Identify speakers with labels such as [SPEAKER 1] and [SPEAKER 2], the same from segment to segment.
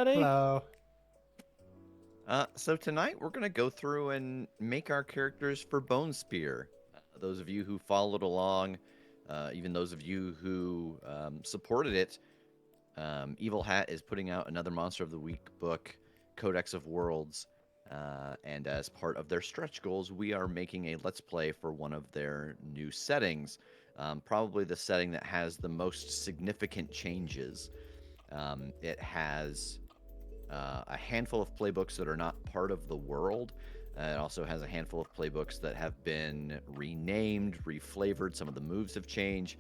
[SPEAKER 1] everybody.
[SPEAKER 2] Hello.
[SPEAKER 3] So tonight we're going to go through and make our characters for Bone Spear. Those of you who followed along, even those of you who supported it, Evil Hat is putting out another Monster of the Week book, Codex of Worlds. And as part of their stretch goals, we are making a Let's Play for one of their new settings. Probably the setting that has the most significant changes. It has a handful of playbooks that are not part of the world. It also has a handful of playbooks that have been renamed, reflavored. Some of the moves have changed.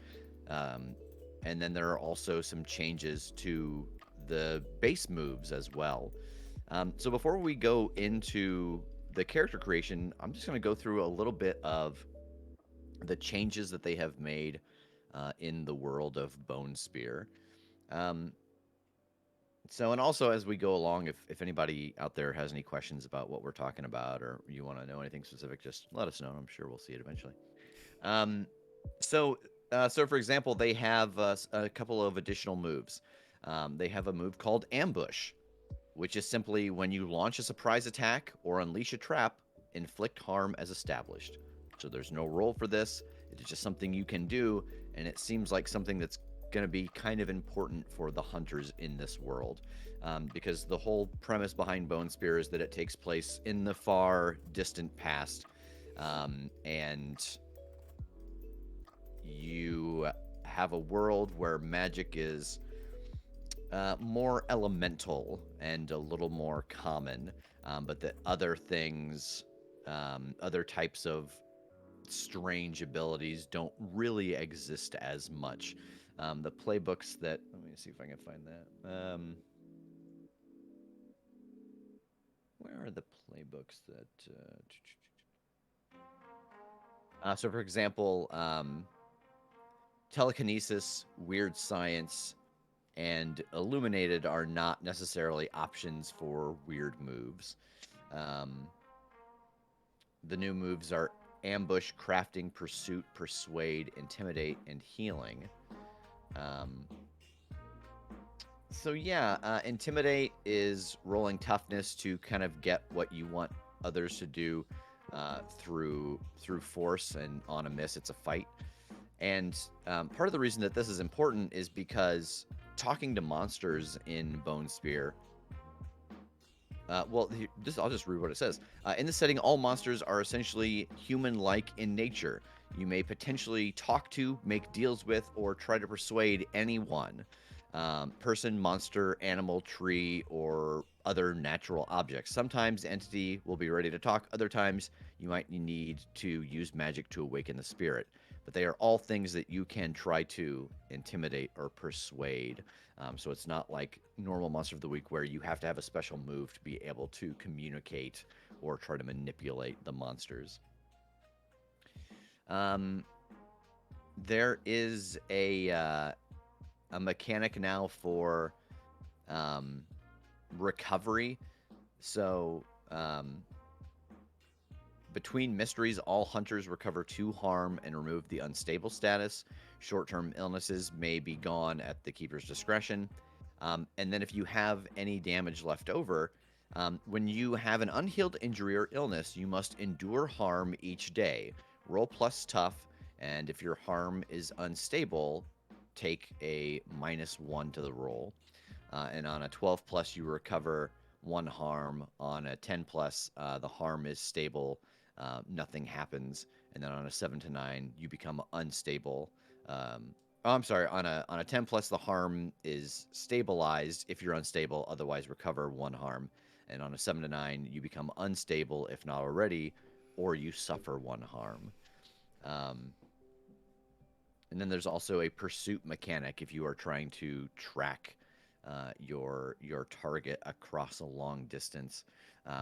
[SPEAKER 3] Um, and then there are also some changes to the base moves as well. So before we go into the character creation, I'm just going to go through a little bit of the changes that they have made in the world of Bone Spear. Um, and also as we go along, if anybody out there has any questions about what we're talking about or you want to know anything specific, just let us know. I'm sure we'll see it eventually. Um, so, so for example, they have a couple of additional moves. They have a move called Ambush, which is simply when you launch a surprise attack or unleash a trap, inflict harm as established. So there's no roll for this. It is just something you can do, and it seems like something that's going to be kind of important for the hunters in this world. Because the whole premise behind Bone Spear is that it takes place in the far distant past, and you have a world where magic is more elemental and a little more common, but that other things, other types of strange abilities don't really exist as much. The playbooks that, let me see if I can find that. Where are the playbooks that. So, for example, telekinesis, weird science, and illuminated are not necessarily options for weird moves. Um, the new moves are ambush, crafting, pursuit, persuade, intimidate, and healing. Um, so yeah, intimidate is rolling toughness to kind of get what you want others to do through force, and on a miss, it's a fight. And part of the reason that this is important is because talking to monsters in Bone Spear. I'll just read what it says. In this setting, all monsters are essentially human-like in nature. You may potentially talk to, make deals with, or try to persuade anyone, person, monster, animal, tree, or other natural objects. Sometimes the entity will be ready to talk. Other times, you might need to use magic to awaken the spirit. But they are all things that you can try to intimidate or persuade. So it's not like normal Monster of the Week where you have to have a special move to be able to communicate or try to manipulate the monsters. Um, there is a mechanic now for um, recovery. So between mysteries, all hunters recover 2 harm and remove the unstable status. Short-term illnesses may be gone at the keeper's discretion. And then if you have any damage left over, when you have an unhealed injury or illness, you must endure harm each day. Roll plus tough, and if your harm is unstable, take a -1 to the roll. And on a 12 plus, you recover 1 harm. On a 10 plus, the harm is stable, nothing happens. And then on a 7 to 9, you become unstable. I'm sorry. On a 10 plus, the harm is stabilized if you're unstable. Otherwise, recover 1 harm. And on a 7 to 9, you become unstable if not already, or you suffer 1 harm. Um, and then there's also a pursuit mechanic if you are trying to track your target across a long distance.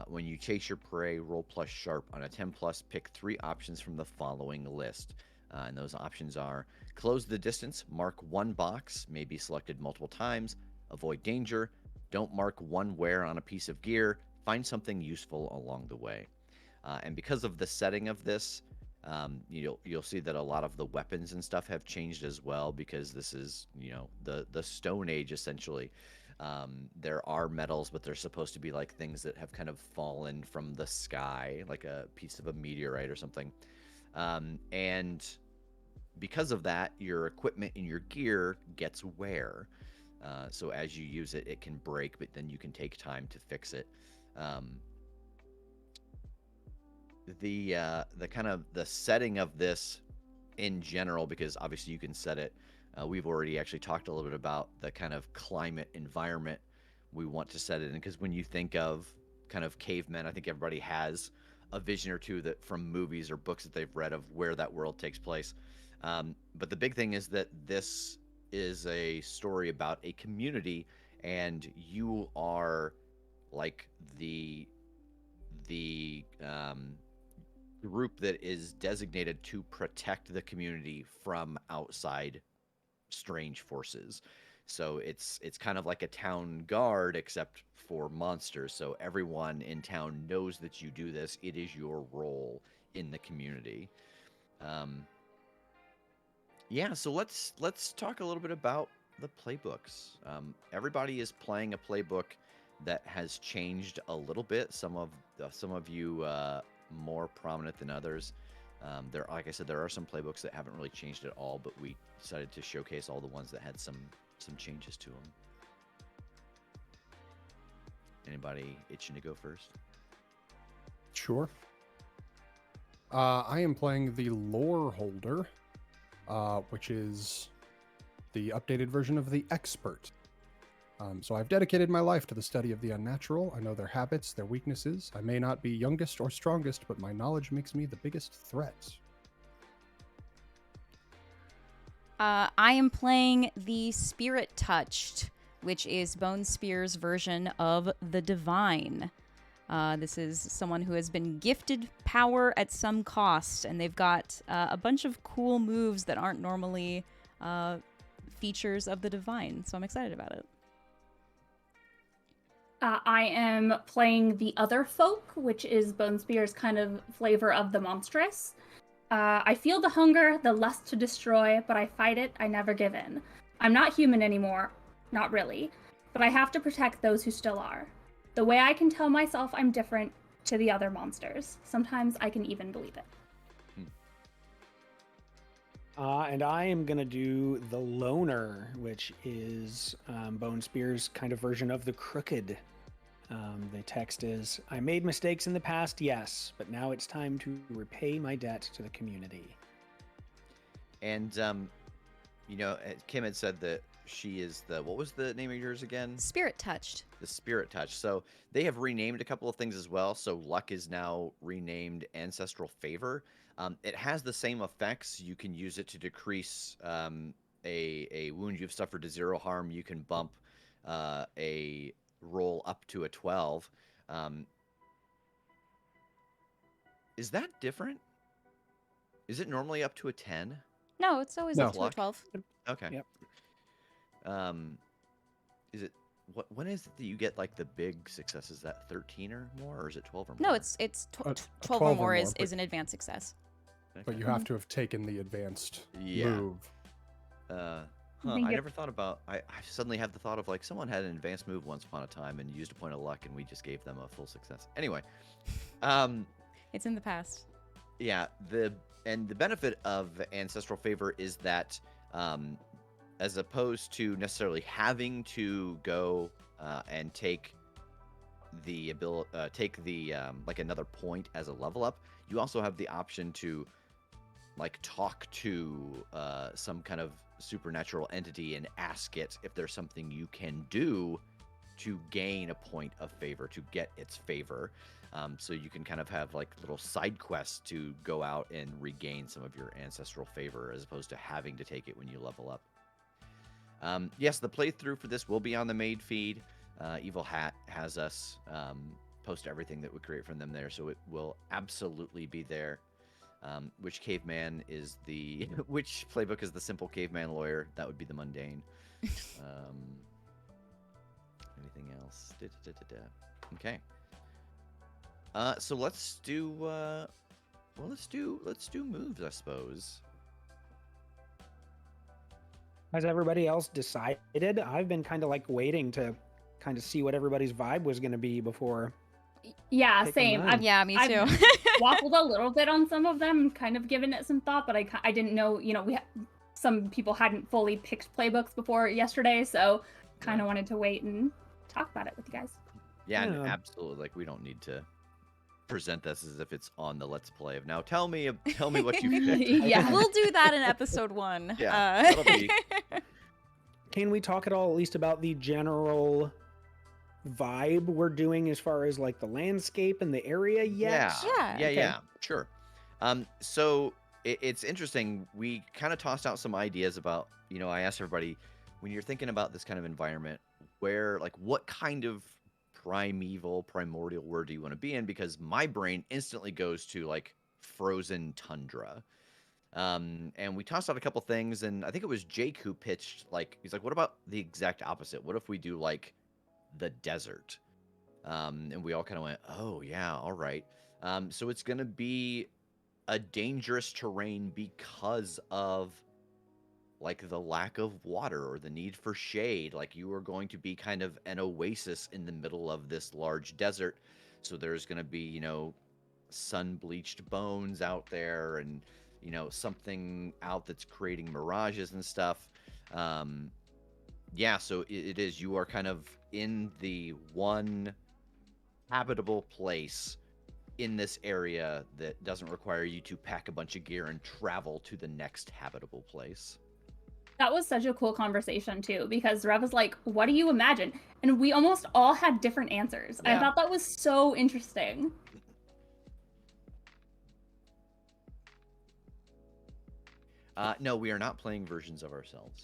[SPEAKER 3] When you chase your prey, roll plus sharp. On a 10 plus, pick 3 options from the following list. And those options are close the distance, mark 1 box, may be selected multiple times, avoid danger, don't mark 1 wear on a piece of gear, find something useful along the way. And because of the setting of this, you'll see that a lot of the weapons and stuff have changed as well, because this is the Stone Age essentially. There are metals, but they're supposed to be like things that have kind of fallen from the sky, like a piece of a meteorite or something. And because of that, your equipment and your gear gets wear. So as you use it, it can break, but then you can take time to fix it. Um, the kind of the setting of this in general, because obviously you can set it. We've already actually talked a little bit about the kind of climate environment we want to set it in. Because when you think of kind of cavemen, I think everybody has a vision or two that from movies or books that they've read of where that world takes place. But the big thing is that this is a story about a community, and you are like the group that is designated to protect the community from outside strange forces. So it's kind of like a town guard except for monsters. So everyone in town knows that you do this. It is your role in the community. Um, yeah, so let's talk a little bit about the playbooks. Everybody is playing a playbook that has changed a little bit. Some of you more prominent than others. There, like I said, there are some playbooks that haven't really changed at all, but we decided to showcase all the ones that had some changes to them. Anybody itching to go first?
[SPEAKER 1] Sure. I am playing the Lore Holder, which is the updated version of the Expert. So I've dedicated my life to the study of the unnatural. I know their habits, their weaknesses. I may not be youngest or strongest, but my knowledge makes me the biggest threat.
[SPEAKER 2] I am playing the Spirit Touched, which is Bone Spear's version of the Divine. This is someone who has been gifted power at some cost, and they've got a bunch of cool moves that aren't normally features of the Divine, so I'm excited about it.
[SPEAKER 4] I am playing the Other Folk, which is Bonespear's kind of flavor of the monstrous. I feel the hunger, the lust to destroy, but I fight it, I never give in. I'm not human anymore, not really, but I have to protect those who still are. The way I can tell myself I'm different to the other monsters. Sometimes I can even believe it.
[SPEAKER 5] And I am going to do the Loner, which is Bone Spear's kind of version of the Crooked. The text is, I made mistakes in the past, yes, but now it's time to repay my debt to the community.
[SPEAKER 3] And, Kim had said that she is what was the name of yours again?
[SPEAKER 2] Spirit Touched.
[SPEAKER 3] The Spirit Touch. So they have renamed a couple of things as well. So Luck is now renamed Ancestral Favor. It has the same effects. You can use it to decrease a wound you've suffered to 0 harm. You can bump a roll up to a 12. Is that different? Is it normally up to a 10?
[SPEAKER 2] No, it's always up to a 12.
[SPEAKER 3] Okay.
[SPEAKER 5] Yep.
[SPEAKER 3] Is it when is it that you get like the big success? Is that 13 or more, or is it 12 or more?
[SPEAKER 2] No, it's 12 or more is an advanced success.
[SPEAKER 3] Okay.
[SPEAKER 1] But you have to have taken the advanced
[SPEAKER 3] Yeah.
[SPEAKER 1] move.
[SPEAKER 3] I never thought about. I suddenly have the thought of like someone had an advanced move once upon a time and used a point of luck, and we just gave them a full success. Anyway,
[SPEAKER 2] It's in the past.
[SPEAKER 3] yeah. The benefit of Ancestral Favor is that, as opposed to necessarily having to go and take the like another point as a level up, you also have the option to like talk to some kind of supernatural entity and ask it if there's something you can do to gain a point of favor, to get its favor. So you can kind of have like little side quests to go out and regain some of your ancestral favor as opposed to having to take it when you level up. Yes, the playthrough for this will be on the maid feed. Evil Hat has us post everything that we create from them there, so it will absolutely be there. Which caveman is which playbook is the simple caveman lawyer? That would be the mundane. Anything else? Okay. So let's do let's do moves, I suppose.
[SPEAKER 5] Has everybody else decided? I've been kind of like waiting to kind of see what everybody's vibe was going to be before.
[SPEAKER 4] Yeah,
[SPEAKER 5] Pick a
[SPEAKER 4] same.
[SPEAKER 5] none.
[SPEAKER 2] Yeah, me too.
[SPEAKER 4] I've waffled a little bit on some of them, kind of given it some thought, but I didn't know, some people hadn't fully picked playbooks before yesterday, so kind of wanted to wait and talk about it with you guys.
[SPEAKER 3] Yeah, and
[SPEAKER 5] Yeah.
[SPEAKER 3] absolutely. Like, we don't need to present this as if it's on the Let's Play of now. Tell me what you picked.
[SPEAKER 4] Yeah.
[SPEAKER 2] We'll do that in episode 1.
[SPEAKER 3] Yeah, that'll be-
[SPEAKER 5] Can we talk at all at least about the general vibe we're doing as far as like the landscape and the area yet?
[SPEAKER 2] Yeah,
[SPEAKER 5] okay.
[SPEAKER 3] Sure. So it's interesting. We kind of tossed out some ideas about, I asked everybody, when you're thinking about this kind of environment, what kind of primordial world do you want to be in? Because my brain instantly goes to like frozen tundra. And we tossed out a couple things, and I think it was Jake who pitched, he's like, what about the exact opposite? What if we do like the desert? And we all kind of went, oh yeah, all right. So it's going to be a dangerous terrain because of like the lack of water or the need for shade. Like, you are going to be kind of an oasis in the middle of this large desert. So there's going to be, sun-bleached bones out there, and something out that's creating mirages and stuff. So it is, you are kind of in the one habitable place in this area that doesn't require you to pack a bunch of gear and travel to the next habitable place.
[SPEAKER 4] That was such a cool conversation too, because Rev was like, what do you imagine? And we almost all had different answers.
[SPEAKER 3] Yeah.
[SPEAKER 4] I thought that was so interesting.
[SPEAKER 3] No, we are not playing versions of ourselves.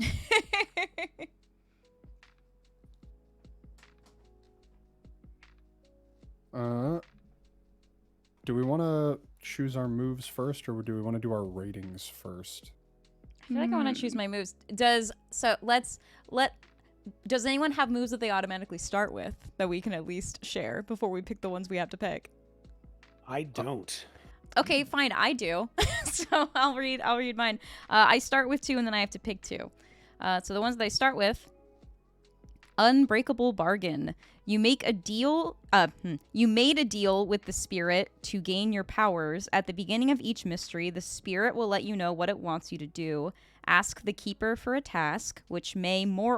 [SPEAKER 1] Do we want to choose our moves first, or do we want to do our ratings first?
[SPEAKER 2] I feel like I want to choose my moves. Does anyone have moves that they automatically start with that we can at least share before we pick the ones we have to pick?
[SPEAKER 5] I don't.
[SPEAKER 2] Okay, fine, I do. So I'll read mine. I start with 2 and then I have to pick 2. So the ones that I start with: Unbreakable Bargain. You made a deal with the spirit to gain your powers. At the beginning of each mystery, the spirit will let you know what it wants you to do. Ask the keeper for a task, which may be more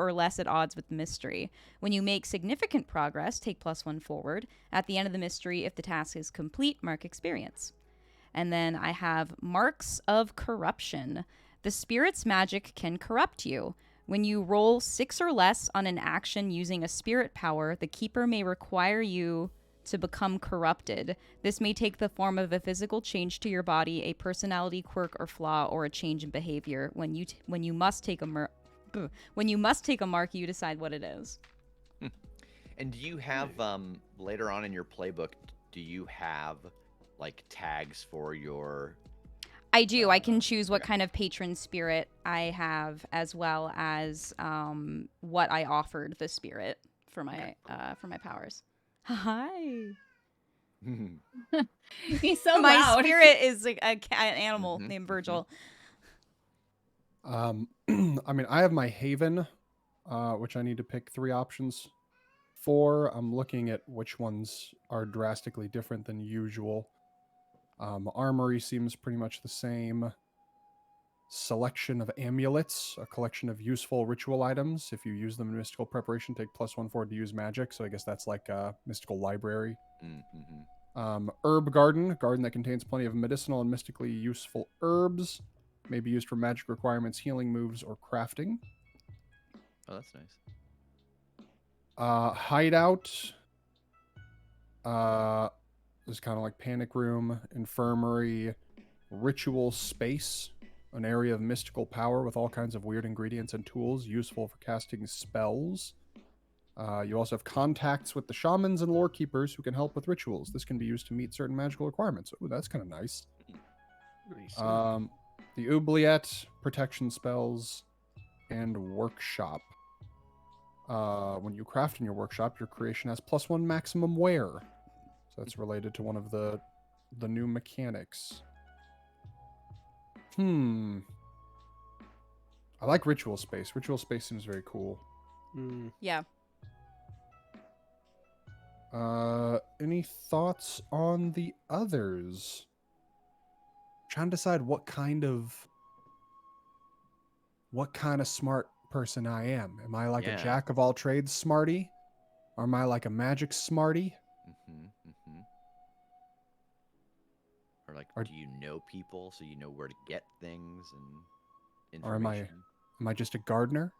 [SPEAKER 2] or less at odds with the mystery. When you make significant progress, take +1 forward. At the end of the mystery, if the task is complete, mark experience. And then I have Marks of Corruption. The spirit's magic can corrupt you. When you roll 6 or less on an action using a spirit power, the keeper may require you to become corrupted. This may take the form of a physical change to your body, a personality quirk or flaw, or a change in behavior. When you must take a mark, you decide what it is.
[SPEAKER 3] And do you have later on in your playbook? Do you have like tags for your?
[SPEAKER 2] I do. I can choose what kind of patron spirit I have, as well as what I offered the spirit for my powers. Hi.
[SPEAKER 4] He's so
[SPEAKER 2] My
[SPEAKER 4] loud.
[SPEAKER 2] spirit is like an animal
[SPEAKER 3] Mhm,
[SPEAKER 2] named Virgil.
[SPEAKER 1] I mean, I have my Haven, which I need to pick 3 options for. I'm looking at which ones are drastically different than usual. Armory seems pretty much the same. Selection of amulets, a collection of useful ritual items. If you use them in mystical preparation, take +1 forward to use magic. So I guess that's like a mystical library. Herb garden that contains plenty of medicinal and mystically useful herbs. May be used for magic requirements, healing moves, or crafting.
[SPEAKER 3] Oh, that's nice.
[SPEAKER 1] Hideout. Is kind of like panic room, infirmary, ritual space, an area of mystical power with all kinds of weird ingredients and tools useful for casting spells. You also have contacts with the shamans and lore keepers who can help with rituals. This can be used to meet certain magical requirements. Ooh, that's kind of nice.
[SPEAKER 5] Nice.
[SPEAKER 1] The oubliette, protection spells, and workshop. When you craft in your workshop, your creation has +1 maximum wear. So that's related to one of the new mechanics. I like ritual space. Ritual space seems very cool.
[SPEAKER 5] Mm.
[SPEAKER 2] Yeah.
[SPEAKER 1] Any thoughts on the others? Trying to decide what kind of smart person I am. Am I like a
[SPEAKER 3] Yeah.
[SPEAKER 1] jack of all trades smarty? Or am I like a magic smarty?
[SPEAKER 3] Or like,
[SPEAKER 1] Or-
[SPEAKER 3] do you know people so you know where to get things and
[SPEAKER 1] Or
[SPEAKER 3] information?
[SPEAKER 1] am I just a gardener?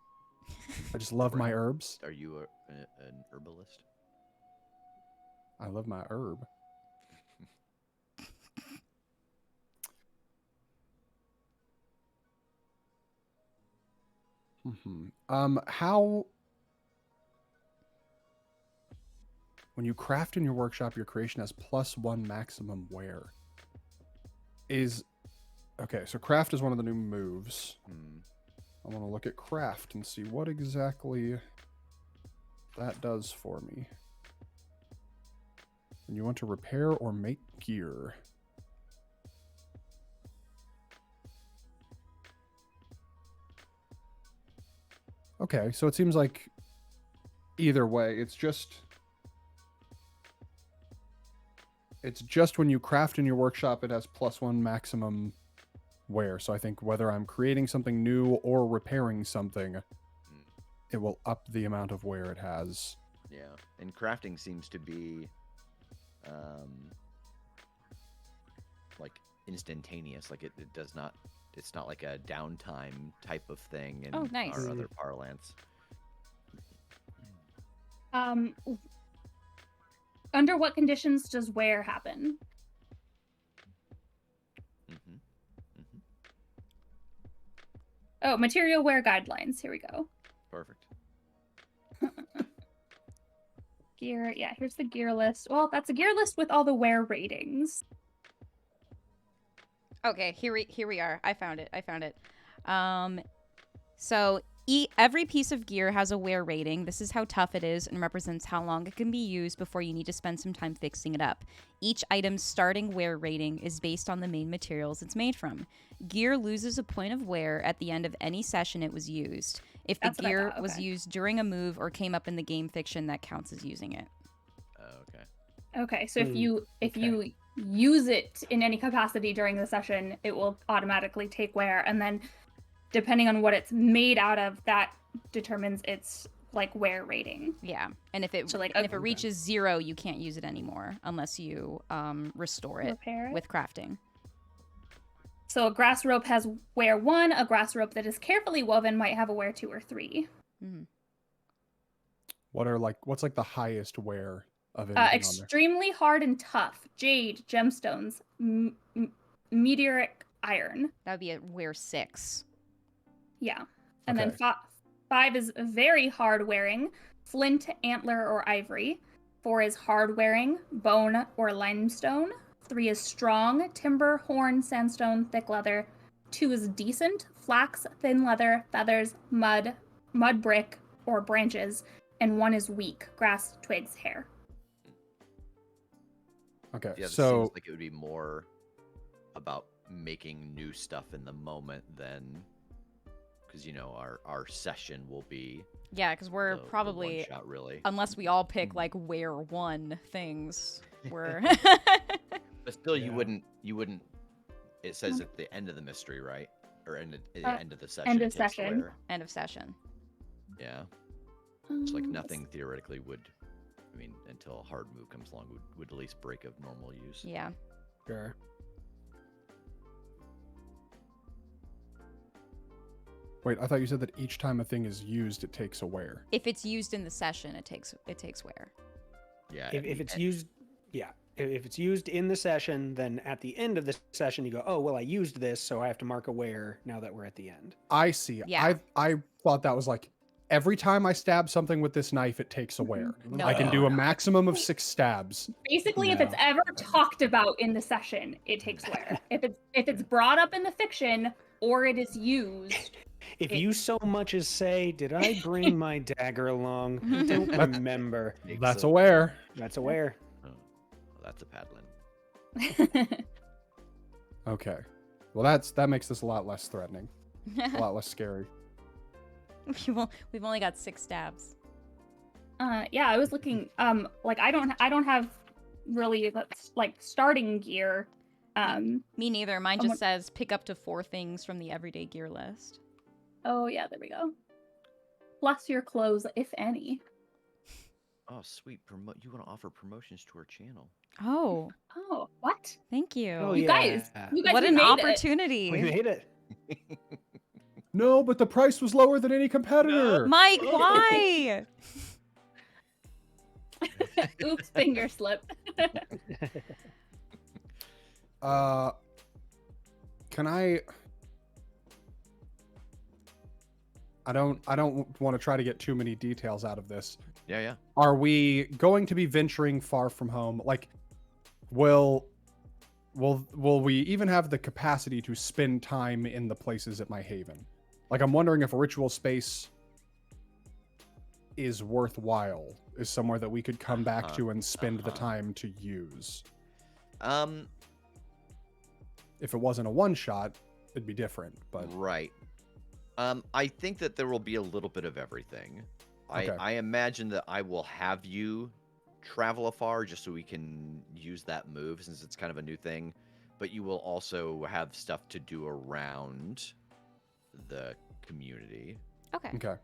[SPEAKER 1] I just love my herbs.
[SPEAKER 3] Are you an herbalist?
[SPEAKER 1] I love my herb. How when you craft in your workshop, your creation has +1 maximum wear. Okay, so craft is one of the new moves. I want to look at craft and see what exactly that does for me. When you want to repair or make gear. Okay, so it seems like either way, it's just when you craft in your workshop, it has +1 maximum wear. So I think whether I'm creating something new or repairing something, it will up the amount of wear it has.
[SPEAKER 3] Yeah, and crafting seems to be like instantaneous. Like it does not. It's not like a downtime type of thing in
[SPEAKER 2] Oh, nice.
[SPEAKER 3] our other parlance.
[SPEAKER 4] Under what conditions does wear happen? Oh, material wear guidelines. Here we go.
[SPEAKER 3] Perfect.
[SPEAKER 4] Gear. Yeah, here's the gear list. Well, that's a gear list with all the wear ratings.
[SPEAKER 2] Okay, here we are. I found it. So every piece of gear has a wear rating. This is how tough it is and represents how long it can be used before you need to spend some time fixing it up. Each item's starting wear rating is based on the main materials it's made from. Gear loses a point of wear at the end of any session it was used. If the
[SPEAKER 4] That's what I
[SPEAKER 2] gear
[SPEAKER 4] thought,
[SPEAKER 2] was
[SPEAKER 4] okay.
[SPEAKER 2] used during a move or came up in the game fiction, that counts as using it.
[SPEAKER 3] Okay.
[SPEAKER 4] Okay, so if you use it in any capacity during the session, it will automatically take wear, and then depending on what it's made out of, that determines its like wear rating.
[SPEAKER 2] Yeah, and if it
[SPEAKER 4] So, like,
[SPEAKER 2] and if it reaches 0, you can't use it anymore unless you restore it
[SPEAKER 4] Repair it?
[SPEAKER 2] with crafting.
[SPEAKER 4] So a grass rope has wear 1. A grass rope that is carefully woven might have a wear 2 or 3.
[SPEAKER 2] Mm-hmm.
[SPEAKER 1] What's like the highest wear of anything on there?
[SPEAKER 4] Extremely hard and tough. Jade, gemstones, meteoric iron.
[SPEAKER 2] That would be a wear 6.
[SPEAKER 4] Yeah. And then
[SPEAKER 1] Okay.
[SPEAKER 4] 5 is very hard wearing. Flint, antler, or ivory. 4 is hard wearing. Bone or limestone. 3 is strong. Timber, horn, sandstone, thick leather. 2 is decent. Flax, thin leather, feathers, mud brick, or branches. And 1 is weak. Grass, twigs, hair.
[SPEAKER 1] Okay,
[SPEAKER 3] Yeah, this
[SPEAKER 1] so
[SPEAKER 3] seems like it would be more about making new stuff in the moment than, because our session will be
[SPEAKER 2] Yeah, because we're
[SPEAKER 3] the
[SPEAKER 2] probably,
[SPEAKER 3] one shot, really.
[SPEAKER 2] unless we all pick like wear 1 things, we're
[SPEAKER 3] But still,
[SPEAKER 5] Yeah.
[SPEAKER 3] you wouldn't. It says at the end of the mystery, right? Or end of the session.
[SPEAKER 4] End of
[SPEAKER 3] it takes
[SPEAKER 4] session.
[SPEAKER 3] wear.
[SPEAKER 2] end of session.
[SPEAKER 3] Yeah. It's like nothing theoretically would. I mean, until a hard move comes along, would at least break of normal use.
[SPEAKER 2] Yeah.
[SPEAKER 5] Sure.
[SPEAKER 1] wait, I thought you said that each time a thing is used, it takes a wear.
[SPEAKER 2] If it's used in the session, it takes wear.
[SPEAKER 3] Yeah.
[SPEAKER 5] If it's used, yeah. If it's used in the session, then at the end of the session, you go, oh, well, I used this, so I have to mark a wear now that we're at the end.
[SPEAKER 1] I see.
[SPEAKER 2] Yeah.
[SPEAKER 1] I thought that was like every time I stab something with this knife, it takes a wear.
[SPEAKER 2] No.
[SPEAKER 1] I can do a maximum of 6 stabs.
[SPEAKER 4] Basically, if
[SPEAKER 5] No.
[SPEAKER 4] it's ever talked about in the session, it takes wear. If it's brought up in the fiction or it is used,
[SPEAKER 5] If you so much as say, did I bring my dagger along? I don't remember.
[SPEAKER 1] That's a wear.
[SPEAKER 5] That's a wear.
[SPEAKER 3] Oh, well, that's a paddling.
[SPEAKER 1] Okay. Well, that makes this a lot less threatening, a lot less scary.
[SPEAKER 2] We've only got 6 stabs.
[SPEAKER 4] Yeah, I was looking. Like I don't have really like starting gear.
[SPEAKER 2] Me neither. Mine
[SPEAKER 4] I'm
[SPEAKER 2] just says pick up to 4 things from the everyday gear list.
[SPEAKER 4] Oh yeah, there we go. Plus your clothes, if any.
[SPEAKER 3] Oh, sweet. You want to offer promotions to our channel?
[SPEAKER 2] Oh,
[SPEAKER 4] Oh, what?
[SPEAKER 2] thank you.
[SPEAKER 5] Oh,
[SPEAKER 4] You
[SPEAKER 5] yeah.
[SPEAKER 4] guys,
[SPEAKER 2] What
[SPEAKER 4] we
[SPEAKER 2] an
[SPEAKER 4] made it.
[SPEAKER 2] opportunity.
[SPEAKER 5] We made it.
[SPEAKER 1] No, but the price was lower than any competitor.
[SPEAKER 2] Mike, why?
[SPEAKER 4] Oops, finger slip.
[SPEAKER 1] Can I don't want to try to get too many details out of this.
[SPEAKER 3] Yeah.
[SPEAKER 1] Are we going to be venturing far from home? Like, will we even have the capacity to spend time in the places at my haven? Like, I'm wondering if a ritual space is worthwhile, is somewhere that we could come back to and spend the time to use. If it wasn't a one shot, it'd be different, but
[SPEAKER 3] Right. I think that there will be a little bit of everything.
[SPEAKER 1] Okay.
[SPEAKER 3] I imagine that I will have you travel afar just so we can use that move since it's kind of a new thing. But you will also have stuff to do around the community.
[SPEAKER 2] Okay.
[SPEAKER 1] okay.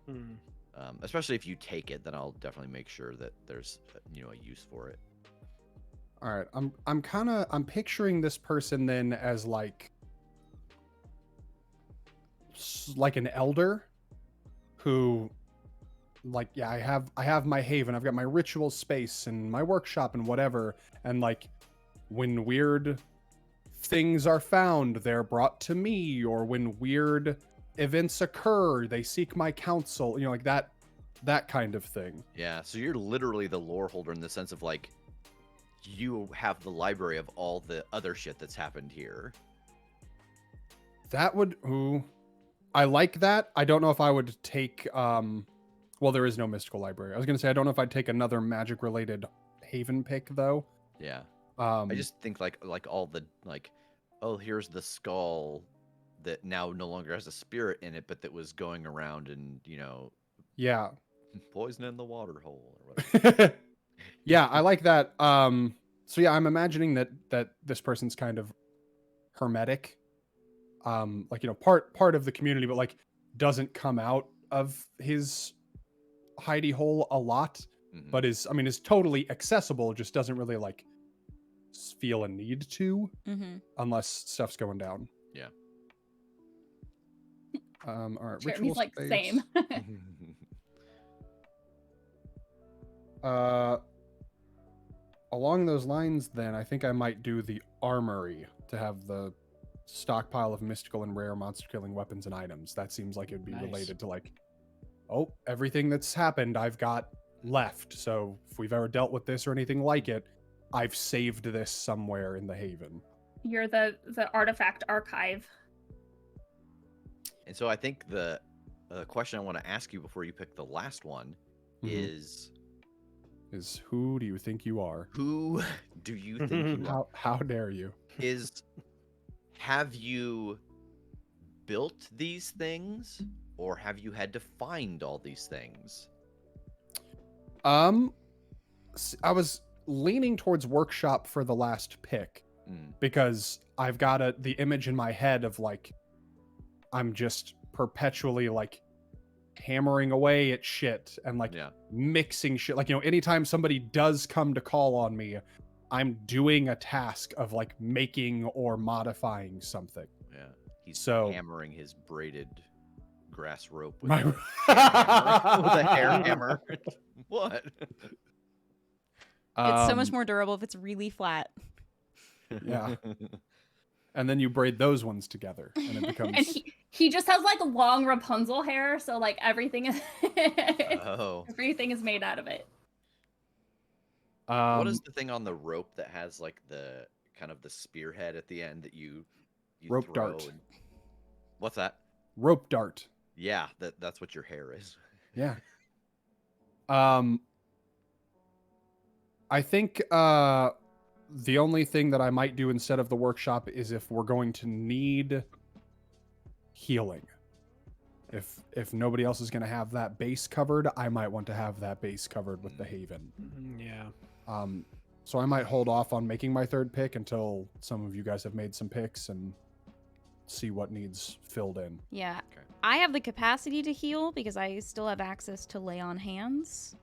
[SPEAKER 3] Especially if you take it, then I'll definitely make sure that there's a use for it.
[SPEAKER 1] All right. I'm picturing this person then as like an elder who, like, yeah, I have my haven, I've got my ritual space and my workshop and whatever, and like when weird things are found, they're brought to me, or when weird events occur, they seek my counsel, like that kind of thing.
[SPEAKER 3] Yeah, so you're literally the lore holder in the sense of like you have the library of all the other shit that's happened here.
[SPEAKER 1] That would I like that. I don't know if I would take well, there is no mystical library. I was gonna say I don't know if I'd take another magic related haven pick though.
[SPEAKER 3] Yeah. I just think like all the oh, here's the skull that now no longer has a spirit in it, but that was going around and
[SPEAKER 1] yeah.
[SPEAKER 3] poison in the water hole or whatever.
[SPEAKER 1] Yeah, I like that. So yeah, I'm imagining that this person's kind of hermetic, like part of the community, but like doesn't come out of his hidey hole a lot, but is totally accessible, just doesn't really like feel a need to unless stuff's going down.
[SPEAKER 3] Yeah.
[SPEAKER 1] All right.
[SPEAKER 4] Jeremy's
[SPEAKER 1] ritual
[SPEAKER 4] like
[SPEAKER 1] space.
[SPEAKER 4] same.
[SPEAKER 1] Along those lines, then I think I might do the armory to have the stockpile of mystical and rare monster killing weapons and items. That seems like it'd be
[SPEAKER 5] Nice.
[SPEAKER 1] related to like, oh, everything that's happened I've got left. So if we've ever dealt with this or anything like it, I've saved this somewhere in the haven.
[SPEAKER 4] You're the artifact archive.
[SPEAKER 3] And so I think the question I want to ask you before you pick the last one is
[SPEAKER 1] who do you think you are?
[SPEAKER 3] who do you think you are?
[SPEAKER 1] How dare you?
[SPEAKER 3] Have you built these things or have you had to find all these things?
[SPEAKER 1] I was leaning towards workshop for the last pick because I've got the image in my head of like I'm just perpetually like hammering away at shit and like mixing shit. Like, anytime somebody does come to call on me, I'm doing a task of like making or modifying something.
[SPEAKER 3] Yeah. He's
[SPEAKER 1] So-
[SPEAKER 3] hammering his braided grass rope with,
[SPEAKER 1] My-
[SPEAKER 3] with a hair hammer. What?
[SPEAKER 2] It's so much more durable if it's really flat.
[SPEAKER 1] Yeah. And then you braid those ones together and it becomes
[SPEAKER 4] And he just has like long Rapunzel hair, so like everything is
[SPEAKER 3] Oh.
[SPEAKER 4] everything is made out of it.
[SPEAKER 3] What is the thing on the rope that has like the kind of the spearhead at the end that you
[SPEAKER 1] Rope
[SPEAKER 3] throw
[SPEAKER 1] dart.
[SPEAKER 3] What's that?
[SPEAKER 1] rope dart?
[SPEAKER 3] Yeah, that's what your hair is.
[SPEAKER 1] Yeah. I think the only thing that I might do instead of the workshop is if we're going to need healing. if nobody else is going to have that base covered, I might want to have that base covered with the Haven.
[SPEAKER 5] Yeah.
[SPEAKER 1] So I might hold off on making my third pick until some of you guys have made some picks and see what needs filled in.
[SPEAKER 2] Yeah.
[SPEAKER 3] Okay.
[SPEAKER 2] I have the capacity to heal because I still have access to lay on hands.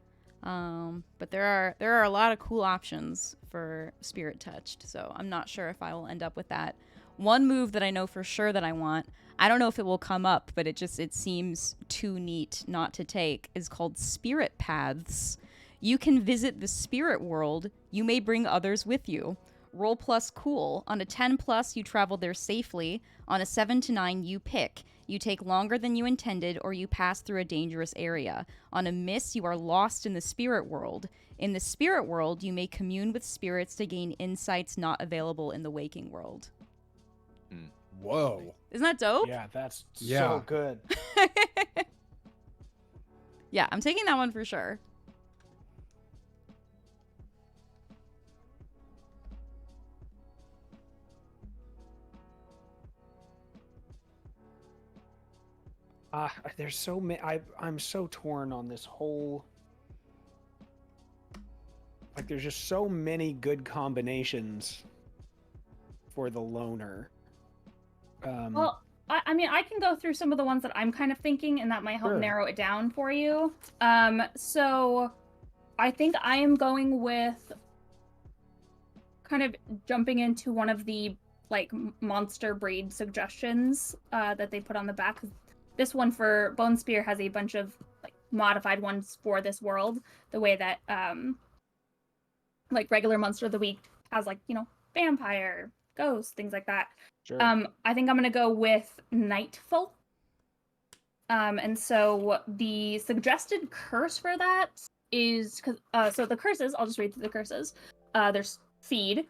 [SPEAKER 2] But there are a lot of cool options for Spirit Touched, so I'm not sure if I will end up with that. One move that I know for sure that I want, I don't know if it will come up, but it seems too neat not to take, is called Spirit Paths. You can visit the spirit world. You may bring others with you. Roll plus cool. On a 10 plus, you travel there safely. On a 7 to 9, you pick. You take longer than you intended, or you pass through a dangerous area. On a miss, you are lost in the spirit world. In the spirit world, you may commune with spirits to gain insights not available in the waking world.
[SPEAKER 1] Whoa.
[SPEAKER 2] Isn't that dope?
[SPEAKER 5] Yeah, that's
[SPEAKER 1] Yeah.
[SPEAKER 5] so good.
[SPEAKER 2] Yeah, I'm taking that one for sure.
[SPEAKER 5] There's so many. I'm so torn on this whole. Like, there's just so many good combinations for the loner.
[SPEAKER 4] Well, I mean, I can go through some of the ones that I'm kind of thinking, and that might help
[SPEAKER 5] Sure.
[SPEAKER 4] narrow it down for you. So I think I am going with kind of jumping into one of the like monster breed suggestions that they put on the back. This one for Bone Spear has a bunch of like modified ones for this world, the way that like regular Monster of the Week has, like, you know, vampire, ghost, things like that.
[SPEAKER 5] Sure.
[SPEAKER 4] I think I'm gonna go with Night Folk. And so the suggested curse for that is so the curses, I'll just read through the curses. There's feed.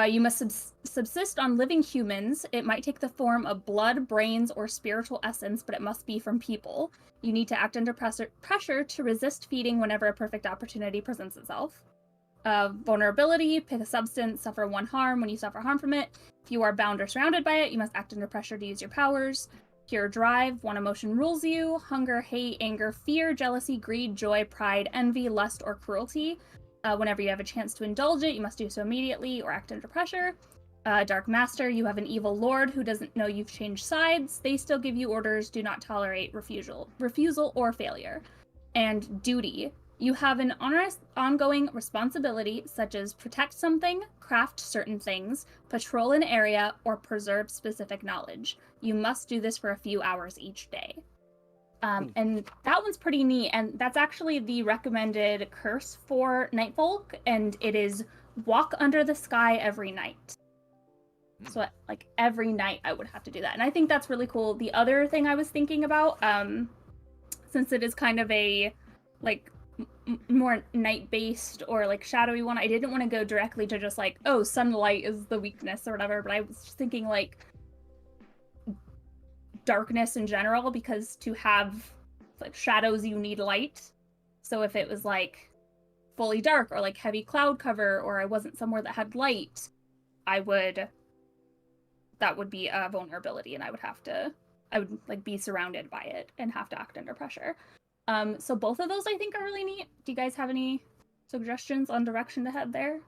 [SPEAKER 4] You must subsist on living humans. It might take the form of blood, brains, or spiritual essence, but it must be from people. You need to act under pressure to resist feeding whenever a perfect opportunity presents itself. Vulnerability, pick a substance, suffer one harm when you suffer harm from it. If you are bound or surrounded by it, you must act under pressure to use your powers. Pure drive, one emotion rules you. Hunger, hate, anger, fear, jealousy, greed, joy, pride, envy, lust, or cruelty. Whenever you have a chance to indulge it, you must do so immediately or act under pressure. Dark Master, you have an evil lord who doesn't know you've changed sides. They still give you orders, do not tolerate refusal or failure. And Duty, you have an ongoing responsibility, such as protect something, craft certain things, patrol an area, or preserve specific knowledge. You must do this for a few hours each day. And that one's pretty neat, and that's actually the recommended curse for Nightfolk, and it is walk under the sky every night. So, like, every night I would have to do that, and I think that's really cool. The other thing I was thinking about, since it is kind of a, like, more night-based or, like, shadowy one, I didn't want to go directly to just, like, oh, sunlight is the weakness or whatever, but I was just thinking, like, darkness in general, because to have like shadows you need light. So if it was like fully dark or like heavy cloud cover, or I wasn't somewhere that had light, that would be a vulnerability, and I would like be surrounded by it and have to act under pressure. So both of those I think are really neat. Do you guys have any suggestions on direction to head there?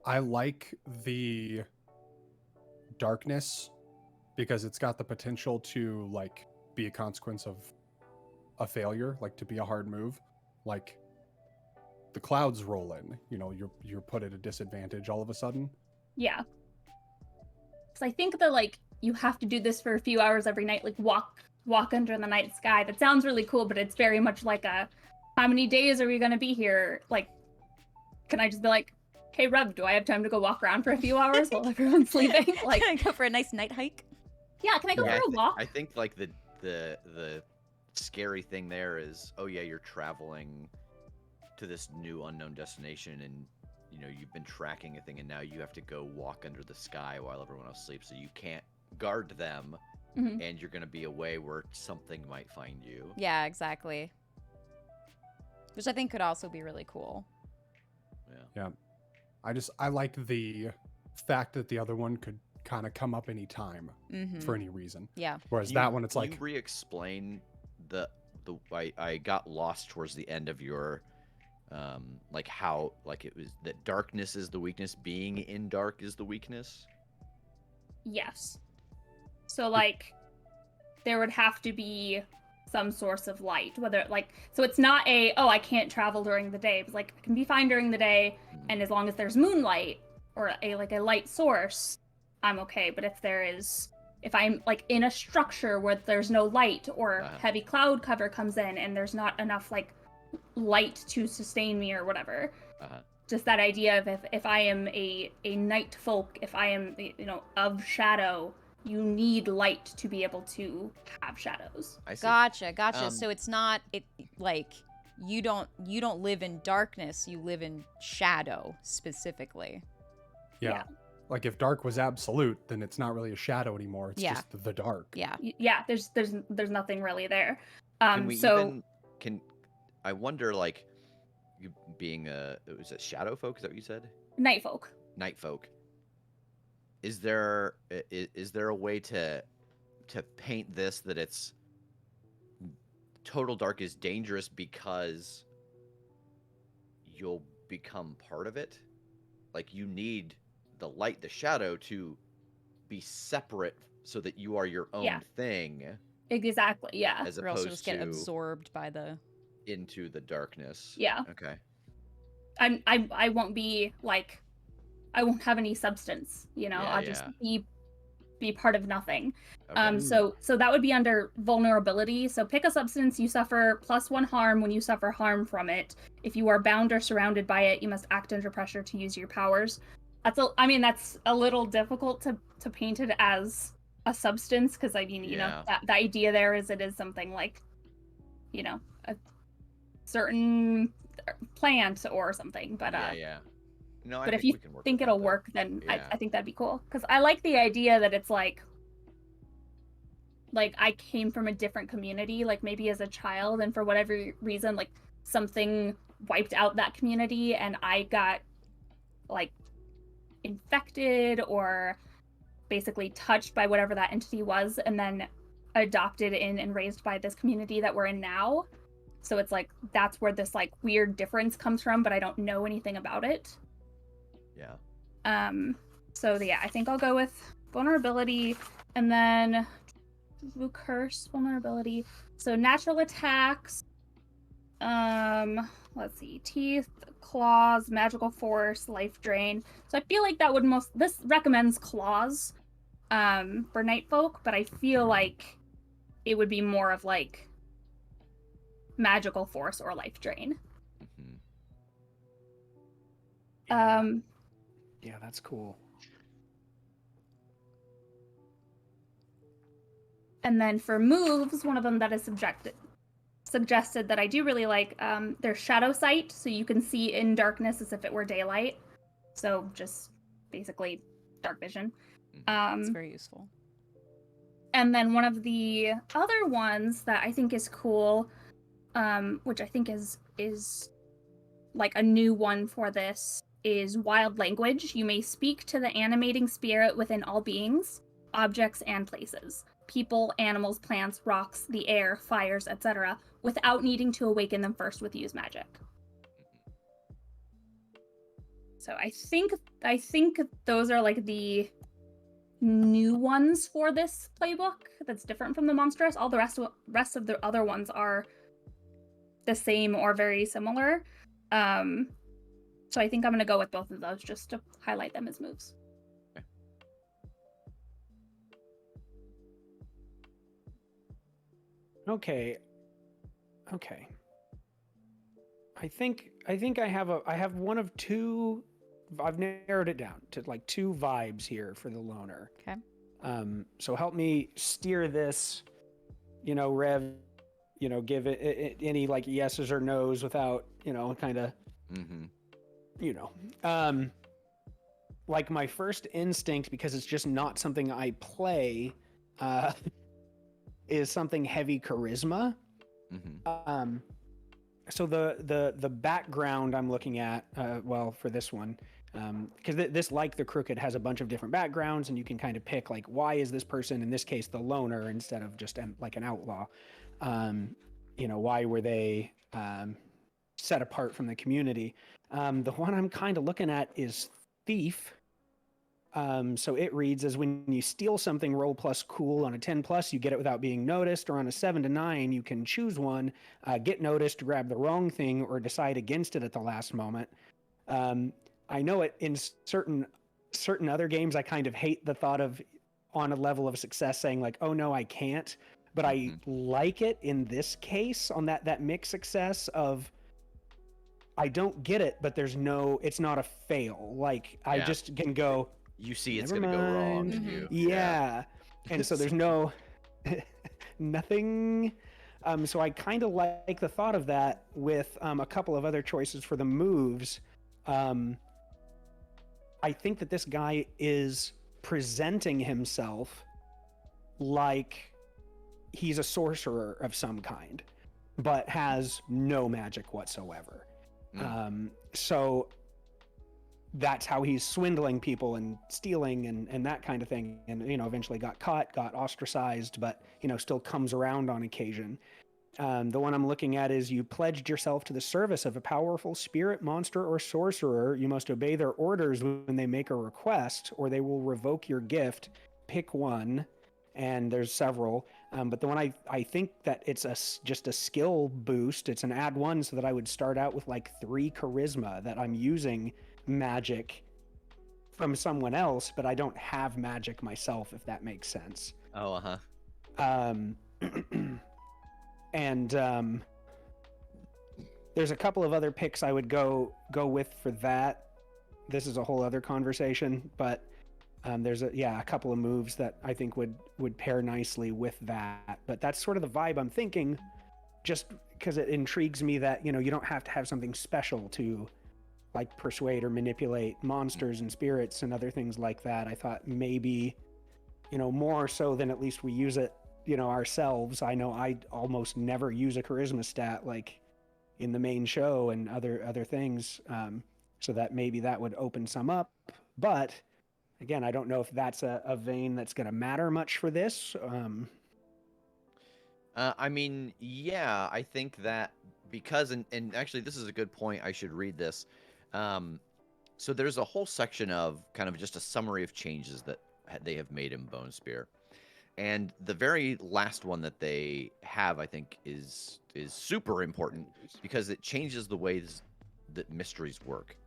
[SPEAKER 1] I like the darkness because it's got the potential to like be a consequence of a failure, like to be a hard move. Like the clouds roll in, you know, you're put at a disadvantage all of a sudden.
[SPEAKER 4] Yeah. Because I think that like you have to do this for a few hours every night, like walk under the night sky. That sounds really cool, but it's very much like a, how many days are we gonna be here? Like, can I just be like, hey, Rev, do I have time to go walk around for a few hours while everyone's sleeping? Like,
[SPEAKER 2] Can I go for a nice night hike?
[SPEAKER 4] yeah, can I go for a walk?
[SPEAKER 3] I think like the scary thing there is, oh yeah, you're traveling to this new unknown destination, and you know you've been tracking a thing, and now you have to go walk under the sky while everyone else sleeps, so you can't guard them, and you're gonna be away where something might find you.
[SPEAKER 2] Yeah, exactly. Which I think could also be really cool.
[SPEAKER 1] I like the fact that the other one could kind of come up any time for any reason.
[SPEAKER 2] Yeah.
[SPEAKER 1] Whereas that one, it's
[SPEAKER 3] Can you
[SPEAKER 1] like,
[SPEAKER 3] re-explain the I got lost towards the end of your like how like it was that darkness is the weakness, being in dark is the weakness.
[SPEAKER 4] Yes. So like there would have to be some source of light, whether like, so it's not I can't travel during the day. It's like I can be fine during the day, and as long as there's moonlight or a light source, I'm okay. But if I'm like in a structure where there's no light or heavy cloud cover comes in and there's not enough like light to sustain me or whatever, just that idea of if I am a night folk, if I am of shadow, you need light to be able to have shadows.
[SPEAKER 3] I see.
[SPEAKER 2] Gotcha. So it's not like you don't live in darkness, you live in shadow specifically.
[SPEAKER 1] yeah. Like if dark was absolute, then it's not really a shadow anymore. It's just the dark.
[SPEAKER 2] Yeah.
[SPEAKER 4] Yeah, there's nothing really there.
[SPEAKER 3] I wonder, like, you being was it shadow folk? Is that what you said?
[SPEAKER 4] Night folk.
[SPEAKER 3] Night folk. Is there a way to paint this that it's total dark is dangerous because you'll become part of it? Like you need the light, the shadow to be separate so that you are your own thing.
[SPEAKER 4] Exactly. Yeah.
[SPEAKER 3] As
[SPEAKER 2] Or else
[SPEAKER 3] opposed
[SPEAKER 2] you'll just get
[SPEAKER 3] to
[SPEAKER 2] absorbed by the
[SPEAKER 3] into the darkness.
[SPEAKER 4] Yeah.
[SPEAKER 3] Okay.
[SPEAKER 4] I won't be like, I won't have any substance. I'll just be part of nothing.
[SPEAKER 3] Okay.
[SPEAKER 4] So that would be under vulnerability. So pick a substance, you suffer +1 harm when you suffer harm from it. If you are bound or surrounded by it, you must act under pressure to use your powers. That's a little difficult to paint it as a substance, because the idea there is it is something like a certain plant or something. But
[SPEAKER 3] No,
[SPEAKER 4] but if you think it'll work, then I think that'd be cool, because I like the idea that it's like I came from a different community, like maybe as a child, and for whatever reason like something wiped out that community and I got like infected or basically touched by whatever that entity was, and then adopted in and raised by this community that we're in now. So it's like that's where this like weird difference comes from, but I don't know anything about it. So I think I'll go with vulnerability, and then curse, vulnerability. So natural attacks, let's see, teeth, claws, magical force, life drain. So I feel like that would this recommends claws for night folk, but I feel like it would be more of like magical force or life drain.
[SPEAKER 5] Yeah, that's cool.
[SPEAKER 4] And then for moves, one of them that is suggested that I do really like, there's shadow sight, so you can see in darkness as if it were daylight. So just basically dark vision.
[SPEAKER 2] it's very useful.
[SPEAKER 4] And then one of the other ones that I think is cool, which I think is like a new one for this, is wild language. You may speak to the animating spirit within all beings, objects, and places. People, animals, plants, rocks, the air, fires, etc., without needing to awaken them first with use magic. So I think those are like the new ones for this playbook that's different from the monstrous. All the rest of the other ones are the same or very similar. So I think I'm going to go with both of those just to highlight them as moves.
[SPEAKER 5] Okay. I think I have one of two. I've narrowed it down to like 2 vibes here for the loner.
[SPEAKER 2] Okay.
[SPEAKER 5] So help me steer this, Rev, give it any like yeses or nos without, kind of, like my first instinct, because it's just not something I play, is something heavy charisma. so the background I'm looking at, well, for this one, because this, like the Crooked, has a bunch of different backgrounds, and you can kind of pick like, why is this person, in this case the loner instead of just like an outlaw, why were they set apart from the community. The one I'm kind of looking at is thief. So it reads as, when you steal something, roll plus cool. On a 10 plus, you get it without being noticed, or on a 7 to 9, you can choose one, get noticed, grab the wrong thing, or decide against it at the last moment. I know it in certain other games, I kind of hate the thought of, on a level of success, saying like, oh no, I can't. But I like it in this case, on that mixed success of, I don't get it, but it's not a fail. Like, I just can go,
[SPEAKER 3] you see it's
[SPEAKER 5] never
[SPEAKER 3] going to go wrong.
[SPEAKER 5] mind.
[SPEAKER 3] And you,
[SPEAKER 5] Yeah. And so there's no, nothing. So I kind of like the thought of that with a couple of other choices for the moves. I think that this guy is presenting himself like he's a sorcerer of some kind, but has no magic whatsoever. So that's how he's swindling people and stealing and that kind of thing. And, eventually got caught, got ostracized, but, still comes around on occasion. The one I'm looking at is, you pledged yourself to the service of a powerful spirit, monster, or sorcerer. You must obey their orders when they make a request, or they will revoke your gift. Pick one. And there's several. But the one I think that it's just a skill boost. It's an add 1, so that I would start out with like 3 charisma, that I'm using magic from someone else, but I don't have magic myself, if that makes sense.
[SPEAKER 3] Oh,
[SPEAKER 5] And there's a couple of other picks I would go with for that. This is a whole other conversation, but there's a couple of moves that I think would pair nicely with that. But that's sort of the vibe I'm thinking, just because it intrigues me that, you don't have to have something special to like persuade or manipulate monsters and spirits and other things like that. I thought maybe, more so than at least we use it, ourselves. I know I almost never use a charisma stat like in the main show and other things. So that maybe that would open some up. But again, I don't know if that's a vein that's going to matter much for this.
[SPEAKER 3] I mean, yeah, I think that because, and actually this is a good point, I should read this. So there's a whole section of kind of just a summary of changes that they have made in Bone Spear. And the very last one that they have, I think, is super important because it changes the ways that mysteries work.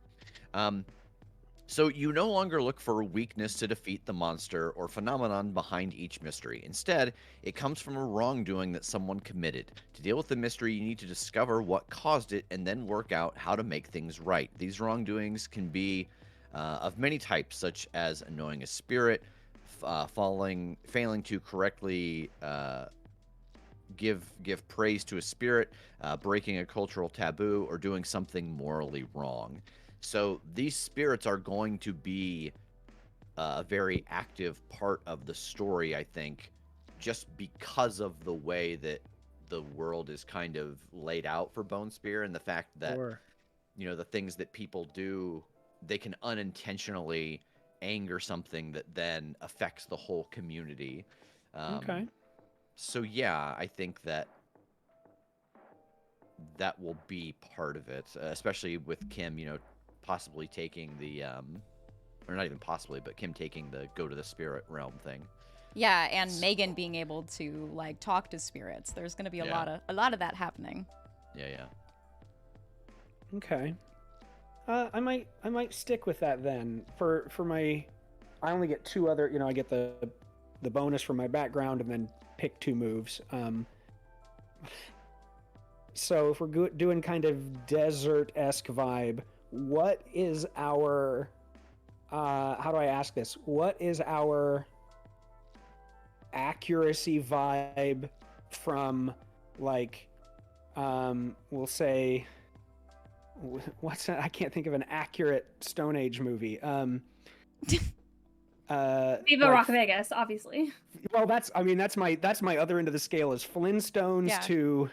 [SPEAKER 3] So you no longer look for a weakness to defeat the monster or phenomenon behind each mystery. Instead, it comes from a wrongdoing that someone committed. To deal with the mystery, you need to discover what caused it and then work out how to make things right. These wrongdoings can be of many types, such as annoying a spirit, failing to correctly give praise to a spirit, breaking a cultural taboo, or doing something morally wrong. So these spirits are going to be a very active part of the story, I think, just because of the way that the world is kind of laid out for Bone Spear, and the fact that, the things that people do, they can unintentionally anger something that then affects the whole community.
[SPEAKER 5] Okay.
[SPEAKER 3] So yeah, I think that will be part of it, especially with Kim, possibly taking the or not even possibly, but Kim taking the go to the spirit realm thing.
[SPEAKER 2] Yeah, and Megan being able to like talk to spirits. There's going to be a lot of that happening.
[SPEAKER 3] Yeah.
[SPEAKER 5] Okay. I might stick with that then. For my, I only get 2 other. I get the bonus for my background and then pick 2 moves. So if we're doing kind of desert-esque vibe, what is our? How do I ask this? What is our accuracy vibe from, like, we'll say, what's that? I can't think of an accurate Stone Age movie.
[SPEAKER 4] Viva Rock Vegas, obviously.
[SPEAKER 5] Well, that's my other end of the scale is Flintstones to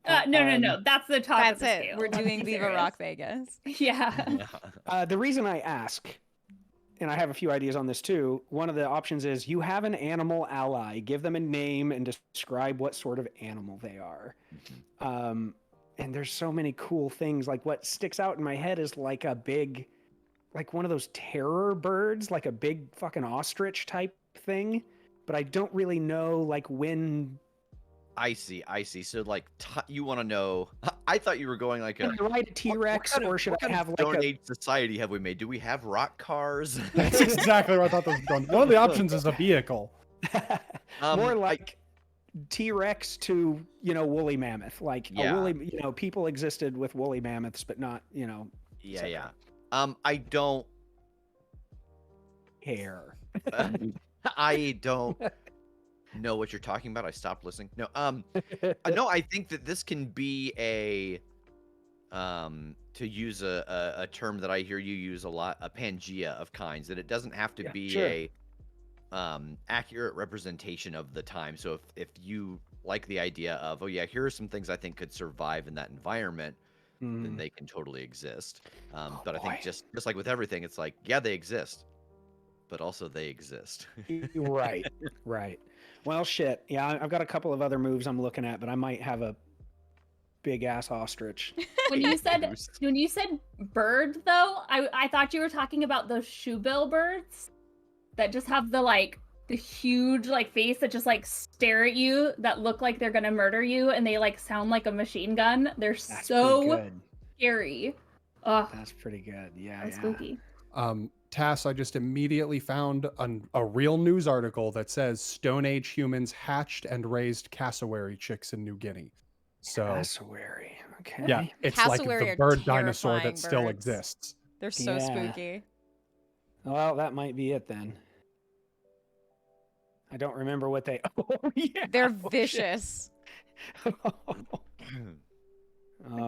[SPEAKER 4] No. That's the top of
[SPEAKER 2] That's
[SPEAKER 4] the
[SPEAKER 2] it.
[SPEAKER 4] scale.
[SPEAKER 2] We're
[SPEAKER 4] Let's
[SPEAKER 2] doing
[SPEAKER 4] be
[SPEAKER 2] Viva
[SPEAKER 4] serious.
[SPEAKER 2] Rock Vegas.
[SPEAKER 4] Yeah.
[SPEAKER 5] The reason I ask, and I have a few ideas on this too, one of the options is you have an animal ally. Give them a name and describe what sort of animal they are. And there's so many cool things. Like what sticks out in my head is like a big, like one of those terror birds, like a big fucking ostrich type thing. But I don't really know like when.
[SPEAKER 3] I see. So, like, you want to know? I thought you were going like
[SPEAKER 5] Can I ride a T-Rex, or should I have like
[SPEAKER 3] Stone
[SPEAKER 5] a?
[SPEAKER 3] Age society have we made? Do we have rock cars?
[SPEAKER 1] That's exactly what I thought this was going. One of the options is a vehicle.
[SPEAKER 5] More like T-Rex to woolly mammoth. Like a woolly, people existed with woolly mammoths, but not
[SPEAKER 3] Yeah. I don't
[SPEAKER 5] care.
[SPEAKER 3] I don't know what you're talking about. I stopped listening. No, no, I think that this can be to use a term that I hear you use a lot, a Pangea of kinds, that it doesn't have to be a accurate representation of the time. So if you like the idea of, oh yeah, here are some things I think could survive in that environment, then they can totally exist. But I think just like with everything, it's like, yeah, they exist, but also they exist.
[SPEAKER 5] Right. Well, shit. Yeah, I've got a couple of other moves I'm looking at, but I might have a big ass ostrich.
[SPEAKER 4] When you said bird, though, I thought you were talking about those shoebill birds that just have the huge face that just stare at you, that look like they're gonna murder you, and they sound like a machine gun. They're so scary. Oh,
[SPEAKER 5] that's pretty good. Yeah,
[SPEAKER 4] spooky.
[SPEAKER 1] Tass, I just immediately found a real news article that says Stone Age humans hatched and raised cassowary chicks in New Guinea. So
[SPEAKER 5] cassowary, okay.
[SPEAKER 1] Yeah, it's
[SPEAKER 2] Cassowary
[SPEAKER 1] like the bird
[SPEAKER 2] are
[SPEAKER 1] dinosaur that
[SPEAKER 2] terrifying
[SPEAKER 1] still
[SPEAKER 2] birds.
[SPEAKER 1] exists.
[SPEAKER 2] They're so spooky.
[SPEAKER 5] Well, that might be it then. I don't remember what they. Oh yeah,
[SPEAKER 2] They're vicious.
[SPEAKER 5] Oh,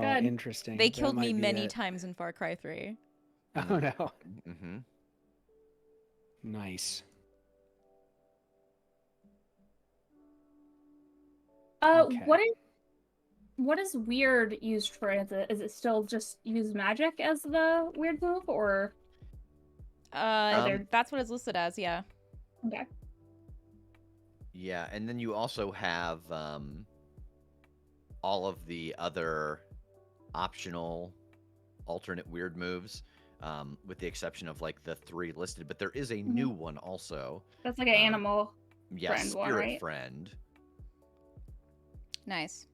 [SPEAKER 5] interesting.
[SPEAKER 2] They killed me many times in Far Cry 3.
[SPEAKER 5] Oh no.
[SPEAKER 3] Mm-hmm.
[SPEAKER 5] Nice.
[SPEAKER 4] Okay. What is weird used for? Is it still just use magic as the weird move, or?
[SPEAKER 2] That's what it's listed as. Yeah.
[SPEAKER 4] Okay.
[SPEAKER 3] Yeah, and then you also have all of the other optional alternate weird moves, with the exception of the 3 listed, but there is a new one also.
[SPEAKER 4] That's like an animal
[SPEAKER 3] friend
[SPEAKER 4] one,
[SPEAKER 3] spirit
[SPEAKER 4] right?
[SPEAKER 3] friend.
[SPEAKER 2] Nice.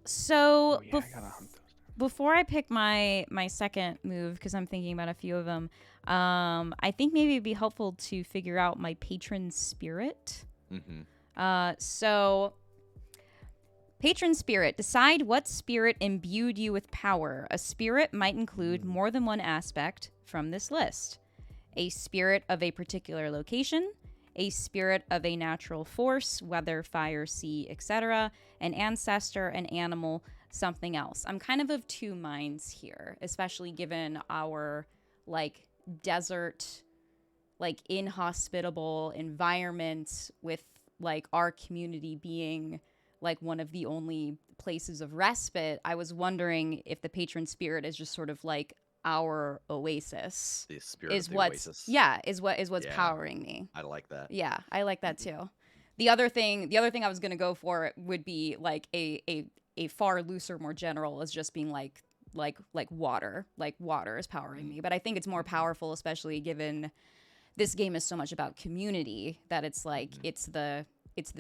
[SPEAKER 2] So
[SPEAKER 5] I gotta hunt those.
[SPEAKER 2] before I pick my second move, because I'm thinking about a few of them, I think maybe it'd be helpful to figure out my patron spirit. So patron spirit. Decide what spirit imbued you with power. A spirit might include more than one aspect from this list. A spirit of a particular location, a spirit of a natural force, weather, fire, sea, etc., an ancestor, an animal, something else. I'm kind of two minds here, especially given our desert, inhospitable environment, with our community being one of the only places of respite. I was wondering if the patron spirit is just sort of our oasis.
[SPEAKER 3] The spirit
[SPEAKER 2] is
[SPEAKER 3] of the
[SPEAKER 2] what's
[SPEAKER 3] oasis.
[SPEAKER 2] is what's powering me.
[SPEAKER 3] I like that.
[SPEAKER 2] Yeah, I like that too. The other thing I was gonna go for would be a far looser, more general, as just being like water. Water is powering me. But I think it's more powerful, especially given this game is so much about community, that it's it's the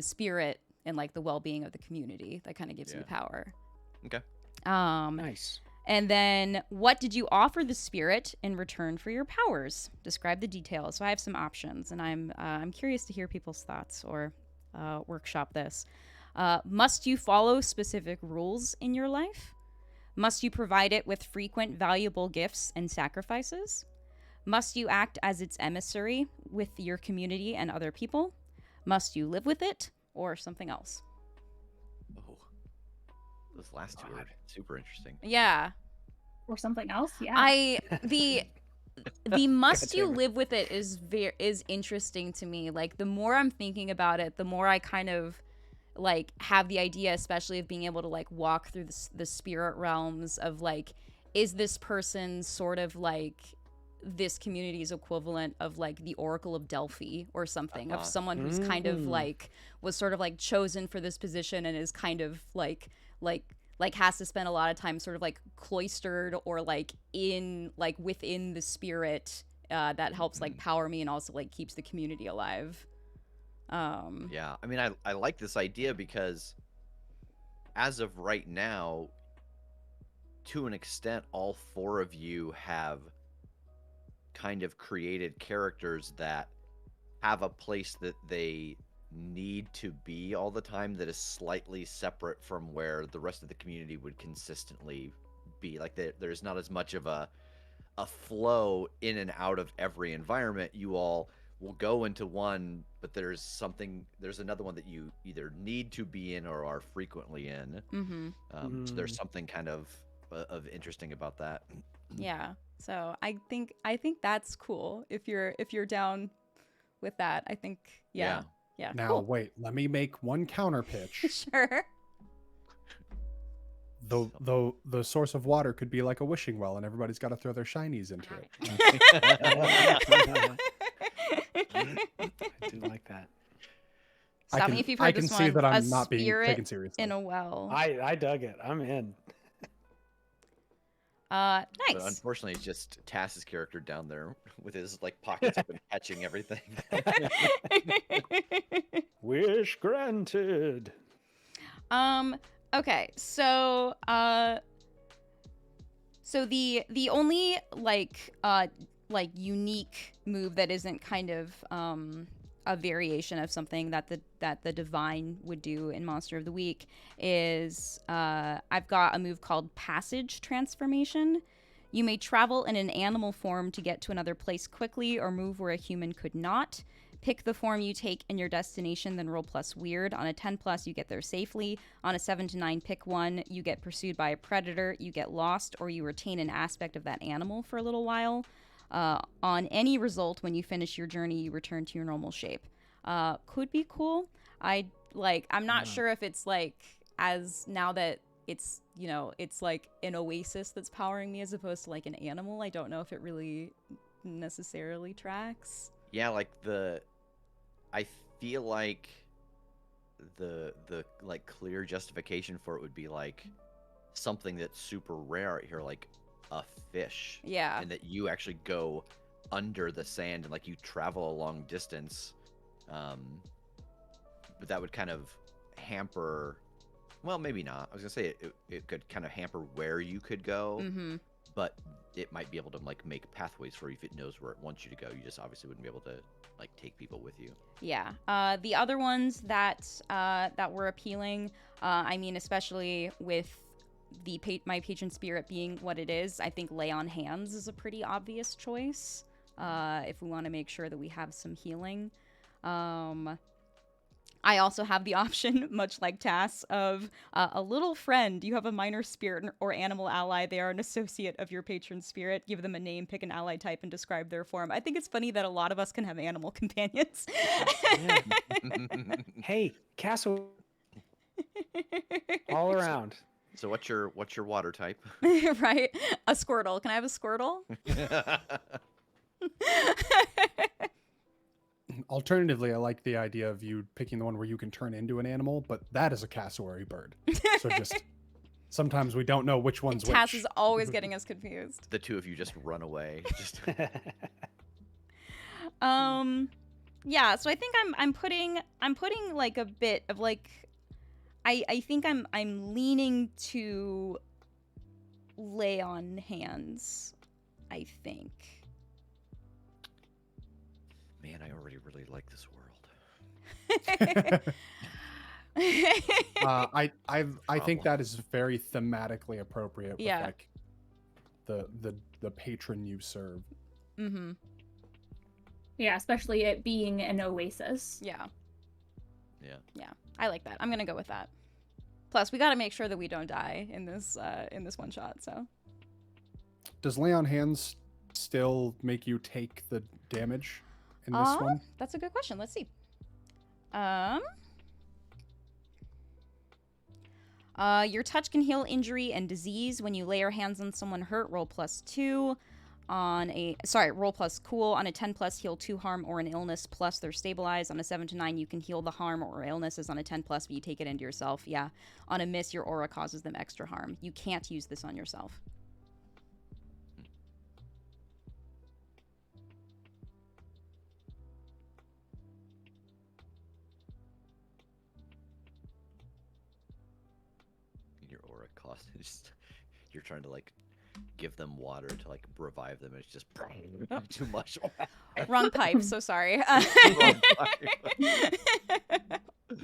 [SPEAKER 2] spirit and the well-being of the community that kind of gives me power.
[SPEAKER 3] Okay.
[SPEAKER 5] Nice.
[SPEAKER 2] And then, what did you offer the spirit in return for your powers? Describe the details. So I have some options, and I'm curious to hear people's thoughts or workshop this. Must you follow specific rules in your life? Must you provide it with frequent valuable gifts and sacrifices? Must you act as its emissary with your community and other people? Must you live with it, or something else?
[SPEAKER 3] Oh, those last two are super interesting.
[SPEAKER 2] Yeah.
[SPEAKER 4] Or something else? Yeah.
[SPEAKER 2] The must you live with it is interesting to me. The more I'm thinking about it, the more I kind of like have the idea, especially of being able to like walk through the spirit realms of like, is this person sort of like this community's equivalent of like the Oracle of Delphi or something, of someone who's kind of like was sort of like chosen for this position and is kind of like has to spend a lot of time sort of like cloistered or like in like within the spirit that helps like power me and also like keeps the community alive.
[SPEAKER 3] Yeah, I mean, I like this idea because as of right now, to an extent, all 4 of you have kind of created characters that have a place that they need to be all the time that is slightly separate from where the rest of the community would consistently be. Like there's not as much of a flow in and out of every environment. You all will go into one, but there's another one that you either need to be in or are frequently in. So there's something kind of interesting about that.
[SPEAKER 2] Yeah. So I think that's cool if you're down with that. I think yeah.
[SPEAKER 1] Now
[SPEAKER 2] Cool.
[SPEAKER 1] wait, let me make one counter pitch.
[SPEAKER 2] Sure.
[SPEAKER 1] The source of water could be like a wishing well, and everybody's got to throw their shinies into it.
[SPEAKER 5] I didn't like that.
[SPEAKER 2] Stop me if you've heard this one.
[SPEAKER 1] I can see that I'm
[SPEAKER 2] A
[SPEAKER 1] not being
[SPEAKER 2] spirit
[SPEAKER 1] taken seriously.
[SPEAKER 2] in a well.
[SPEAKER 5] I dug it. I'm in.
[SPEAKER 2] Nice.
[SPEAKER 3] But unfortunately, it's just Tass's character down there with his like pockets open, catching everything.
[SPEAKER 5] Wish granted.
[SPEAKER 2] Okay, so the only like unique move that isn't kind of a variation of something that the divine would do in Monster of the Week is I've got a move called Passage Transformation. You may travel in an animal form to get to another place quickly or move where a human could not. Pick the form you take in your destination, then roll plus weird. On a 10+, you get there safely. On a 7 to 9, pick one. You get pursued by a predator, you get lost, or you retain an aspect of that animal for a little while. On any result, when you finish your journey, you return to your normal shape. Could be cool. I'm not sure if it's like, as now that it's, you know, it's like an oasis that's powering me as opposed to like an animal. I don't know if it really necessarily tracks.
[SPEAKER 3] Yeah, like I feel like the like clear justification for it would be like something that's super rare out here, like a fish.
[SPEAKER 2] Yeah.
[SPEAKER 3] And that you actually go under the sand and like you travel a long distance. But that would kind of hamper, well, maybe not. I was gonna say it could kind of hamper where you could go, but it might be able to like make pathways for you if it knows where it wants you to go. You just obviously wouldn't be able to like take people with you.
[SPEAKER 2] Yeah. The other ones that were appealing, I mean, especially with my patron spirit being what it is, I think Lay on Hands is a pretty obvious choice if we want to make sure that we have some healing. I also have the option, much like Tass, of a little friend. You have a minor spirit or animal ally. They are an associate of your patron spirit. Give them a name, pick an ally type, and describe their form. I think it's funny that a lot of us can have animal companions.
[SPEAKER 5] Hey, castle. All around.
[SPEAKER 3] So what's your water type?
[SPEAKER 2] Right? A Squirtle. Can I have a Squirtle?
[SPEAKER 1] Alternatively, I like the idea of you picking the one where you can turn into an animal, but that is a cassowary bird. So just sometimes we don't know which one's
[SPEAKER 2] Tass
[SPEAKER 1] which.
[SPEAKER 2] is always getting us confused.
[SPEAKER 3] The two of you just run away. Just
[SPEAKER 2] Yeah, so I think I'm putting like a bit of like I think I'm leaning to Lay on Hands, I think.
[SPEAKER 3] Man, I already really like this world.
[SPEAKER 1] I think that is very thematically appropriate with
[SPEAKER 2] Yeah.
[SPEAKER 1] like the patron you serve.
[SPEAKER 2] Mm-hmm.
[SPEAKER 4] Yeah, especially it being an oasis.
[SPEAKER 2] Yeah.
[SPEAKER 3] Yeah.
[SPEAKER 2] Yeah. I like that. I'm gonna go with that. Plus, we gotta make sure that we don't die in this one shot, so.
[SPEAKER 1] Does Lay on Hands still make you take the damage in this one?
[SPEAKER 2] That's a good question. Let's see. Your touch can heal injury and disease. When you lay your hands on someone hurt, roll +2 on a roll plus cool. On a 10+ heal 2 harm or an illness plus they're stabilized. On a 7 to 9 you can heal the harm or illnesses. On a 10+, but you take it into yourself. Yeah. On a miss, your aura causes them extra harm. You can't use this on yourself.
[SPEAKER 3] Your aura cost is you're trying to like give them water to like revive them. It's just too much.
[SPEAKER 2] Wrong pipe, so sorry.
[SPEAKER 3] Wrong pipe.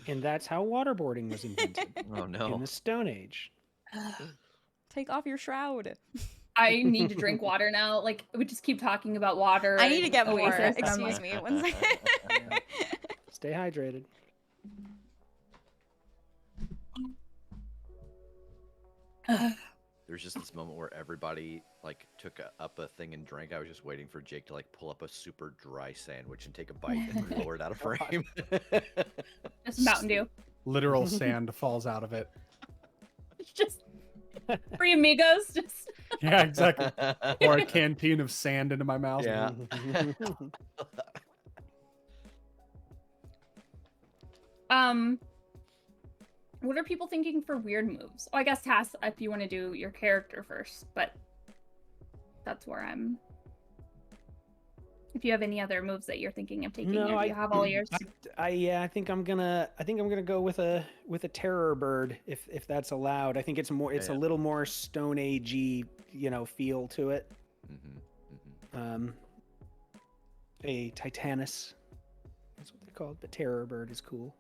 [SPEAKER 5] And that's how waterboarding was invented
[SPEAKER 3] Oh no.
[SPEAKER 5] in the Stone Age.
[SPEAKER 2] Take off your shroud.
[SPEAKER 4] I need to drink water now. Like, we just keep talking about water.
[SPEAKER 2] I need to get
[SPEAKER 4] and
[SPEAKER 2] more.
[SPEAKER 4] Oasis, and I'm
[SPEAKER 2] Excuse
[SPEAKER 4] like,
[SPEAKER 2] me. One second.
[SPEAKER 5] Yeah. Stay hydrated.
[SPEAKER 3] There's just this moment where everybody like took up a thing and drank. I was just waiting for Jake to like pull up a super dry sandwich and take a bite and lower it out of frame.
[SPEAKER 4] Just Mountain Dew.
[SPEAKER 1] Literal sand falls out of it.
[SPEAKER 4] It's just Free Amigos. Just
[SPEAKER 1] Yeah, exactly. Or a canteen of sand into my mouth.
[SPEAKER 3] Yeah.
[SPEAKER 4] What are people thinking for weird moves? Oh, I guess Tass, if you want to do your character first, but that's where I'm. If you have any other moves that you're thinking of taking, or do you have all yours?
[SPEAKER 5] I think I'm gonna go with a terror bird if that's allowed. I think it's more a little more Stone Agey, feel to it. A Titanus. That's what they're called. The terror bird is cooler.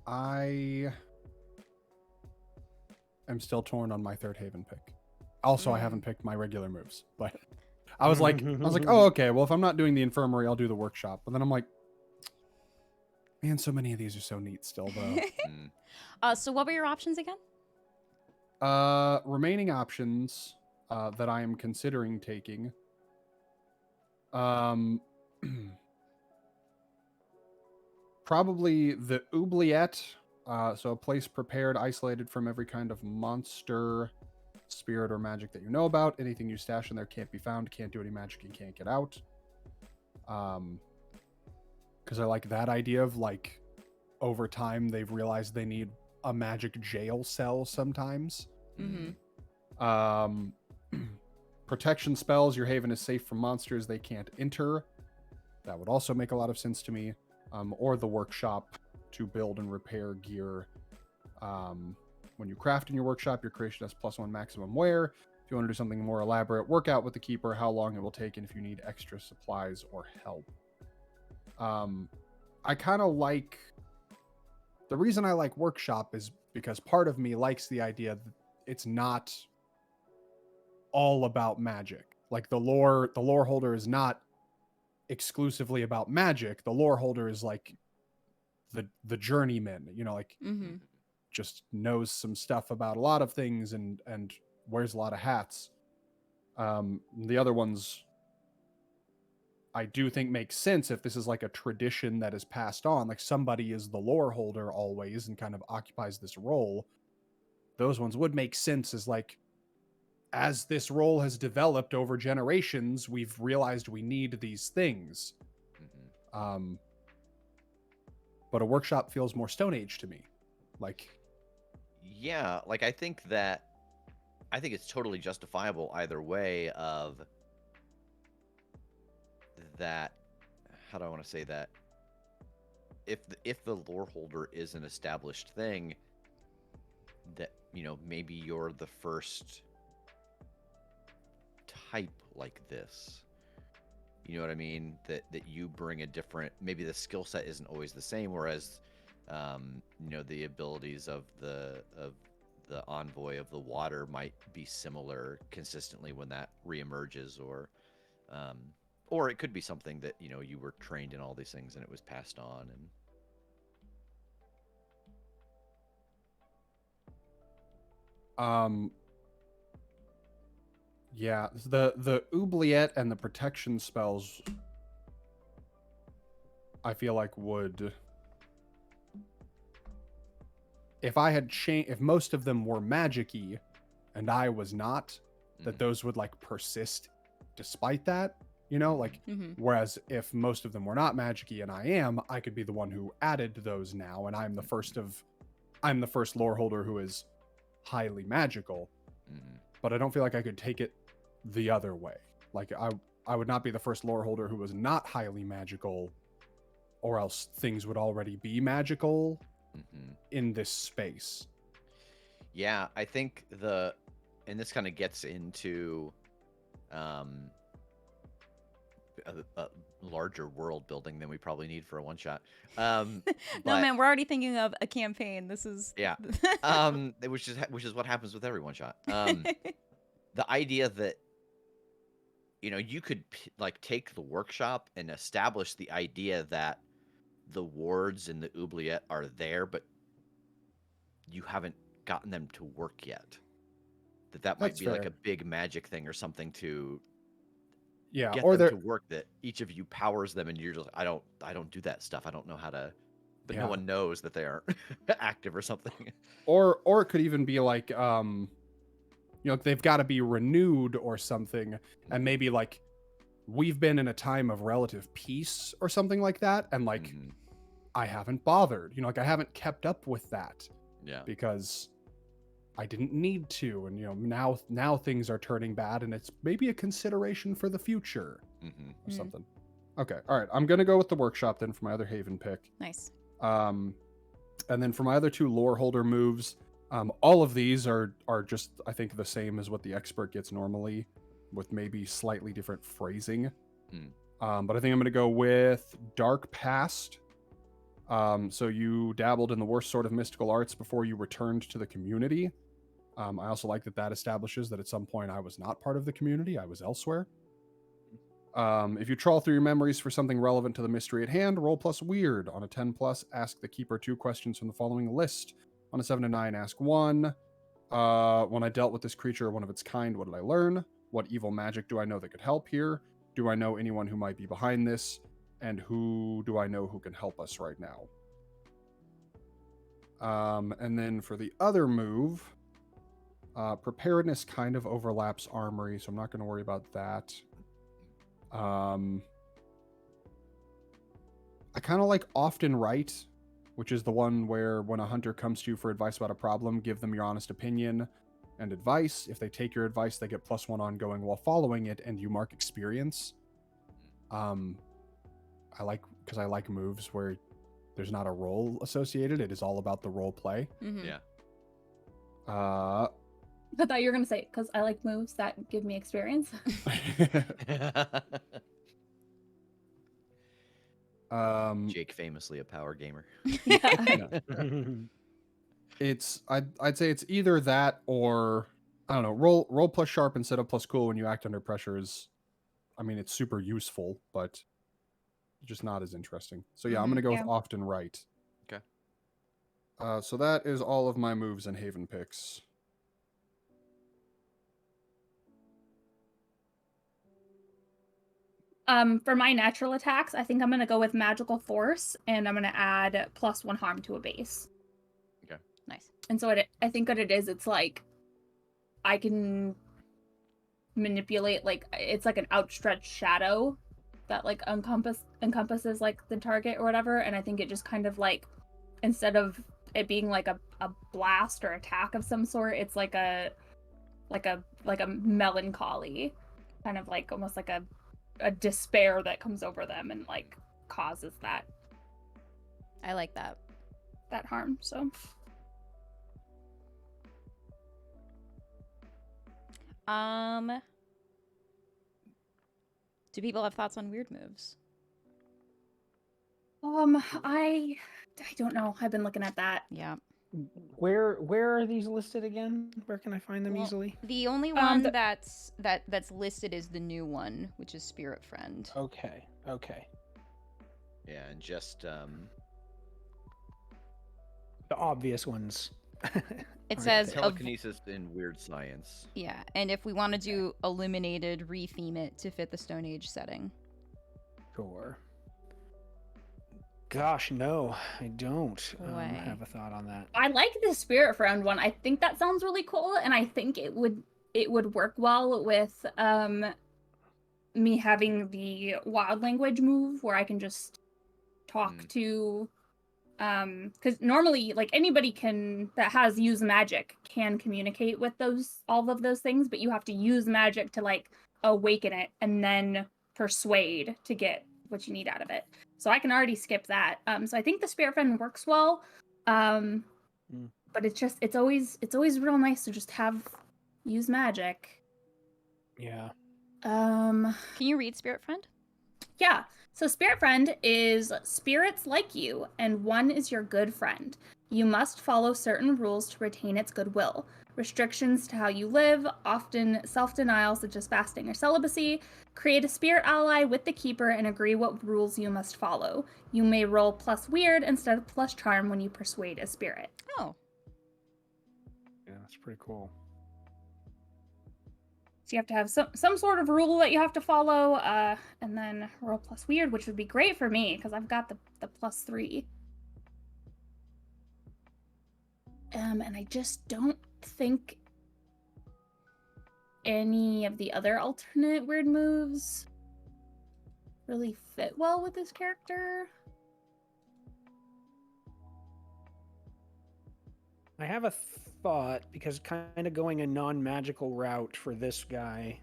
[SPEAKER 1] I am still torn on my third Haven pick. Also, I haven't picked my regular moves, but I was like, oh, okay. Well, if I'm not doing the infirmary, I'll do the workshop. But then I'm like, man, so many of these are so neat still, though.
[SPEAKER 2] So what were your options again?
[SPEAKER 1] Remaining options that I am considering taking. Probably the oubliette, so a place prepared, isolated from every kind of monster, spirit, or magic that you know about. Anything you stash in there can't be found, can't do any magic, and can't get out. Because I like that idea of like, over time they've realized they need a magic jail cell sometimes. Protection spells, your haven is safe from monsters they can't enter. That would also make a lot of sense to me. Or the workshop to build and repair gear. When you craft in your workshop, your creation has +1 maximum wear. If you want to do something more elaborate, work out with the keeper how long it will take and if you need extra supplies or help. I kind of like... The reason I like workshop is because part of me likes the idea that it's not all about magic. Like the lore holder is not exclusively about magic. The lore holder is like the journeyman, just knows some stuff about a lot of things and wears a lot of hats. The other ones I do think makes sense if this is like a tradition that is passed on, like somebody is the lore holder always and kind of occupies this role. Those ones would make sense as like, as this role has developed over generations, we've realized we need these things. But a workshop feels more Stone Age to me. Like,
[SPEAKER 3] yeah, like I think it's totally justifiable either way of that. How do I want to say that? If the lore holder is an established thing, that maybe you're the first type like this, you know what I mean, that you bring a different, maybe the skill set isn't always the same, whereas the abilities of the envoy of the water might be similar consistently when that reemerges, or it could be something that you were trained in all these things and it was passed on.
[SPEAKER 1] And yeah, the oubliette and the protection spells, I feel like would, if I had changed, if most of them were magic-y and I was not, that
[SPEAKER 3] Mhm.
[SPEAKER 1] those would like persist despite that, you know, like,
[SPEAKER 2] Mm-hmm.
[SPEAKER 1] whereas if most of them were not magic-y and I am, I could be the one who added those now, and I'm the first lore holder who is highly magical,
[SPEAKER 3] Mhm.
[SPEAKER 1] but I don't feel like I could take it the other way. Like I would not be the first lore holder who was not highly magical, or else things would already be magical
[SPEAKER 3] Mhm.
[SPEAKER 1] in this space.
[SPEAKER 3] Yeah, I think and this kind of gets into um a larger world building than we probably need for a one shot.
[SPEAKER 2] No,
[SPEAKER 3] But
[SPEAKER 2] man, we're already thinking of a campaign. This is
[SPEAKER 3] yeah, which is what happens with every one shot. The idea that you could like take the workshop and establish the idea that the wards in the oubliette are there, but you haven't gotten them to work yet. That might
[SPEAKER 1] That's
[SPEAKER 3] be like a
[SPEAKER 1] fair.
[SPEAKER 3] big magic thing or something to
[SPEAKER 1] Yeah,
[SPEAKER 3] get
[SPEAKER 1] or
[SPEAKER 3] them
[SPEAKER 1] there
[SPEAKER 3] to work, that each of you powers them, and you're just I don't do that stuff. I don't know how to, but no
[SPEAKER 1] yeah.
[SPEAKER 3] one knows that they aren't active or something.
[SPEAKER 1] Or it could even be like they've got to be renewed or something, and maybe like we've been in a time of relative peace or something like that, and like
[SPEAKER 3] Mhm.
[SPEAKER 1] I haven't bothered, like I haven't kept up with that
[SPEAKER 3] Yeah.
[SPEAKER 1] because I didn't need to, and now things are turning bad, and it's maybe a consideration for the future
[SPEAKER 3] Mm-hmm.
[SPEAKER 1] or something. Okay, all right, I'm gonna go with the workshop then for my other Haven pick.
[SPEAKER 2] Nice.
[SPEAKER 1] And then for my other two lore holder moves, all of these are just, I think, the same as what the expert gets normally, with maybe slightly different phrasing. But I think I'm going to go with Dark Past. So you dabbled in the worst sort of mystical arts before you returned to the community. I also like that establishes that at some point I was not part of the community. I was elsewhere. If you trawl through your memories for something relevant to the mystery at hand, roll plus weird. On a 10 plus, ask the keeper 2 questions from the following list. On a 7 to 9, ask 1. When I dealt with this creature, one of its kind, what did I learn? What evil magic do I know that could help here? Do I know anyone who might be behind this? And who do I know who can help us right now? And then for the other move, preparedness kind of overlaps armory, so I'm not going to worry about that. I kind of like Often Right, which is the one where when a hunter comes to you for advice about a problem, give them your honest opinion and advice. If they take your advice, they get +1 ongoing while following it, and you mark experience. I like moves where there's not a role associated. It is all about the role play.
[SPEAKER 2] Mm-hmm.
[SPEAKER 3] Yeah.
[SPEAKER 4] I thought you were gonna say because I like moves that give me experience.
[SPEAKER 3] Jake, famously a power gamer.
[SPEAKER 4] Yeah.
[SPEAKER 1] I'd say it's either that or I don't know. Roll plus sharp instead of plus cool when you act under pressure is, I mean, it's super useful, but just not as interesting. So yeah, I'm gonna go with Often Right.
[SPEAKER 3] Okay.
[SPEAKER 1] So that is all of my moves and Haven picks.
[SPEAKER 4] For my natural attacks, I think I'm gonna go with Magical Force, and I'm gonna add +1 harm to a base.
[SPEAKER 3] Okay.
[SPEAKER 2] Nice.
[SPEAKER 4] And so I think what it is, it's like I can manipulate, like it's like an outstretched shadow that like encompasses like the target or whatever, and I think it just kind of like, instead of it being like a blast or attack of some sort, it's like a melancholy, kind of like almost like a despair that comes over them and like causes that
[SPEAKER 2] I like that.
[SPEAKER 4] harm. So
[SPEAKER 2] do people have thoughts on weird moves?
[SPEAKER 4] I don't know. I've been looking at that.
[SPEAKER 2] Yeah.
[SPEAKER 5] Where are these listed again? Where can I find them easily?
[SPEAKER 2] The only one that's listed is the new one, which is Spirit Friend.
[SPEAKER 5] Okay.
[SPEAKER 3] Yeah, and just
[SPEAKER 5] The obvious ones.
[SPEAKER 2] It says
[SPEAKER 3] telekinesis in weird science.
[SPEAKER 2] yeah, and if we want to do eliminated, retheme it to fit the Stone Age setting.
[SPEAKER 5] Sure. Gosh, no, I don't
[SPEAKER 2] Way.
[SPEAKER 5] have a thought on that.
[SPEAKER 4] I like the spirit friend one. I think that sounds really cool, and I think it would work well with me having the wild language move where I can just talk to because normally like anybody can that has use magic can communicate with all of those things, but you have to use magic to like awaken it and then persuade to get what you need out of it. So I can already skip that. So I think the spirit friend works well. But it's always real nice to just have use magic.
[SPEAKER 5] Yeah.
[SPEAKER 2] Can you read Spirit Friend?
[SPEAKER 4] Yeah. So Spirit Friend is spirits like you, and one is your good friend. You must follow certain rules to retain its goodwill. Restrictions to how you live, often self-denial such as fasting or celibacy. Create a spirit ally with the keeper and agree what rules you must follow. You may roll plus weird instead of plus charm when you persuade a spirit.
[SPEAKER 2] Oh.
[SPEAKER 5] Yeah, that's pretty cool.
[SPEAKER 4] So you have to have some sort of rule that you have to follow, and then roll plus weird, which would be great for me because I've got the +3. And I just don't think any of the other alternate weird moves really fit well with this character.
[SPEAKER 5] I have a thought because kind of going a non-magical route for this guy.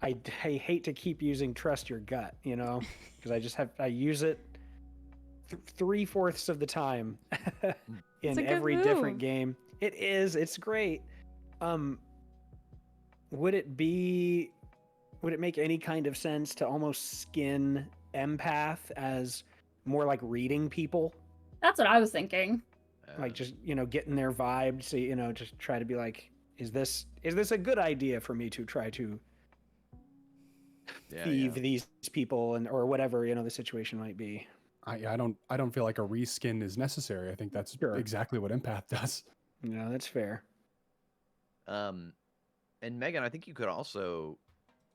[SPEAKER 5] I hate to keep using trust your gut, you know, because I use it 3/4 of the time in every different game. It's great. Would it make any kind of sense to almost skin empath as more like reading people?
[SPEAKER 4] That's what I was thinking.
[SPEAKER 5] Like just, getting their vibe. So, just try to be like, is this a good idea for me to try to thieve these people or whatever, the situation might be.
[SPEAKER 1] I don't feel like a reskin is necessary. I think that's exactly what empath does.
[SPEAKER 5] No, that's fair.
[SPEAKER 3] And Megan, I think you could also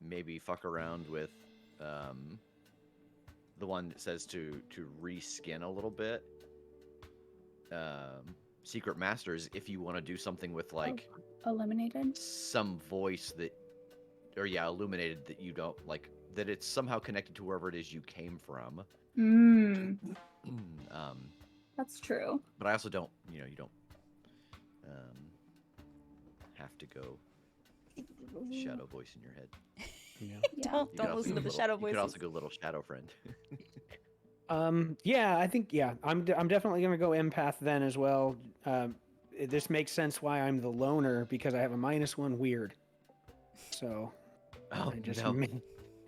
[SPEAKER 3] maybe fuck around with the one that says to reskin a little bit. Secret Masters, if you want to do something with like
[SPEAKER 4] eliminated
[SPEAKER 3] some voice that, or illuminated that you don't like, that it's somehow connected to wherever it is you came from.
[SPEAKER 4] That's true.
[SPEAKER 3] But I also don't, you don't have to go shadow voice in your head.
[SPEAKER 2] Yeah. Don't listen to the shadow voices.
[SPEAKER 3] You could also go little shadow friend.
[SPEAKER 5] Yeah, I think I'm definitely gonna go empath then as well. This makes sense why I'm the loner because I have a -1 weird. So I just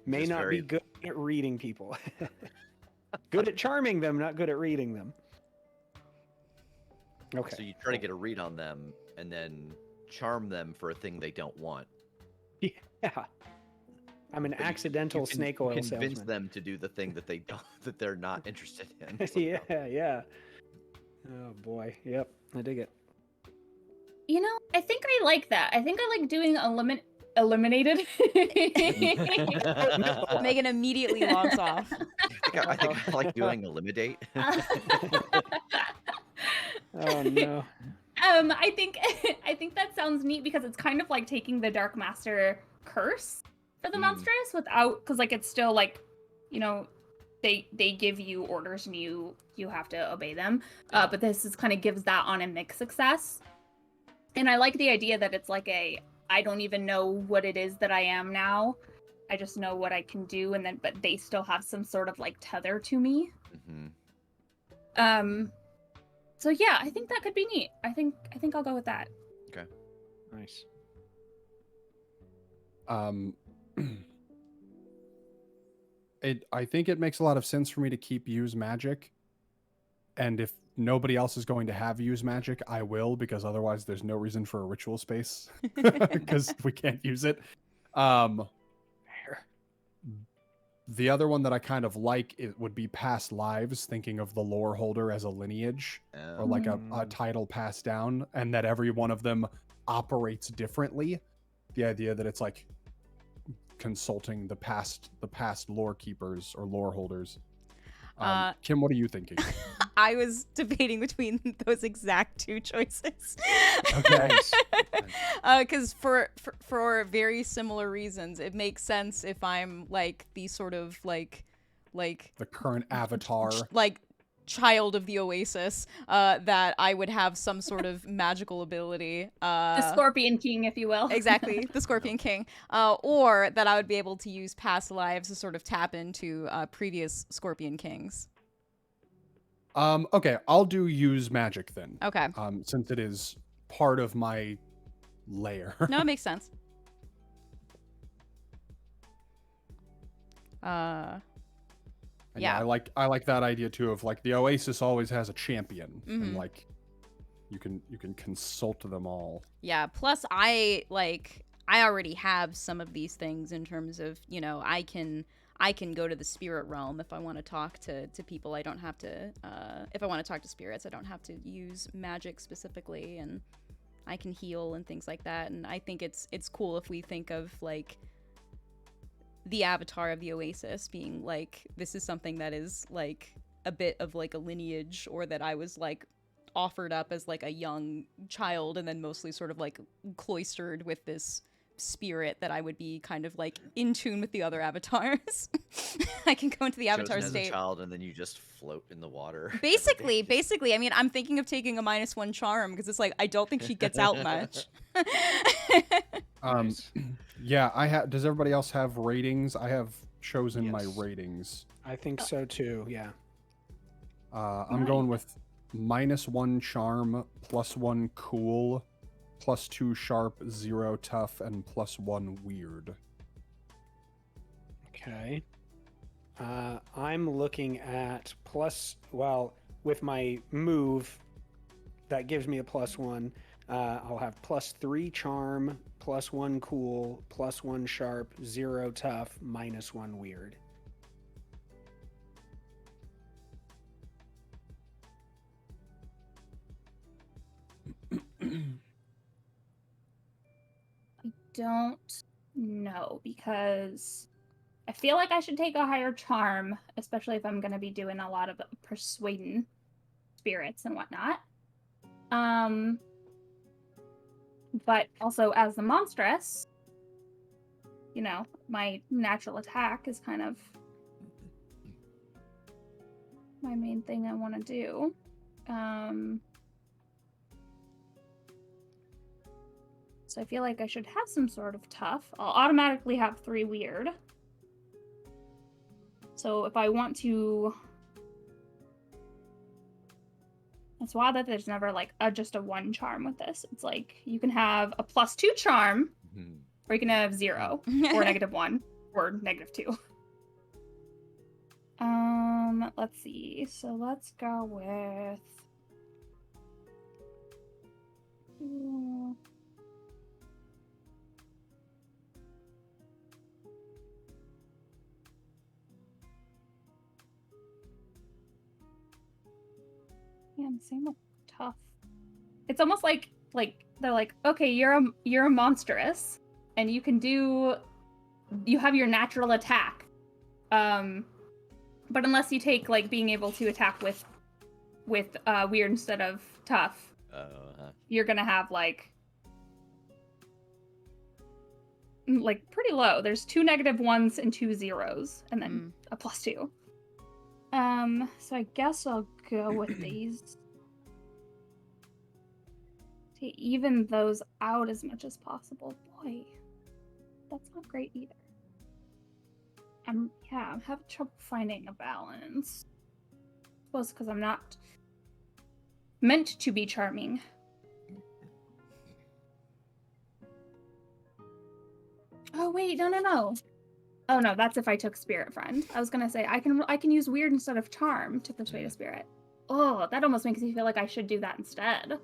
[SPEAKER 5] may not be good at reading people. Good at charming them, not good at reading them. Okay.
[SPEAKER 3] So you try to get a read on them and then charm them for a thing they don't want.
[SPEAKER 5] Yeah. I'm an accidental snake oil salesman.
[SPEAKER 3] Convince them to do the thing that that they're not interested in.
[SPEAKER 5] Yeah. Oh boy. Yep. I dig it.
[SPEAKER 4] I think I like that. I think I like doing eliminated.
[SPEAKER 2] Megan immediately logs off.
[SPEAKER 3] I think I like doing eliminate.
[SPEAKER 5] Oh no.
[SPEAKER 4] I think that sounds neat because it's kind of like taking the Dark Master curse for the monstrous because like it's still like, they give you orders and you have to obey them. But this is kind of gives that on a mixed success. And I like the idea that it's like I don't even know what it is that I am now. I just know what I can do, but they still have some sort of like tether to me. So yeah, I think that could be neat. I think I'll go with that.
[SPEAKER 3] Okay.
[SPEAKER 5] Nice.
[SPEAKER 1] I think it makes a lot of sense for me to keep use magic, and if nobody else is going to have use magic, I will, because otherwise there's no reason for a ritual space because we can't use it. The other one that I kind of like would be past lives, thinking of the lore holder as a lineage or like a title passed down, and that every one of them operates differently. The idea that it's like consulting the past lore keepers or lore holders. Kim, what are you thinking?
[SPEAKER 2] I was debating between those exact two choices.
[SPEAKER 1] Okay.
[SPEAKER 2] Because for very similar reasons, it makes sense if I'm like the sort of like
[SPEAKER 1] The current avatar.
[SPEAKER 2] like child of the Oasis, that I would have some sort of magical ability.
[SPEAKER 4] The Scorpion King, if you will.
[SPEAKER 2] Exactly, the Scorpion King. Or that I would be able to use past lives to sort of tap into previous Scorpion Kings.
[SPEAKER 1] Okay, I'll do use magic then.
[SPEAKER 2] Okay.
[SPEAKER 1] Since it is part of my layer.
[SPEAKER 2] No, it makes sense.
[SPEAKER 1] And
[SPEAKER 2] yeah.
[SPEAKER 1] I like that idea too of like the Oasis always has a champion
[SPEAKER 2] Mhm.
[SPEAKER 1] and like you can consult them all.
[SPEAKER 2] Yeah, plus I already have some of these things in terms of, you know, I can go to the spirit realm if I want to talk to people. I don't have to if I want to talk to spirits, I don't have to use magic specifically, and I can heal and things like that. And I think it's cool if we think of like the avatar of the Oasis being like, this is something that is like a bit of like a lineage, or that I was like offered up as like a young child and then mostly sort of like cloistered with this spirit that I would be kind of like in tune with the other avatars. I can go into the avatar
[SPEAKER 3] Chosen as
[SPEAKER 2] state.
[SPEAKER 3] a child, and then you just float in the water.
[SPEAKER 2] Basically, I mean, I'm thinking of taking a -1 charm because it's like I don't think she gets out much.
[SPEAKER 5] Nice.
[SPEAKER 1] Yeah, does everybody else have ratings? I have chosen my
[SPEAKER 5] Yes.
[SPEAKER 1] ratings.
[SPEAKER 5] I think so too. Yeah.
[SPEAKER 1] I'm going with -1 charm, +1 cool, +2 sharp, 0 tough, and +1 weird.
[SPEAKER 5] Okay. I'm looking at with my move, that gives me a +1. I'll have +3 charm, +1 cool, +1 sharp, 0 tough, -1 weird.
[SPEAKER 4] I don't know, because I feel like I should take a higher charm, especially if I'm going to be doing a lot of persuading spirits and whatnot. But also as the monstress, you know, my natural attack is kind of my main thing I want to do. So I feel like I should have some sort of tough. I'll automatically have 3 weird. So if I want to... It's wild that there's never like just a 1 charm with this. It's like you can have a +2 charm, or you can have 0, or -1, or -2. Let's see. So let's go with... Yeah, same with tough. It's almost like they're like, okay, you're a monstrous, and you have your natural attack. But unless you take like being able to attack with weird instead of tough, you're gonna have like pretty low. There's 2 -1s and 2 0s, and then a +2. So I guess I'll go with these to even those out as much as possible. Boy, that's not great either. I'm having trouble finding a balance. I suppose because I'm not meant to be charming. Oh wait, no. Oh no, that's if I took Spirit Friend. I was gonna say I can use Weird instead of Charm to persuade a spirit. Oh, that almost makes me feel like I should do that instead.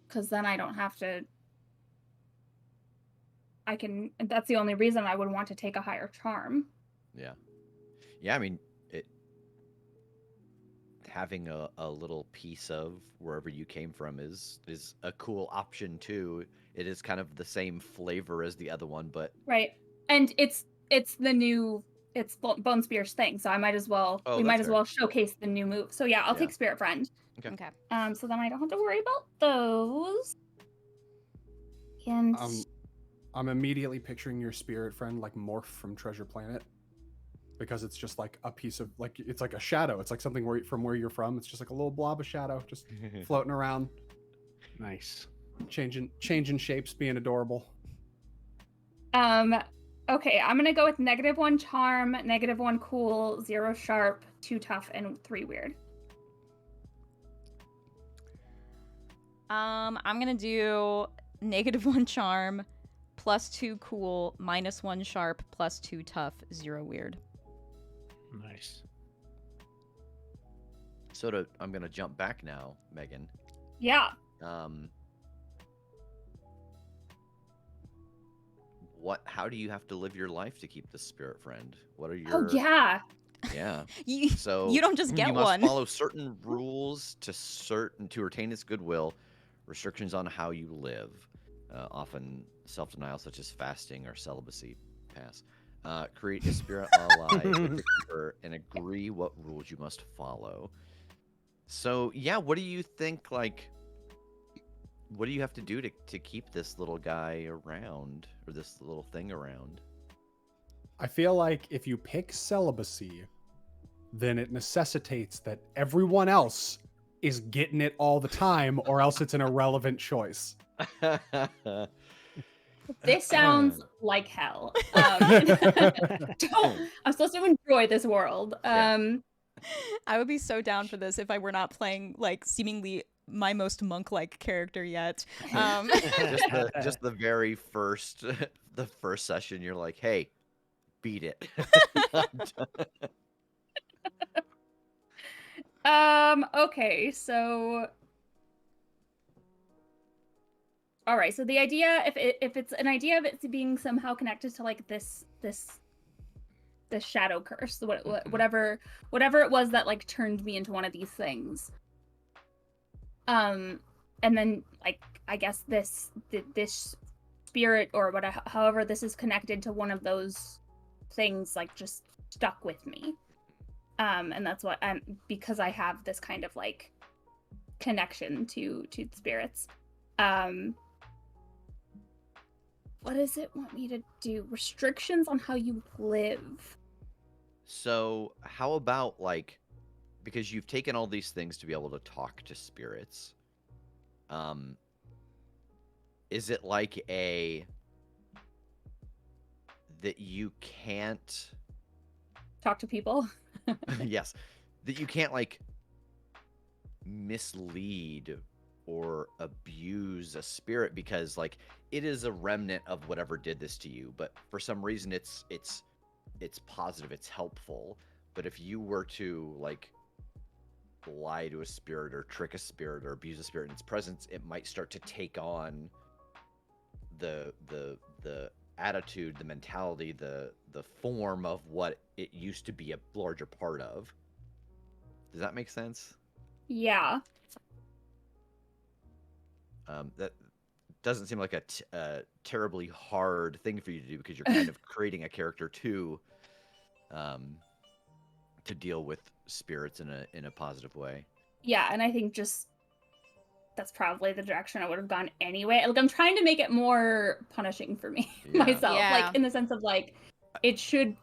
[SPEAKER 4] Because then I don't have to. That's the only reason I would want to take a higher charm.
[SPEAKER 3] Yeah, I mean, having a little piece of wherever you came from is a cool option too. It is kind of the same flavor as the other one, but
[SPEAKER 4] right. And it's the new it's Bone Spear's thing, so I might as well
[SPEAKER 3] Oh,
[SPEAKER 4] we
[SPEAKER 3] that's
[SPEAKER 4] might as
[SPEAKER 3] fair.
[SPEAKER 4] well showcase the new move. So yeah, I'll
[SPEAKER 3] Yeah.
[SPEAKER 4] take Spirit Friend.
[SPEAKER 3] Okay.
[SPEAKER 2] Okay.
[SPEAKER 4] So then I don't have to worry about those. And
[SPEAKER 1] I'm immediately picturing your spirit friend like Morph from Treasure Planet, because it's just like a piece of like it's like a shadow. It's like something from where you're from. It's just like a little blob of shadow just floating around,
[SPEAKER 5] Nice.
[SPEAKER 1] changing shapes, being adorable.
[SPEAKER 4] okay, I'm gonna go with -1 charm, -1 cool, 0 sharp, 2 tough, and 3 weird.
[SPEAKER 2] I'm gonna do -1 charm, +2 cool, -1 sharp, +2 tough, 0 weird.
[SPEAKER 5] Nice.
[SPEAKER 3] So I'm gonna jump back now, Megan.
[SPEAKER 4] Yeah.
[SPEAKER 3] How do you have to live your life to keep the spirit friend? What are your
[SPEAKER 4] Oh yeah.
[SPEAKER 3] Yeah.
[SPEAKER 2] You
[SPEAKER 3] So
[SPEAKER 2] don't just get
[SPEAKER 3] you must
[SPEAKER 2] one.
[SPEAKER 3] follow certain rules to retain its goodwill, restrictions on how you live, often self-denial such as fasting or celibacy. Pass. Create a spirit ally with the keeper and agree what rules you must follow. So yeah, what do you think? Like, what do you have to do to keep this little guy around, or this little thing around?
[SPEAKER 1] I feel like if you pick celibacy, then it necessitates that everyone else is getting it all the time, or else it's an irrelevant choice.
[SPEAKER 4] This sounds like hell. I'm supposed to enjoy this world.
[SPEAKER 3] Yeah.
[SPEAKER 2] I would be so down for this if I were not playing like seemingly my most monk-like character yet.
[SPEAKER 3] Just the very first the first session, you're like, hey, beat it.
[SPEAKER 4] Okay, so all right, so the idea, if it's an idea of it being somehow connected to like this shadow curse, whatever it was that like turned me into one of these things, and then like I guess this spirit or whatever, however this is connected to one of those things, like just stuck with me, and that's what because I have this kind of like connection to the spirits. What does it want me to do? Restrictions on how you live.
[SPEAKER 3] So how about, like, because you've taken all these things to be able to talk to spirits, is it like that you can't
[SPEAKER 4] Talk to people.
[SPEAKER 3] yes, that you can't like mislead or abuse a spirit, because like it is a remnant of whatever did this to you, but for some reason it's positive, it's helpful. But if you were to like lie to a spirit or trick a spirit or abuse a spirit in its presence, it might start to take on the attitude, the mentality, the form of what it used to be a larger part of. Does that make sense?
[SPEAKER 4] Yeah.
[SPEAKER 3] That doesn't seem like a terribly hard thing for you to do, because you're kind of creating a character to deal with spirits in a positive way.
[SPEAKER 4] Yeah, and I think just that's probably the direction I would have gone anyway. Like I'm trying to make it more punishing for me myself,
[SPEAKER 2] Yeah.
[SPEAKER 4] like in the sense of like it should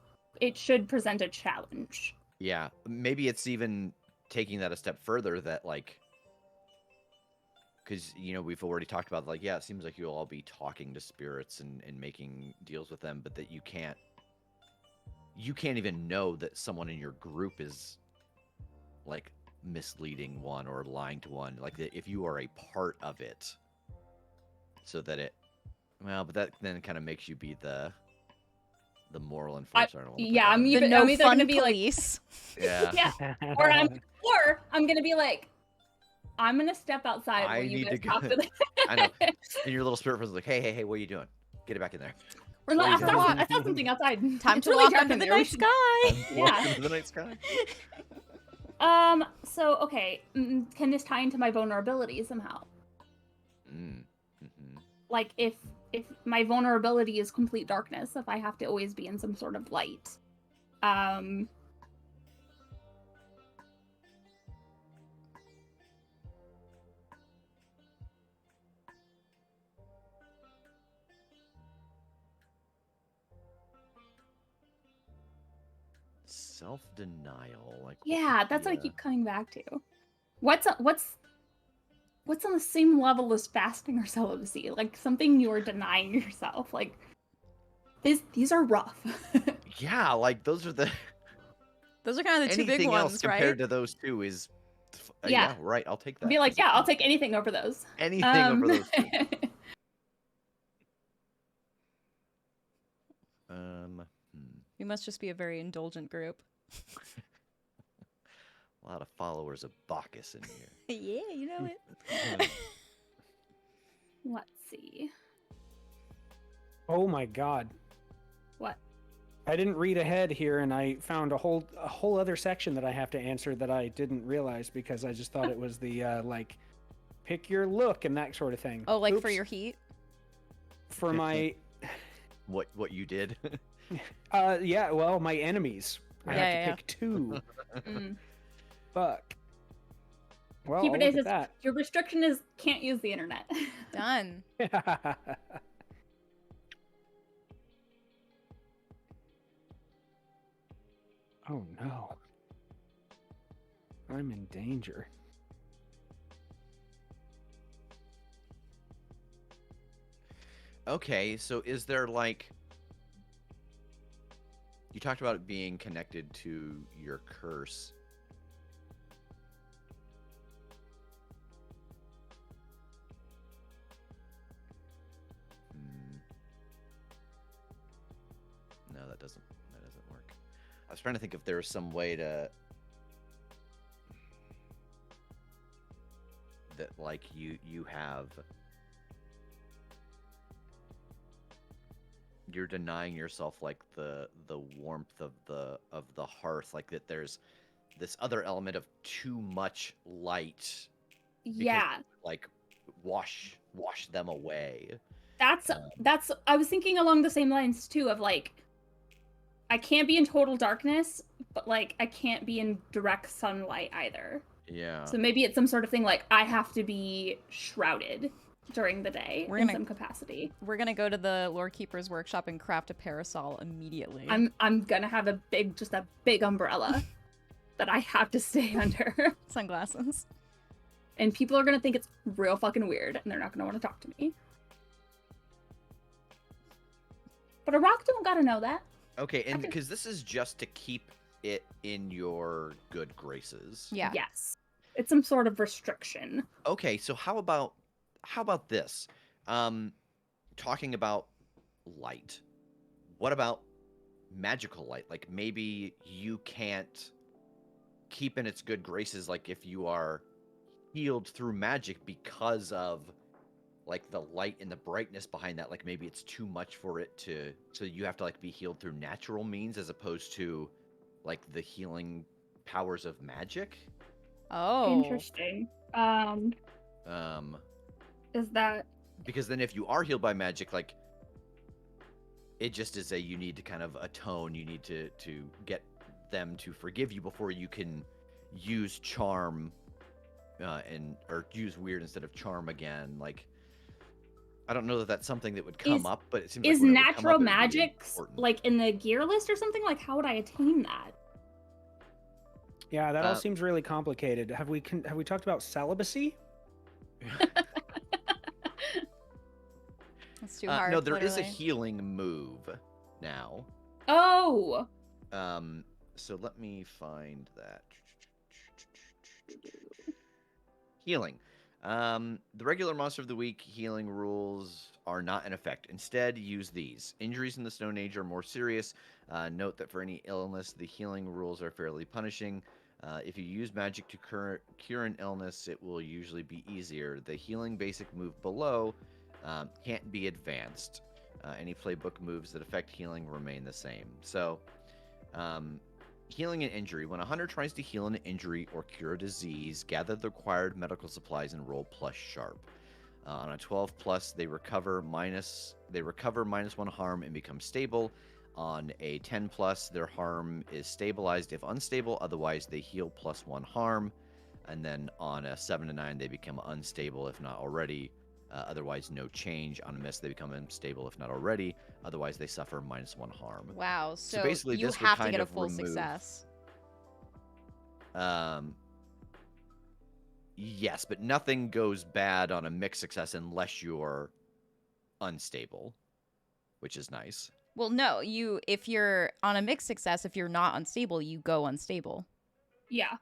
[SPEAKER 4] present a challenge.
[SPEAKER 3] Yeah, maybe it's even taking that a step further, that like, because we've already talked about, like, yeah, it seems like you'll all be talking to spirits and making deals with them, but that you can't even know that someone in your group is like misleading one or lying to one, like that if you are a part of it, so that but that then kind of makes you be the moral enforcer. I don't want to
[SPEAKER 4] Yeah, I'm
[SPEAKER 2] The
[SPEAKER 4] either
[SPEAKER 2] no
[SPEAKER 4] gonna
[SPEAKER 2] fun
[SPEAKER 4] be like,
[SPEAKER 2] police.
[SPEAKER 3] yeah.
[SPEAKER 4] yeah, or I'm gonna be like, I'm gonna step outside
[SPEAKER 3] I
[SPEAKER 4] while you
[SPEAKER 3] need
[SPEAKER 4] guys
[SPEAKER 3] to go.
[SPEAKER 4] talk to them.
[SPEAKER 3] I know. And your little spirit friend's like, hey, what are you doing? Get it back in there.
[SPEAKER 4] I
[SPEAKER 3] What are you doing?
[SPEAKER 4] saw something outside.
[SPEAKER 2] Time
[SPEAKER 4] It's
[SPEAKER 2] to
[SPEAKER 4] really
[SPEAKER 2] walk
[SPEAKER 4] dark
[SPEAKER 2] under
[SPEAKER 4] in
[SPEAKER 2] the
[SPEAKER 4] there. We
[SPEAKER 2] night
[SPEAKER 4] should-
[SPEAKER 2] sky.
[SPEAKER 4] Yeah.
[SPEAKER 3] Walk into the night sky.
[SPEAKER 4] So okay, can this tie into my vulnerability somehow? Like if my vulnerability is complete darkness, if I have to always be in some sort of light, Um,
[SPEAKER 3] Self-denial, like what
[SPEAKER 4] yeah,
[SPEAKER 3] would
[SPEAKER 4] that's
[SPEAKER 3] be
[SPEAKER 4] what I
[SPEAKER 3] a-
[SPEAKER 4] keep coming back to. What's on the same level as fasting or celibacy? Like something you're denying yourself. Like these are rough.
[SPEAKER 3] Yeah, like those are the
[SPEAKER 2] Those are kind of the two big
[SPEAKER 3] anything else
[SPEAKER 2] ones,
[SPEAKER 3] compared
[SPEAKER 2] right?
[SPEAKER 3] to those two is
[SPEAKER 4] Yeah.
[SPEAKER 3] yeah, right. I'll take
[SPEAKER 4] I'd
[SPEAKER 3] that.
[SPEAKER 4] be like,
[SPEAKER 3] 'cause
[SPEAKER 4] yeah, I'll take anything over those.
[SPEAKER 3] anything over those two.
[SPEAKER 2] We must just be a very indulgent group.
[SPEAKER 3] A lot of followers of Bacchus in here.
[SPEAKER 2] Yeah, you know it.
[SPEAKER 4] Let's see.
[SPEAKER 5] Oh my god.
[SPEAKER 4] What?
[SPEAKER 5] I didn't read ahead here, and I found a whole other section that I have to answer that I didn't realize because I just thought it was the like pick your look and that sort of thing.
[SPEAKER 2] Oh, like for
[SPEAKER 5] Oops.
[SPEAKER 2] your heat?
[SPEAKER 5] For my
[SPEAKER 3] What you did?
[SPEAKER 5] yeah, well, my enemies. I
[SPEAKER 2] Yeah,
[SPEAKER 5] have
[SPEAKER 2] yeah,
[SPEAKER 5] to pick two.
[SPEAKER 4] Mm.
[SPEAKER 5] Fuck. Well,
[SPEAKER 4] Keep
[SPEAKER 5] I'll
[SPEAKER 4] it
[SPEAKER 5] look
[SPEAKER 4] as
[SPEAKER 5] at
[SPEAKER 4] your restriction is can't use the internet.
[SPEAKER 2] Done.
[SPEAKER 5] that. Oh no. I'm in danger.
[SPEAKER 3] Okay, so is there like you talked about it being connected to your curse. No, that doesn't work. I was trying to think if there was some way to that like you have you're denying yourself like the warmth of the hearth, like that there's this other element of too much light because
[SPEAKER 4] Yeah.
[SPEAKER 3] like wash them away.
[SPEAKER 4] That's I was thinking along the same lines too of like I can't be in total darkness, but like I can't be in direct sunlight either.
[SPEAKER 3] Yeah.
[SPEAKER 4] So maybe it's some sort of thing like I have to be shrouded during the day
[SPEAKER 2] We're
[SPEAKER 4] in
[SPEAKER 2] gonna-
[SPEAKER 4] some capacity.
[SPEAKER 2] We're gonna go to the Lore Keeper's workshop and craft a parasol immediately.
[SPEAKER 4] I'm gonna have a big umbrella that I have to stay under.
[SPEAKER 2] Sunglasses.
[SPEAKER 4] And people are gonna think it's real fucking weird and they're not gonna want to talk to me. But a rock don't gotta know that.
[SPEAKER 3] Okay, and because this is just to keep it in your good graces.
[SPEAKER 2] Yeah.
[SPEAKER 4] Yes. It's some sort of restriction.
[SPEAKER 3] Okay, so how about this? Talking about light. What about magical light? Like maybe you can't keep in its good graces like if you are healed through magic because of like the light and the brightness behind that, like maybe it's too much for it to so you have to like be healed through natural means as opposed to like the healing powers of magic.
[SPEAKER 2] Oh.
[SPEAKER 4] Interesting. Is that
[SPEAKER 3] Because then if you are healed by magic, like it just is you need to kind of atone, you need to get them to forgive you before you can use charm or use weird instead of charm again. Like I don't know that that's something that would come up, but it seems
[SPEAKER 4] is
[SPEAKER 3] like whenever it come
[SPEAKER 4] natural
[SPEAKER 3] up, it would be
[SPEAKER 4] magic
[SPEAKER 3] important.
[SPEAKER 4] like in the gear list or something? Like how would I attain that?
[SPEAKER 5] Yeah, that all seems really complicated. Have we talked about celibacy?
[SPEAKER 2] That's too hard.
[SPEAKER 3] No, there is a
[SPEAKER 2] literally.
[SPEAKER 3] healing move now.
[SPEAKER 4] Oh.
[SPEAKER 3] So let me find that. Healing. The regular Monster of the Week healing rules are not in effect. Instead, use these. Injuries in the Stone Age are more serious. Note that for any illness, the healing rules are fairly punishing. If you use magic to cure an illness, it will usually be easier. The healing basic move below can't be advanced. Any playbook moves that affect healing remain the same. So, healing an injury. When a hunter tries to heal an injury or cure a disease, gather the required medical supplies and roll plus sharp. On a 12 plus, they recover minus 1 harm and become stable. On a 10 plus, their harm is stabilized if unstable. Otherwise, they heal +1 harm. And then on a 7 to 9, they become unstable if not already. Otherwise, no change. On a miss, they become unstable if not already. Otherwise, they suffer -1 harm.
[SPEAKER 2] Wow. So
[SPEAKER 3] basically,
[SPEAKER 2] you
[SPEAKER 3] this would
[SPEAKER 2] have to
[SPEAKER 3] kind
[SPEAKER 2] get a
[SPEAKER 3] of
[SPEAKER 2] full
[SPEAKER 3] remove-
[SPEAKER 2] success.
[SPEAKER 3] Yes, but nothing goes bad on a mixed success unless you're unstable, which is nice.
[SPEAKER 2] Well, no, if you're on a mixed success, if you're not unstable, you go unstable.
[SPEAKER 4] Yeah.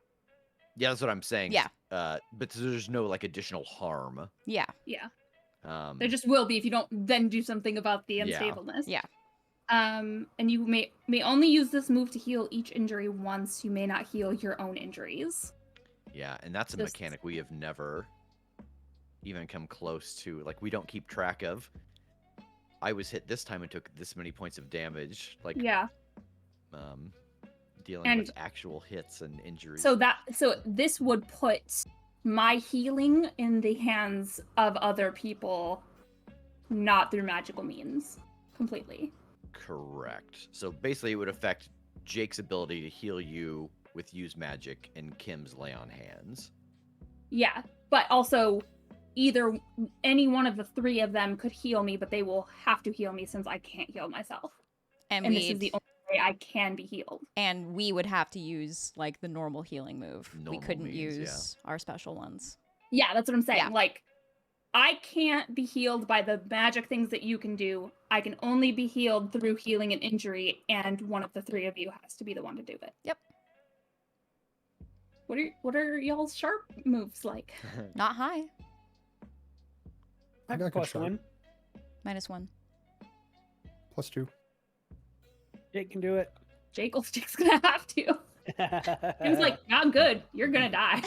[SPEAKER 3] Yeah, that's what I'm saying.
[SPEAKER 2] Yeah.
[SPEAKER 3] But there's no like additional harm.
[SPEAKER 2] Yeah.
[SPEAKER 4] Yeah.
[SPEAKER 3] Um,
[SPEAKER 4] There just will be if you don't then do something about the
[SPEAKER 3] Yeah.
[SPEAKER 4] unstableness.
[SPEAKER 2] Yeah.
[SPEAKER 4] And you may only use this move to heal each injury once. You may not heal your own injuries.
[SPEAKER 3] yeah, and that's a
[SPEAKER 4] Just-
[SPEAKER 3] mechanic we have never even come close to. Like, we don't keep track of. I was hit this time and took this many points of damage. Like,
[SPEAKER 4] Yeah.
[SPEAKER 3] dealing
[SPEAKER 4] And-
[SPEAKER 3] with actual hits and injuries.
[SPEAKER 4] So this would put my healing in the hands of other people, not through magical means, completely.
[SPEAKER 3] Correct. So basically, it would affect Jake's ability to heal you with use magic and Kim's lay on hands.
[SPEAKER 4] Yeah, but also any one of the three of them could heal me, but they will have to heal me since I can't heal myself.
[SPEAKER 2] And
[SPEAKER 4] And this is the only way I can be healed.
[SPEAKER 2] we would have to use like the normal healing move. We
[SPEAKER 3] Normal
[SPEAKER 2] couldn't
[SPEAKER 3] means,
[SPEAKER 2] use our special ones.
[SPEAKER 4] Yeah, that's what I'm saying.
[SPEAKER 2] Yeah.
[SPEAKER 4] Like, I can't be healed by the magic things that you can do. I can only be healed through healing an injury, and one of the three of you has to be the one to do it.
[SPEAKER 2] Yep.
[SPEAKER 4] What are y'all's sharp moves like?
[SPEAKER 2] Not high.
[SPEAKER 1] I got
[SPEAKER 5] Plus
[SPEAKER 1] good
[SPEAKER 5] one.
[SPEAKER 2] -1.
[SPEAKER 1] +2.
[SPEAKER 5] Jake can do it.
[SPEAKER 4] Jake's gonna have to. He was like, not good. You're gonna die.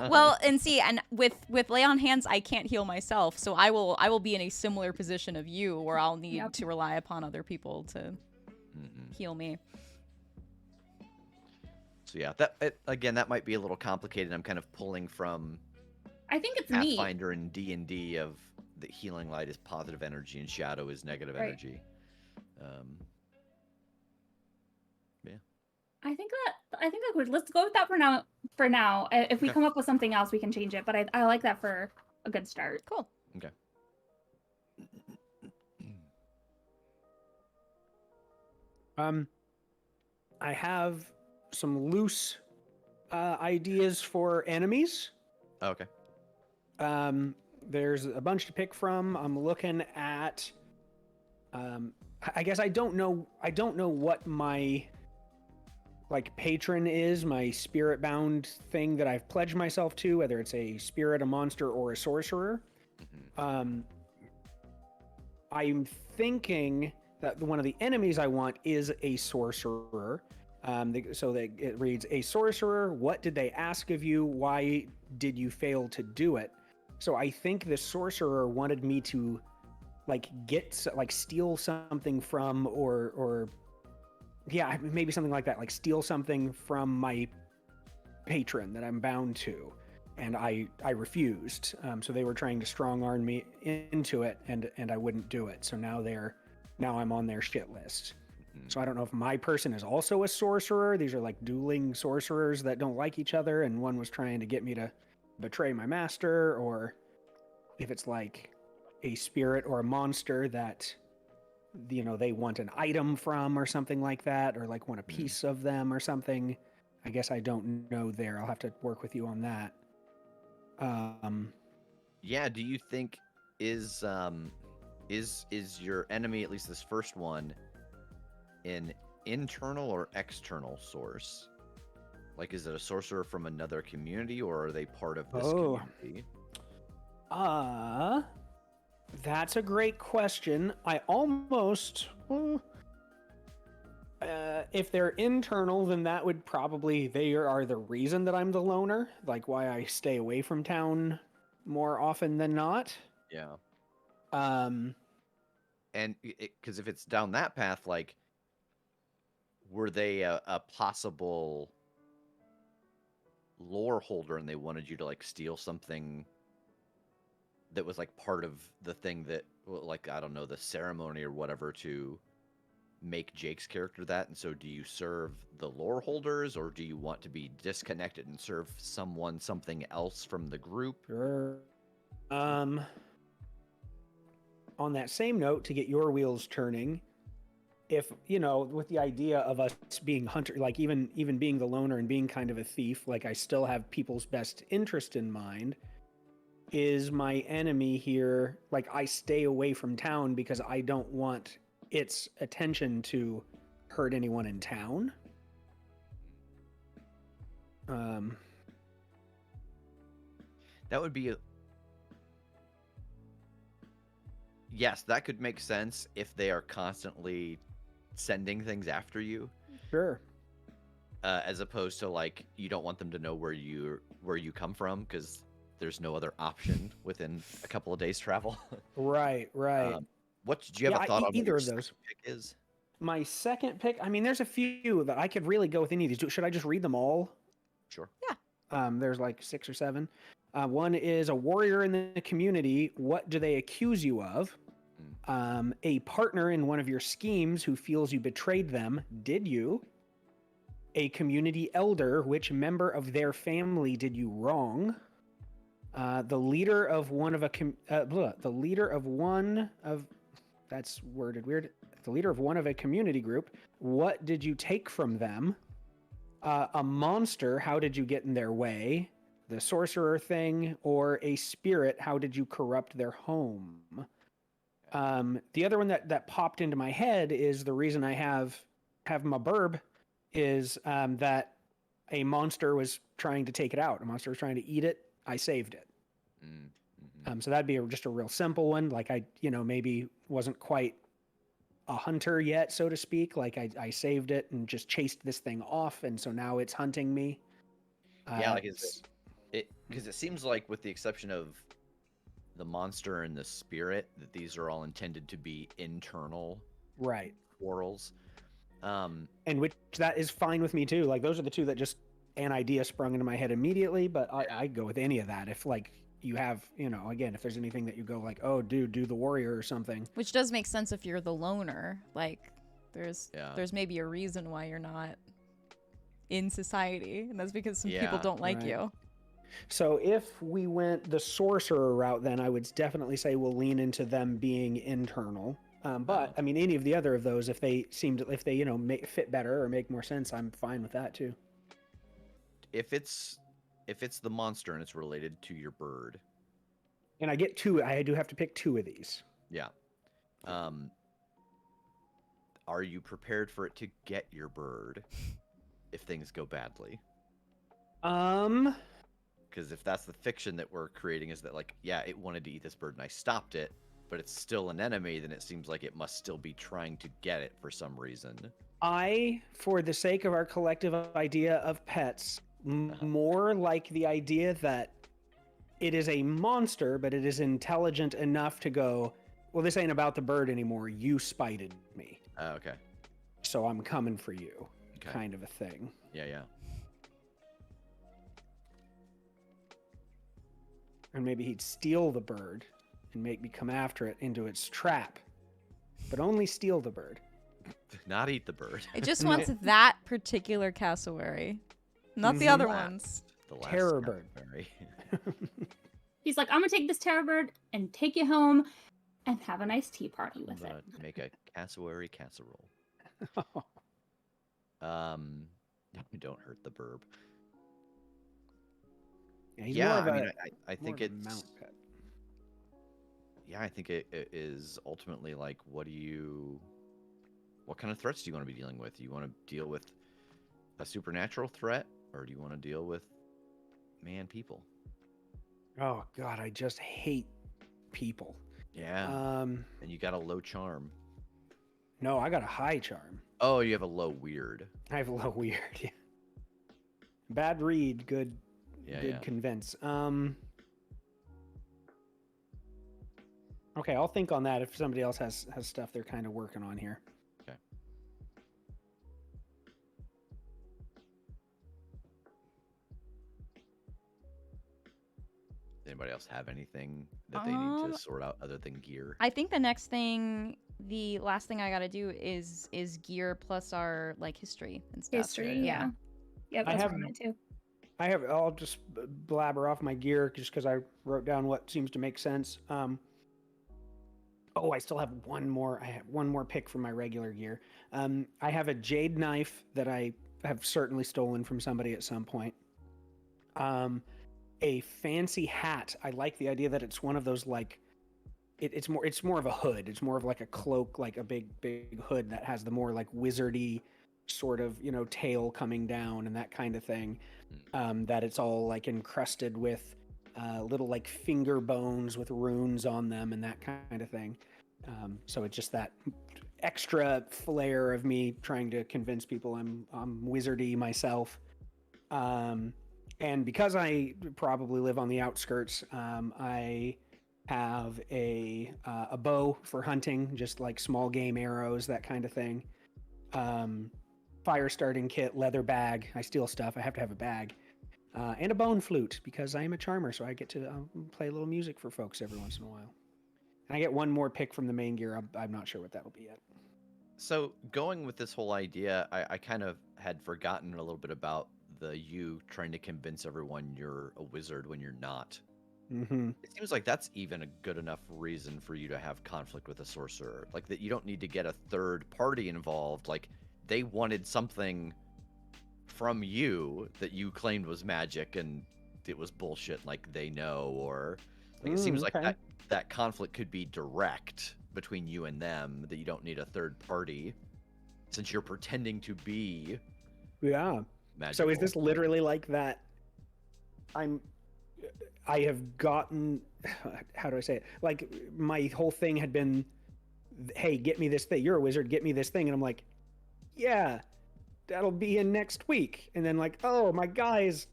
[SPEAKER 2] Well, and see, and with lay on hands, I can't heal myself, so I will be in a similar position of you, where I'll need
[SPEAKER 4] Yep.
[SPEAKER 2] to rely upon other people to heal me.
[SPEAKER 3] So yeah, again, that might be a little complicated. I'm kind of pulling from
[SPEAKER 4] I think it's neat.
[SPEAKER 3] Pathfinder and D&D of the healing light is positive energy and shadow is negative
[SPEAKER 4] Right.
[SPEAKER 3] energy.
[SPEAKER 4] I think that good. Let's go with that for now. For now, if we
[SPEAKER 3] Okay.
[SPEAKER 4] come up with something else, we can change it. But I like that for a good start.
[SPEAKER 2] Cool.
[SPEAKER 3] Okay.
[SPEAKER 5] I have some loose ideas for enemies.
[SPEAKER 3] Okay.
[SPEAKER 5] There's a bunch to pick from. I'm looking at. I guess I don't know what my patron is, my spirit bound thing that I've pledged myself to, whether it's a spirit, a monster, or a sorcerer. I'm thinking that one of the enemies I want is a sorcerer. So that it reads, a sorcerer, what did they ask of you? Why did you fail to do it? So I think the sorcerer wanted me to steal something from or yeah, maybe something like that, like steal something from my patron that I'm bound to. And I refused. So they were trying to strong arm me into it, and I wouldn't do it. So now I'm on their shit list. So I don't know if my person is also a sorcerer. These are like dueling sorcerers that don't like each other, and one was trying to get me to betray my master, or if it's like a spirit or a monster that they want an item from or something like that, or like want a piece of them or something. I guess I don't know there. I'll have to work with you on that.
[SPEAKER 3] Yeah, do you think is your enemy, at least this first one, an internal or external source? Like, is it a sorcerer from another community, or are they part of this community?
[SPEAKER 5] That's a great question. I almost if they're internal, then that would probably, they are the reason that I'm the loner, like why I stay away from town more often than not.
[SPEAKER 3] Yeah.
[SPEAKER 5] Um,
[SPEAKER 3] And because if it's down that path, like, were they a possible lore holder and they wanted you to like steal something that was like part of the thing that, well, like, I don't know, the ceremony or whatever to make Jake's character that? And so do you serve the lore holders, or do you want to be disconnected and serve someone something else from the group?
[SPEAKER 5] Sure. On that same note, to get your wheels turning, if with the idea of us being hunter, like even being the loner and being kind of a thief, like I still have people's best interest in mind. Is my enemy here, like I stay away from town because I don't want its attention to hurt anyone in town.
[SPEAKER 3] That would be yes, that could make sense if they are constantly sending things after you.
[SPEAKER 5] Sure.
[SPEAKER 3] As opposed to like you don't want them to know where you come from because there's no other option within a couple of days travel.
[SPEAKER 5] Right.
[SPEAKER 3] Do you have a thought on
[SPEAKER 5] either
[SPEAKER 3] what
[SPEAKER 5] of
[SPEAKER 3] your
[SPEAKER 5] those
[SPEAKER 3] second pick is?
[SPEAKER 5] My second pick, I mean, there's a few that I could really go with any of these. Should I just read them all?
[SPEAKER 3] Sure.
[SPEAKER 5] There's like 6 or 7. One is a warrior in the community. What do they accuse you of? A partner in one of your schemes who feels you betrayed them. Did you? A community elder. Which member of their family did you wrong? The leader of one of that's worded weird. The leader of one of a community group. What did you take from them? A monster. How did you get in their way? The sorcerer thing, or a spirit. How did you corrupt their home? The other one that popped into my head is the reason I have my burb is that a monster was trying to take it out. A monster was trying to eat it. I saved it. So that'd be just a real simple one. Like I, maybe wasn't quite a hunter yet, so to speak. Like I saved it and just chased this thing off, and so now it's hunting me.
[SPEAKER 3] Yeah, like because it seems like, with the exception of the monster and the spirit, that these are all intended to be internal quarrels.
[SPEAKER 5] And which that is fine with me too. Like those are the two that just an idea sprung into my head immediately. But I'd go with any of that if like you have, again, if there's anything that you go like, oh, dude, do the warrior or something.
[SPEAKER 2] Which does make sense if you're the loner. Like, there's maybe a reason why you're not in society, and that's because some people don't like you.
[SPEAKER 5] So if we went the sorcerer route, then I would definitely say we'll lean into them being internal. But I mean, any of the other of those, if they fit better or make more sense, I'm fine with that too.
[SPEAKER 3] If it's the monster and it's related to your bird,
[SPEAKER 5] and I get 2, I do have to pick 2 of these.
[SPEAKER 3] Yeah. Are you prepared for it to get your bird if things go badly? Because if that's the fiction that we're creating, is that like, yeah, it wanted to eat this bird and I stopped it, but it's still an enemy, then it seems like it must still be trying to get it for some reason.
[SPEAKER 5] For the sake of our collective idea of pets, more like the idea that it is a monster, but it is intelligent enough to go, well, this ain't about the bird anymore. You spited me.
[SPEAKER 3] Okay.
[SPEAKER 5] So I'm coming for you, kind of a thing.
[SPEAKER 3] Yeah.
[SPEAKER 5] And maybe he'd steal the bird and make me come after it into its trap, but only steal the bird.
[SPEAKER 3] Not eat the bird.
[SPEAKER 2] It just wants that particular cassowary, not the other ones.
[SPEAKER 3] The last
[SPEAKER 5] terror bird.
[SPEAKER 4] He's like, I'm gonna take this terror bird and take you home and have a nice tea party with it.
[SPEAKER 3] Make a cassowary casserole. Don't hurt the burb.
[SPEAKER 5] Yeah,
[SPEAKER 3] I think it's
[SPEAKER 5] mount pet.
[SPEAKER 3] Yeah, I think it is ultimately like, what kind of threats do you want to be dealing with? Do you want to deal with a supernatural threat, or do you want to deal with people?
[SPEAKER 5] Oh God, I just hate people.
[SPEAKER 3] Yeah. And you got a low charm.
[SPEAKER 5] No, I got a high charm.
[SPEAKER 3] Oh, you have a low weird.
[SPEAKER 5] I have a low weird. Yeah. Bad read, good.
[SPEAKER 3] Yeah.
[SPEAKER 5] Convince. Okay, I'll think on that if somebody else has stuff they're kind of working on here.
[SPEAKER 3] Okay. Anybody else have anything that they need to sort out other than gear?
[SPEAKER 2] I think the next thing, the last thing I gotta do is gear plus our like history and stuff.
[SPEAKER 4] History, yeah. Yep,
[SPEAKER 5] I
[SPEAKER 4] that's
[SPEAKER 5] have-
[SPEAKER 4] what I meant too.
[SPEAKER 5] I'll just blabber off my gear just because I wrote down what seems to make sense. I still have one more. I have one more pick from my regular gear. I have a jade knife that I have certainly stolen from somebody at some point. A fancy hat. I like the idea that it's one of those like, it's more of a hood. It's more of like a cloak, like a big hood that has the more like wizardy sort of, tail coming down and that kind of thing. That it's all like encrusted with little like finger bones with runes on them and that kind of thing. So it's just that extra flair of me trying to convince people I'm wizardy myself. And because I probably live on the outskirts, I have a bow for hunting, just like small game arrows, that kind of thing. Fire starting kit, leather bag. I steal stuff. I have to have a bag. And a bone flute because I am a charmer, so I get to play a little music for folks every once in a while. And I get one more pick from the main gear. I'm not sure what that'll be yet.
[SPEAKER 3] So going with this whole idea, I kind of had forgotten a little bit about you trying to convince everyone you're a wizard when you're not.
[SPEAKER 5] Mm-hmm.
[SPEAKER 3] It seems like that's even a good enough reason for you to have conflict with a sorcerer. Like that you don't need to get a third party involved. Like they wanted something from you that you claimed was magic and it was bullshit, like they know, or like it seems like that conflict could be direct between you and them, that you don't need a third party since you're pretending to be magical.
[SPEAKER 5] So is this literally like that? I have gotten, how do I say it? Like my whole thing had been, hey, get me this thing. You're a wizard. Get me this thing. And I'm like, yeah, that'll be in next week. And then like, oh, my guy's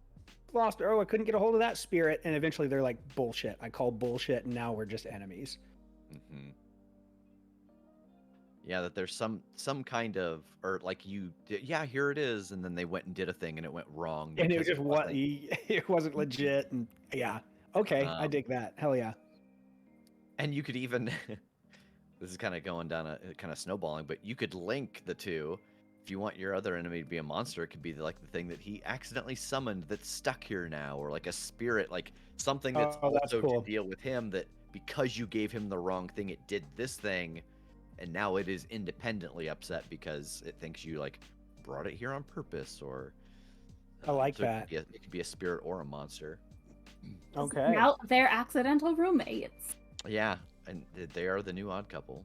[SPEAKER 5] lost. Oh, I couldn't get a hold of that spirit. And eventually they're like, bullshit. I call bullshit. And now we're just enemies.
[SPEAKER 3] Mm-hmm. Yeah, that there's some kind of, or like yeah, here it is, and then they went and did a thing and it went wrong.
[SPEAKER 5] And it was just it wasn't legit. And yeah, okay, I dig that. Hell yeah.
[SPEAKER 3] And you could even, this is kind of going down a kind of snowballing, but you could link the two. If you want your other enemy to be a monster, it could be like the thing that he accidentally summoned that's stuck here now, or like a spirit, like something that's also
[SPEAKER 5] cool.
[SPEAKER 3] to deal with him, that because you gave him the wrong thing, it did this thing. And now it is independently upset because it thinks you like brought it here on purpose, or
[SPEAKER 5] I like
[SPEAKER 3] so
[SPEAKER 5] that.
[SPEAKER 3] it could be a spirit or a monster.
[SPEAKER 5] Okay.
[SPEAKER 4] Now they're accidental roommates.
[SPEAKER 3] Yeah, and they are the new odd couple.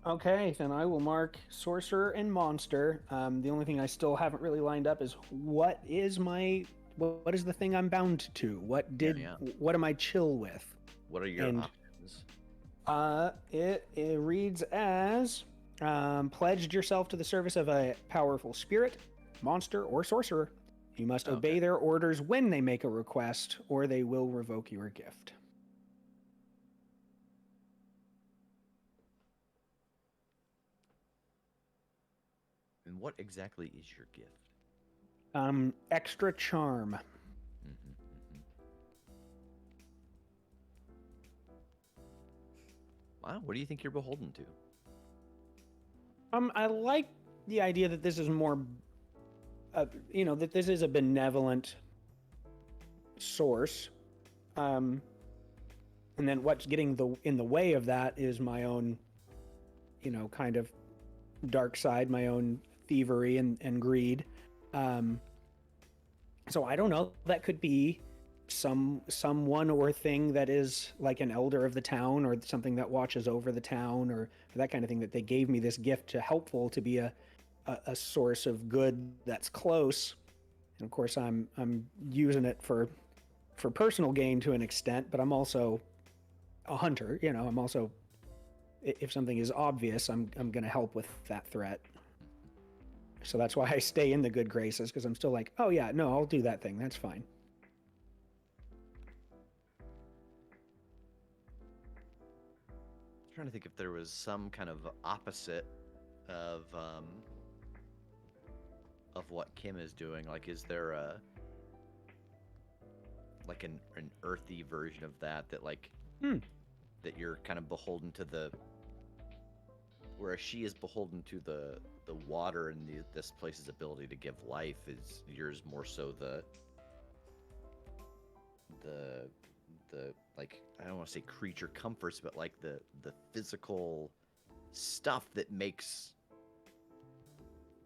[SPEAKER 5] Okay, then I will mark sorcerer and monster. The only thing I still haven't really lined up is what is the thing I'm bound to? What am I chill with?
[SPEAKER 3] What are your options?
[SPEAKER 5] It reads as pledged yourself to the service of a powerful spirit, monster, or sorcerer. You must obey their orders when they make a request, or they will revoke your gift.
[SPEAKER 3] And what exactly is your gift?
[SPEAKER 5] Extra charm.
[SPEAKER 3] Wow, what do you think you're beholden to?
[SPEAKER 5] I like the idea that this is more, that this is a benevolent source. And then what's getting in the way of that is my own, kind of dark side, my own thievery and greed. So I don't know, that could be someone or thing that is like an elder of the town, or something that watches over the town, or that kind of thing, that they gave me this gift to be a source of good that's close. And of course I'm using it for personal gain to an extent, but I'm also a hunter. I'm also, if something is obvious, I'm going to help with that threat. So that's why I stay in the good graces, because I'm still like, oh yeah, no, I'll do that thing. That's fine.
[SPEAKER 3] I'm trying to think if there was some kind of opposite of what Kim is doing. Like, is there like an earthy version of that like that you're kind of beholden to the, whereas she is beholden to the water and this place's ability to give life, is yours more so the like, I don't want to say creature comforts, but like the physical stuff that makes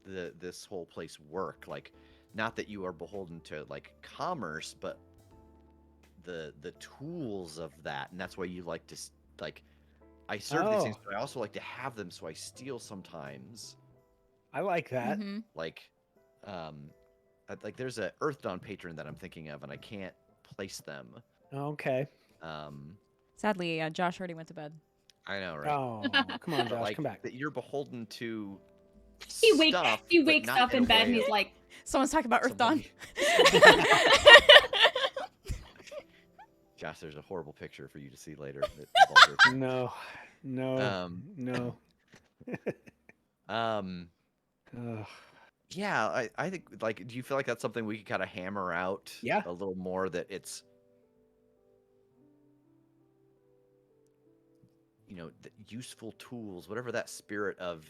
[SPEAKER 3] this whole place work. Like, not that you are beholden to like commerce, but the tools of that, and that's why you like to like, I serve these things, but I also like to have them, so I steal sometimes.
[SPEAKER 5] I like that.
[SPEAKER 2] Mm-hmm.
[SPEAKER 3] Like, like there's a Earth Dawn patron that I'm thinking of, and I can't place them.
[SPEAKER 5] Okay.
[SPEAKER 2] Sadly, Josh already went to bed.
[SPEAKER 3] I know, right?
[SPEAKER 5] Oh, come on,
[SPEAKER 3] But
[SPEAKER 5] Josh,
[SPEAKER 3] like,
[SPEAKER 5] come back.
[SPEAKER 3] that you're beholden to
[SPEAKER 4] He
[SPEAKER 3] stuff, but
[SPEAKER 4] wakes
[SPEAKER 3] not
[SPEAKER 4] up in
[SPEAKER 3] a
[SPEAKER 4] bed and
[SPEAKER 3] way
[SPEAKER 4] he's
[SPEAKER 3] of
[SPEAKER 4] like,
[SPEAKER 2] Someone's talking about Earth Dawn.
[SPEAKER 3] somebody- Josh, there's a horrible picture for you to see later. That involves Earth Dawn.
[SPEAKER 5] No. No. Ugh.
[SPEAKER 3] Yeah, I think, like, do you feel like that's something we could kind of hammer out
[SPEAKER 5] Yeah.
[SPEAKER 3] a little more, that it's, the useful tools, whatever that spirit of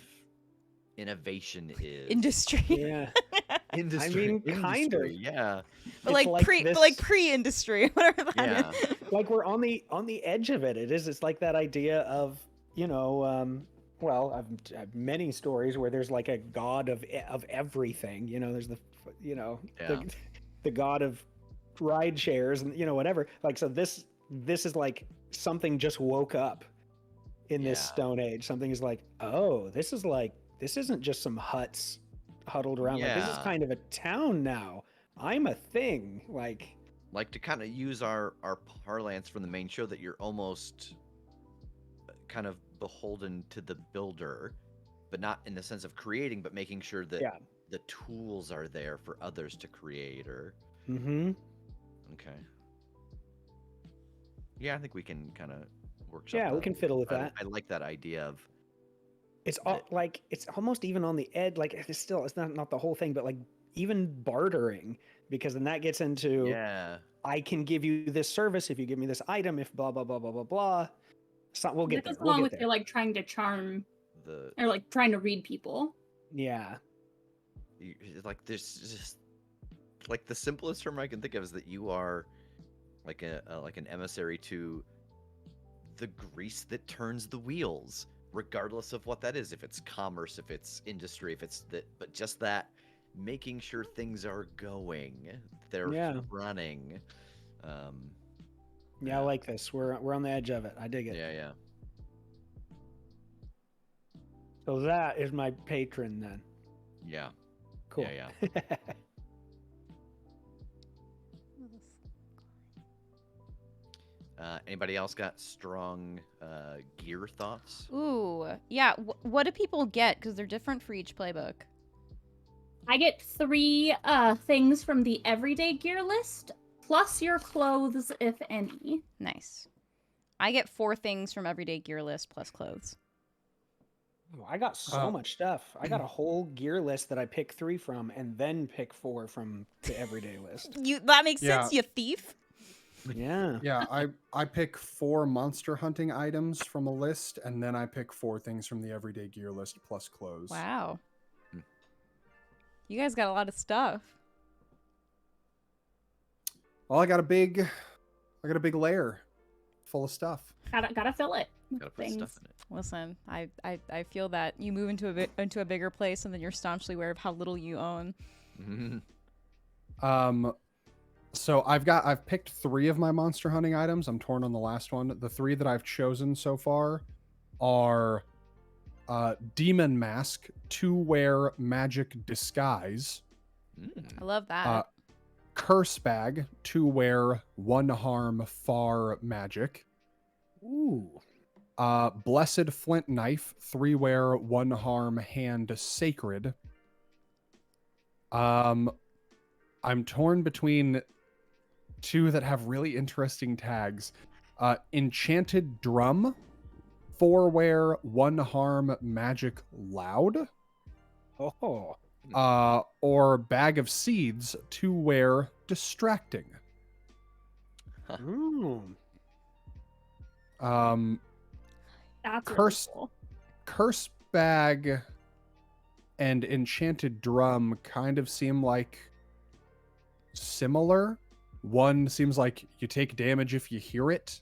[SPEAKER 3] innovation is.
[SPEAKER 2] Industry.
[SPEAKER 5] Yeah.
[SPEAKER 3] Industry.
[SPEAKER 5] I mean, kind of.
[SPEAKER 3] Yeah.
[SPEAKER 2] But
[SPEAKER 5] It's
[SPEAKER 2] like
[SPEAKER 5] this-
[SPEAKER 2] pre-industry, whatever that
[SPEAKER 3] Yeah.
[SPEAKER 2] is.
[SPEAKER 5] like we're on the edge of it. It's like that idea of, well, I've many stories where there's like a god of everything. There's the god of ride shares and whatever. Like, so this is like something just woke up in this
[SPEAKER 3] Yeah.
[SPEAKER 5] Stone Age. Something is like, oh, this isn't just some huts huddled around. Like, this is
[SPEAKER 3] Yeah.
[SPEAKER 5] kind of a town now. I'm a thing. Like
[SPEAKER 3] Like, to kind of use our parlance from the main show, that you're almost kind of beholden to the builder, but not in the sense of creating, but making sure that
[SPEAKER 5] Yeah.
[SPEAKER 3] the tools are there for others to create. Or
[SPEAKER 5] mm-hmm.
[SPEAKER 3] okay, yeah, I think we can kind of workshop.
[SPEAKER 5] Yeah, we
[SPEAKER 3] that.
[SPEAKER 5] can fiddle with that.
[SPEAKER 3] I like that idea of
[SPEAKER 5] It's all, like, it's almost even on the edge. Like, it's not the whole thing, but like even bartering, because then that gets into,
[SPEAKER 3] yeah,
[SPEAKER 5] I can give you this service if you give me this item, if blah blah blah blah blah blah. So we'll get
[SPEAKER 4] that
[SPEAKER 5] there.
[SPEAKER 4] goes
[SPEAKER 5] We'll
[SPEAKER 4] along
[SPEAKER 5] get
[SPEAKER 4] with
[SPEAKER 5] there.
[SPEAKER 4] your like trying to charm
[SPEAKER 3] the
[SPEAKER 4] or like trying to read people.
[SPEAKER 5] Yeah.
[SPEAKER 3] like, there's just, like, the simplest term I can think of is that you are like like an emissary to the grease that turns the wheels, regardless of what that is. If it's commerce, if it's industry, if it's that, but just that, making sure things are going, they're
[SPEAKER 5] Yeah.
[SPEAKER 3] running.
[SPEAKER 5] Yeah, I like this. We're on the edge of it. I dig it.
[SPEAKER 3] Yeah.
[SPEAKER 5] So that is my patron then.
[SPEAKER 3] Yeah.
[SPEAKER 5] Cool.
[SPEAKER 3] Yeah. Anybody else got strong gear thoughts?
[SPEAKER 2] Ooh, yeah. What do people get? Because they're different for each playbook.
[SPEAKER 4] I get 3 things from the everyday gear list, plus your clothes, if any.
[SPEAKER 2] Nice. I get 4 things from everyday gear list plus clothes.
[SPEAKER 5] Oh, I got so much stuff. I got a whole gear list that I pick 3 from, and then pick 4 from the everyday list.
[SPEAKER 2] That makes
[SPEAKER 1] Yeah.
[SPEAKER 2] sense, you thief.
[SPEAKER 5] Yeah.
[SPEAKER 1] Yeah, I pick 4 monster hunting items from a list, and then I pick 4 things from the everyday gear list plus clothes.
[SPEAKER 2] Wow.
[SPEAKER 3] Hmm.
[SPEAKER 2] You guys got a lot of stuff.
[SPEAKER 1] Well, I got a big lair full of stuff.
[SPEAKER 4] Gotta fill it. with
[SPEAKER 3] Gotta put
[SPEAKER 4] things.
[SPEAKER 3] stuff in it.
[SPEAKER 2] Listen, I feel that you move into a bigger place, and then you're staunchly aware of how little you own.
[SPEAKER 1] So I've picked 3 of my monster hunting items. I'm torn on the last one. The 3 that I've chosen so far are Demon Mask, 2-wear magic disguise,
[SPEAKER 2] I love that.
[SPEAKER 1] Curse Bag, 2-wear 1 harm far magic,
[SPEAKER 5] Ooh.
[SPEAKER 1] Blessed Flint Knife, 3-wear 1 harm hand sacred. I'm torn between 2 that have really interesting tags. Enchanted Drum, 4-wear 1 harm magic loud.
[SPEAKER 5] Oh.
[SPEAKER 1] Or Bag of Seeds, 2-wear distracting.
[SPEAKER 5] Ooh.
[SPEAKER 4] That's really
[SPEAKER 1] Curse
[SPEAKER 4] cool.
[SPEAKER 1] Curse Bag and Enchanted Drum kind of seem like similar. One seems like you take damage if you hear it.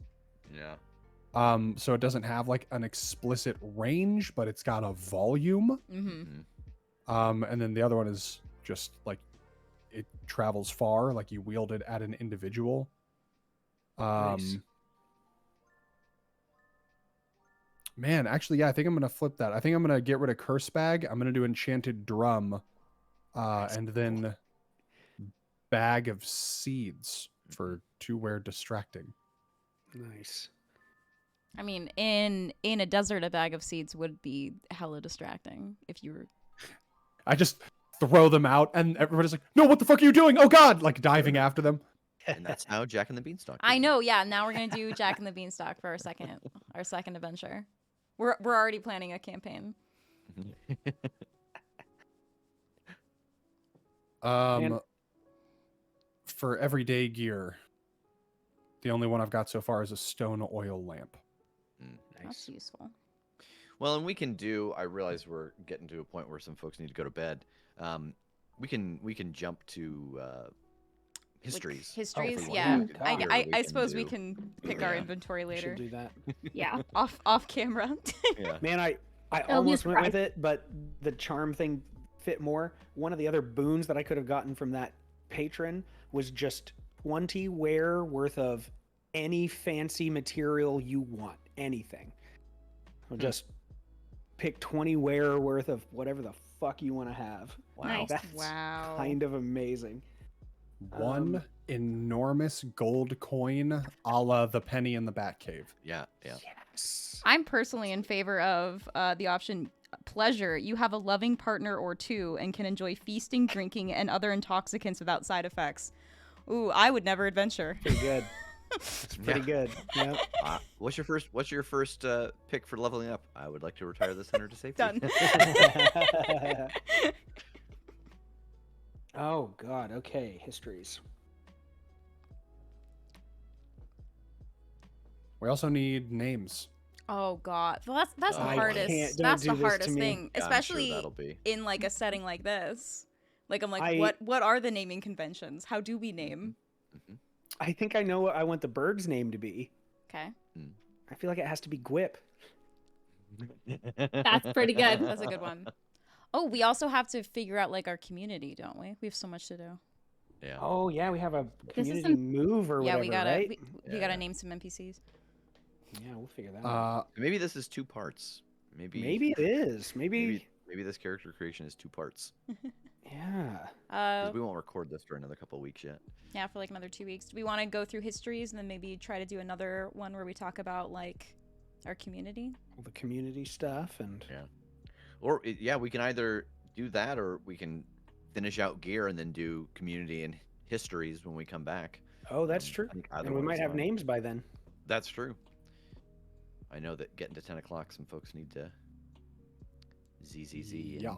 [SPEAKER 3] Yeah.
[SPEAKER 1] So it doesn't have like an explicit range, but it's got a volume.
[SPEAKER 2] Mm-hmm.
[SPEAKER 1] And then the other one is just like it travels far, like you wield it at an individual.
[SPEAKER 5] Nice.
[SPEAKER 1] Man, actually, yeah, I think I'm gonna flip that. I think I'm gonna get rid of Curse Bag. I'm gonna do Enchanted Drum, and then Bag of Seeds for 2-wear distracting.
[SPEAKER 5] Nice.
[SPEAKER 2] I mean, in a desert, a bag of seeds would be hella distracting if you were.
[SPEAKER 1] I just throw them out, and everybody's like, "No, what the fuck are you doing? Oh God!" Like diving after them.
[SPEAKER 3] And that's how Jack and the Beanstalk.
[SPEAKER 2] I
[SPEAKER 3] did it.
[SPEAKER 2] know. Yeah. Now we're gonna do Jack and the Beanstalk for our second adventure. We're already planning a campaign.
[SPEAKER 5] Man.
[SPEAKER 1] For everyday gear, the only one I've got so far is a stone oil lamp.
[SPEAKER 2] That's
[SPEAKER 5] Nice.
[SPEAKER 2] useful.
[SPEAKER 3] Well, and we can do. I realize we're getting to a point where some folks need to go to bed. We can jump to histories.
[SPEAKER 2] Histories,
[SPEAKER 3] if we
[SPEAKER 2] yeah.
[SPEAKER 3] want to.
[SPEAKER 5] God.
[SPEAKER 2] I suppose we
[SPEAKER 3] do-
[SPEAKER 2] can pick our
[SPEAKER 3] Yeah.
[SPEAKER 2] inventory
[SPEAKER 5] We
[SPEAKER 2] later,
[SPEAKER 5] should do that.
[SPEAKER 4] Yeah.
[SPEAKER 2] off camera.
[SPEAKER 3] Yeah.
[SPEAKER 5] Man, I
[SPEAKER 4] be a
[SPEAKER 5] almost went with
[SPEAKER 4] surprise.
[SPEAKER 5] it, but the charm thing fit more. One of the other boons that I could have gotten from that patron was just 20 wear worth of any fancy material you want. Anything. So just pick 20 wear worth of whatever the fuck you want to have.
[SPEAKER 3] Wow.
[SPEAKER 4] Nice.
[SPEAKER 5] That's
[SPEAKER 2] Wow.
[SPEAKER 5] kind of amazing.
[SPEAKER 1] One enormous gold coin, a la the penny in the Batcave.
[SPEAKER 3] Yeah. Yeah.
[SPEAKER 5] Yes.
[SPEAKER 2] I'm personally in favor of the option pleasure. You have a loving partner or two and can enjoy feasting, drinking, and other intoxicants without side effects. Ooh, I would never adventure.
[SPEAKER 5] Pretty good. It's pretty good. Yeah.
[SPEAKER 3] What's your first pick for leveling up? I would like to retire this hunter to safety.
[SPEAKER 2] Done.
[SPEAKER 5] Oh God. Okay. Histories.
[SPEAKER 1] We also need names.
[SPEAKER 2] Oh God, well, that's the
[SPEAKER 3] I
[SPEAKER 2] hardest.
[SPEAKER 5] can't- don't
[SPEAKER 2] That's
[SPEAKER 5] do
[SPEAKER 2] the
[SPEAKER 5] this to
[SPEAKER 2] hardest
[SPEAKER 5] me.
[SPEAKER 2] thing,
[SPEAKER 3] Yeah, I'm sure
[SPEAKER 2] especially
[SPEAKER 3] that'll be.
[SPEAKER 2] in like a setting like this. Like I'm like,
[SPEAKER 5] I-
[SPEAKER 2] what are the naming conventions? How do we name?
[SPEAKER 5] I think I know what I want the bird's name to be.
[SPEAKER 2] Okay,
[SPEAKER 5] I feel like it has to be Gwip.
[SPEAKER 4] That's pretty good.
[SPEAKER 2] that's a good one. Oh, we also have to figure out like our community, don't we? We have so much to do.
[SPEAKER 3] Yeah.
[SPEAKER 5] Oh yeah, we have a
[SPEAKER 4] This
[SPEAKER 5] community
[SPEAKER 4] isn't-
[SPEAKER 5] move or
[SPEAKER 2] Yeah,
[SPEAKER 5] whatever,
[SPEAKER 2] we gotta
[SPEAKER 5] right?
[SPEAKER 2] we
[SPEAKER 3] Yeah,
[SPEAKER 2] gotta
[SPEAKER 3] yeah.
[SPEAKER 2] name some NPCs.
[SPEAKER 5] Yeah, we'll figure that out.
[SPEAKER 3] Maybe this is 2 parts.
[SPEAKER 5] Maybe it is. Maybe.
[SPEAKER 3] Maybe this character creation is 2 parts.
[SPEAKER 5] Yeah.
[SPEAKER 3] 'Cause we won't record this for another couple weeks yet.
[SPEAKER 2] Yeah, for like another 2 weeks. Do we want to go through histories and then maybe try to do another one where we talk about like our community?
[SPEAKER 5] All the community stuff and
[SPEAKER 3] Yeah. Or yeah, we can either do that, or we can finish out gear and then do community and histories when we come back.
[SPEAKER 5] oh, that's
[SPEAKER 3] I
[SPEAKER 5] true.
[SPEAKER 3] think either
[SPEAKER 5] And we
[SPEAKER 3] one
[SPEAKER 5] might
[SPEAKER 3] is
[SPEAKER 5] have
[SPEAKER 3] fine.
[SPEAKER 5] names by then.
[SPEAKER 3] That's true. I know that getting to 10 o'clock, some folks need to ZZZ. And
[SPEAKER 1] Yeah.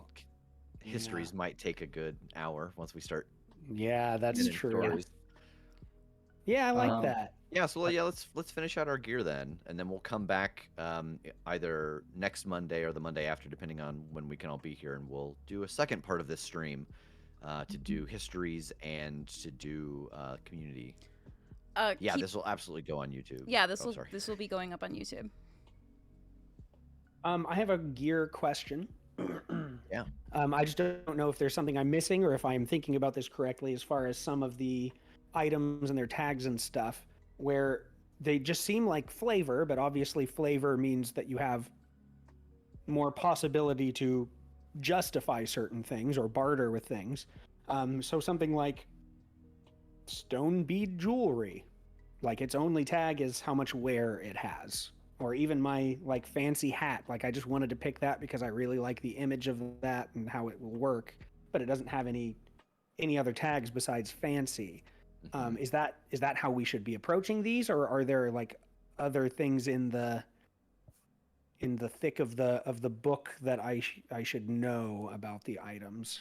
[SPEAKER 3] histories might take a good hour once we start
[SPEAKER 5] Yeah, that's
[SPEAKER 3] getting
[SPEAKER 5] true.
[SPEAKER 3] stories.
[SPEAKER 5] Yeah, I like
[SPEAKER 1] Um,
[SPEAKER 5] that.
[SPEAKER 3] Yeah, so yeah, let's finish out our gear then, and then we'll come back either next Monday or the Monday after, depending on when we can all be here, and we'll do a second part of this stream to do histories and to do community. Yeah,
[SPEAKER 2] Keep-
[SPEAKER 3] this will absolutely go on YouTube.
[SPEAKER 2] yeah,
[SPEAKER 3] Oh, sorry.
[SPEAKER 2] this will be going up on YouTube.
[SPEAKER 5] I have a gear question.
[SPEAKER 3] Yeah.
[SPEAKER 5] I just don't know if there's something I'm missing or if I'm thinking about this correctly as far as some of the items and their tags and stuff, where they just seem like flavor, but obviously flavor means that you have more possibility to justify certain things or barter with things. So something like stone bead jewelry, like its only tag is how much wear it has. Or even my like fancy hat, like I just wanted to pick that because I really like the image of that and how it will work, but it doesn't have any other tags besides fancy. Is that how we should be approaching these, or are there like other things in the thick of the book that I should know about the items?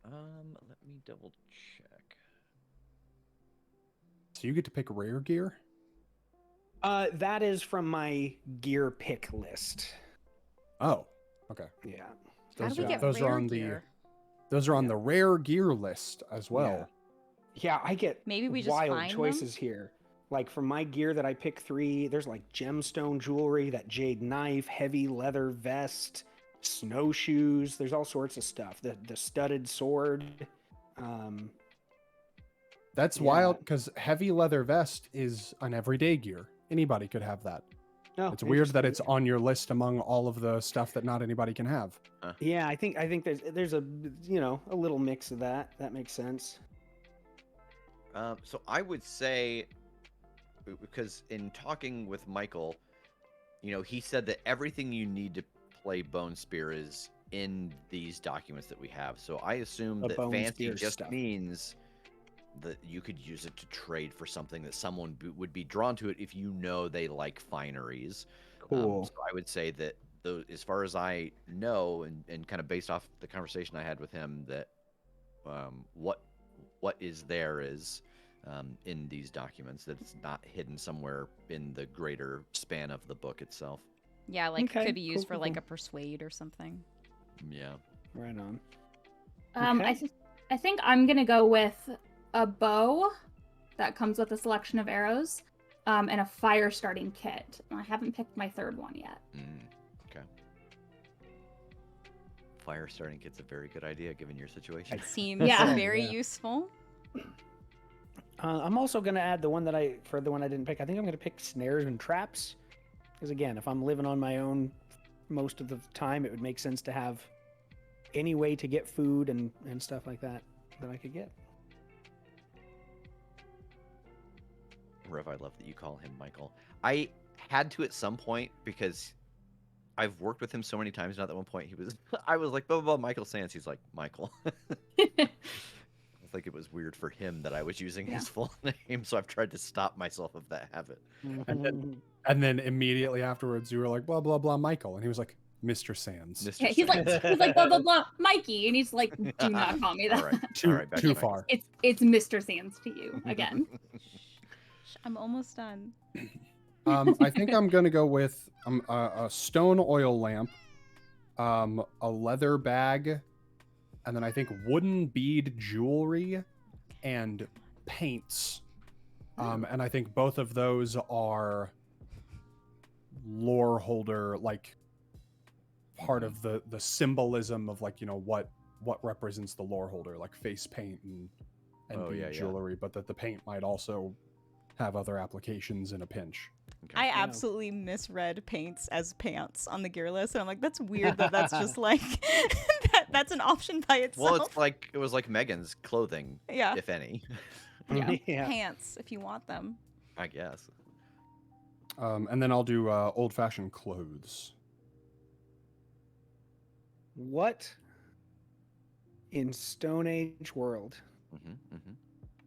[SPEAKER 3] Let me double check.
[SPEAKER 1] So you get to pick rare gear?
[SPEAKER 5] That is from my gear pick list.
[SPEAKER 1] Oh, okay.
[SPEAKER 5] Yeah.
[SPEAKER 2] How do we
[SPEAKER 1] Those
[SPEAKER 2] get
[SPEAKER 1] those are
[SPEAKER 2] rare
[SPEAKER 1] on
[SPEAKER 2] gear?
[SPEAKER 1] Those are on
[SPEAKER 5] Yeah.
[SPEAKER 1] the rare gear list as well.
[SPEAKER 5] Yeah, I get
[SPEAKER 2] Maybe we just
[SPEAKER 5] wild
[SPEAKER 2] find
[SPEAKER 5] choices here. Like for my gear that I pick 3, there's like gemstone jewelry, that jade knife, heavy leather vest, snowshoes. There's all sorts of stuff. The studded sword.
[SPEAKER 1] That's
[SPEAKER 5] Yeah.
[SPEAKER 1] wild because heavy leather vest is an everyday gear. Anybody could have that.
[SPEAKER 5] Oh,
[SPEAKER 1] It's weird that
[SPEAKER 5] interesting.
[SPEAKER 1] it's on your list among all of the stuff that not anybody can have.
[SPEAKER 5] Yeah, I think there's a a little mix of that. That makes sense.
[SPEAKER 3] So I would say, because in talking with Michael, he said that everything you need to play Bone Spear is in these documents that we have. So I assume
[SPEAKER 5] The
[SPEAKER 3] that
[SPEAKER 5] Bone
[SPEAKER 3] fancy
[SPEAKER 5] Spear
[SPEAKER 3] just
[SPEAKER 5] stuff.
[SPEAKER 3] means that you could use it to trade for something that someone would be drawn to it if they like fineries.
[SPEAKER 5] Cool.
[SPEAKER 3] So I would say that as far as I know, and kind of based off the conversation I had with him, that what is there is in these documents, that it's not hidden somewhere in the greater span of the book itself.
[SPEAKER 2] Yeah, like
[SPEAKER 5] Okay,
[SPEAKER 2] could be used
[SPEAKER 5] cool,
[SPEAKER 2] for like
[SPEAKER 5] cool.
[SPEAKER 2] a persuade or something.
[SPEAKER 3] Yeah.
[SPEAKER 5] Right on.
[SPEAKER 4] I think I'm gonna go with a bow that comes with a selection of arrows, and a fire starting kit. I haven't picked my third one yet.
[SPEAKER 3] Okay. Fire starting kit's a very good idea given your situation.
[SPEAKER 2] It seems
[SPEAKER 4] Yeah.
[SPEAKER 2] very
[SPEAKER 5] Yeah.
[SPEAKER 2] useful.
[SPEAKER 5] I'm also gonna add the one that I didn't pick. I think I'm gonna pick snares and traps, because again, if I'm living on my own most of the time, it would make sense to have any way to get food and stuff like that I could get.
[SPEAKER 3] Rev, I love that you call him Michael. I had to at some point because I've worked with him so many times now that at one point I was like, blah, blah, blah, Michael Sands. He's like, Michael. I think it was weird for him that I was using his full name, so I've tried to stop myself of that habit.
[SPEAKER 1] And then immediately afterwards, you were like, blah, blah, blah, Michael. And he was like, Mr. Sands.
[SPEAKER 3] Mr.
[SPEAKER 4] Yeah, he's
[SPEAKER 3] Sands.
[SPEAKER 4] like blah blah blah Mikey, and he's like, do not call me that.
[SPEAKER 3] All right.
[SPEAKER 1] Too,
[SPEAKER 3] All right, back
[SPEAKER 1] too
[SPEAKER 3] to Michael.
[SPEAKER 1] far.
[SPEAKER 4] It's Mr. Sands to you again.
[SPEAKER 2] I'm almost done.
[SPEAKER 1] I think I'm going to go with a stone oil lamp, a leather bag, and then I think wooden bead jewelry and paints. And I think both of those are lore holder, like part of the symbolism of like, what represents the lore holder, like face paint and bead jewelry, but that the paint might also have other applications in a pinch.
[SPEAKER 3] Okay.
[SPEAKER 2] I absolutely misread paints as pants on the gear list, and I'm like, that's weird that that's just like that's an option by itself.
[SPEAKER 3] Well, it was like Megan's clothing,
[SPEAKER 2] yeah,
[SPEAKER 3] if any.
[SPEAKER 2] yeah, pants if you want them.
[SPEAKER 3] I guess.
[SPEAKER 1] And then I'll do old-fashioned clothes.
[SPEAKER 5] What in Stone Age world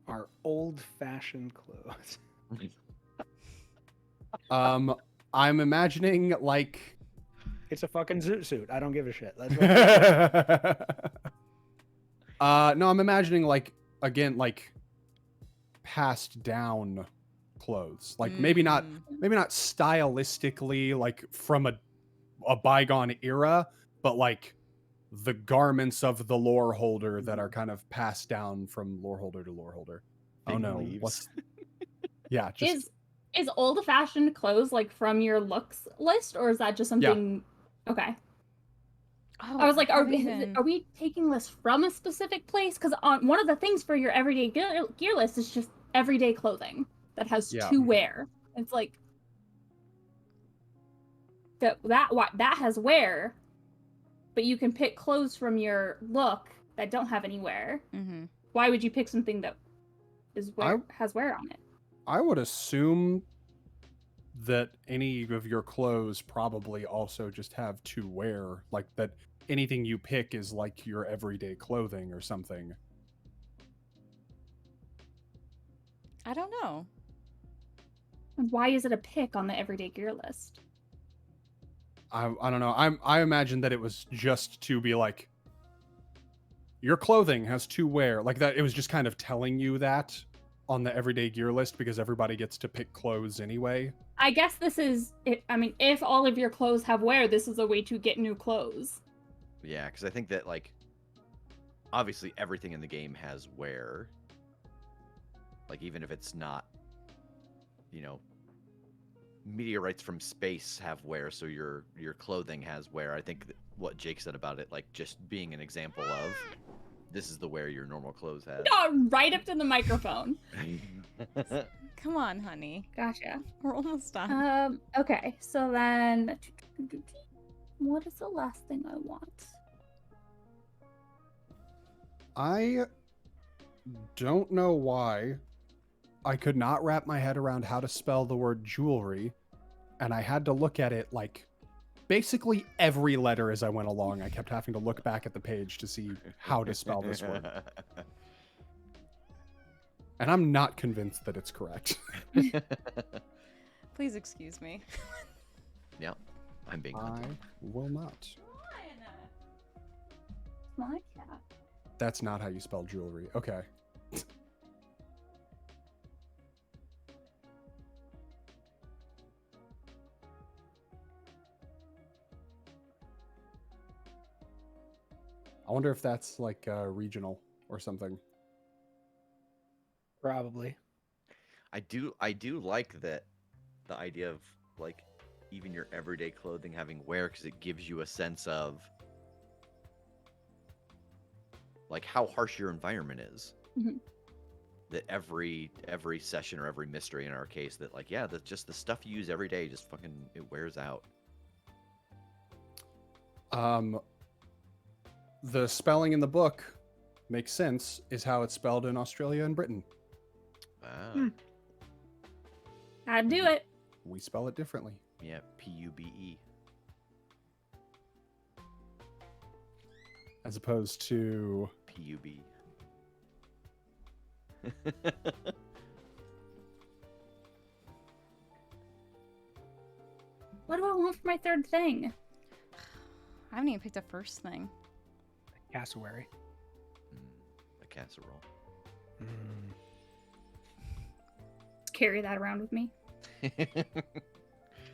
[SPEAKER 5] are old-fashioned clothes?
[SPEAKER 1] I'm imagining like
[SPEAKER 5] It's a fucking zoot suit. I don't give a shit. That's what
[SPEAKER 1] no, I'm imagining like again like passed down clothes. Like maybe not stylistically like from a bygone era, but like the garments of the lore holder that are kind of passed down from lore holder to lore holder. Oh no,
[SPEAKER 3] Leaves.
[SPEAKER 1] Yeah, just
[SPEAKER 4] Is old fashioned clothes like from your looks list, or is that just something? Okay.
[SPEAKER 2] Oh,
[SPEAKER 4] I was like, are
[SPEAKER 2] even-
[SPEAKER 4] we taking this from a specific place? Because on one of the things for your everyday gear list is just everyday clothing that has to wear. It's like that has wear, but you can pick clothes from your look that don't have any wear.
[SPEAKER 2] Mm-hmm.
[SPEAKER 4] Why would you pick something that has wear on it?
[SPEAKER 1] I would assume that any of your clothes probably also just have to wear, like that anything you pick is like your everyday clothing or something.
[SPEAKER 2] I don't know.
[SPEAKER 4] And why is it a pick on the everyday gear list?
[SPEAKER 1] I don't know. I imagine that it was just to be like your clothing has to wear, like that. It was just kind of telling you that on the everyday gear list because everybody gets to pick clothes anyway.
[SPEAKER 4] I guess this is, I mean, if all of your clothes have wear, this is a way to get new clothes.
[SPEAKER 3] Yeah, because I think that, like, obviously everything in the game has wear. Like, even if it's not, you know, meteorites from space have wear, so your clothing has wear. I think that what Jake said about it, like, just being an example of this is the wear your normal clothes have.
[SPEAKER 4] No, right up to the microphone.
[SPEAKER 2] Come on, honey.
[SPEAKER 4] Gotcha.
[SPEAKER 2] We're almost done.
[SPEAKER 4] Okay, so then, what is the last thing I want?
[SPEAKER 1] I don't know why I could not wrap my head around how to spell the word jewelry, and I had to look at it like basically every letter as I went along. I kept having to look back at the page to see how to spell this word. And I'm not convinced that it's correct.
[SPEAKER 2] Please excuse me.
[SPEAKER 3] Yeah, I'm being
[SPEAKER 1] I
[SPEAKER 3] hunted.
[SPEAKER 1] will not.
[SPEAKER 4] My cat.
[SPEAKER 1] That's not how you spell jewelry. Okay. I wonder if that's like regional or something.
[SPEAKER 5] Probably.
[SPEAKER 3] I do like that, the idea of, like, even your everyday clothing having wear, because it gives you a sense of, like, how harsh your environment is.
[SPEAKER 4] Mhm.
[SPEAKER 3] That every session or every mystery in our case, that, like, yeah, that's just the stuff you use every day, just fucking, it wears out.
[SPEAKER 1] The spelling in the book makes sense, is how it's spelled in Australia and Britain.
[SPEAKER 3] Wow.
[SPEAKER 4] I'd do it.
[SPEAKER 1] We spell it differently.
[SPEAKER 3] Yeah, PUBE.
[SPEAKER 1] As opposed to
[SPEAKER 3] PUB.
[SPEAKER 4] What do I want for my third thing?
[SPEAKER 2] I haven't even picked a first thing.
[SPEAKER 5] Cassowary.
[SPEAKER 3] A casserole.
[SPEAKER 4] Just carry that around with me.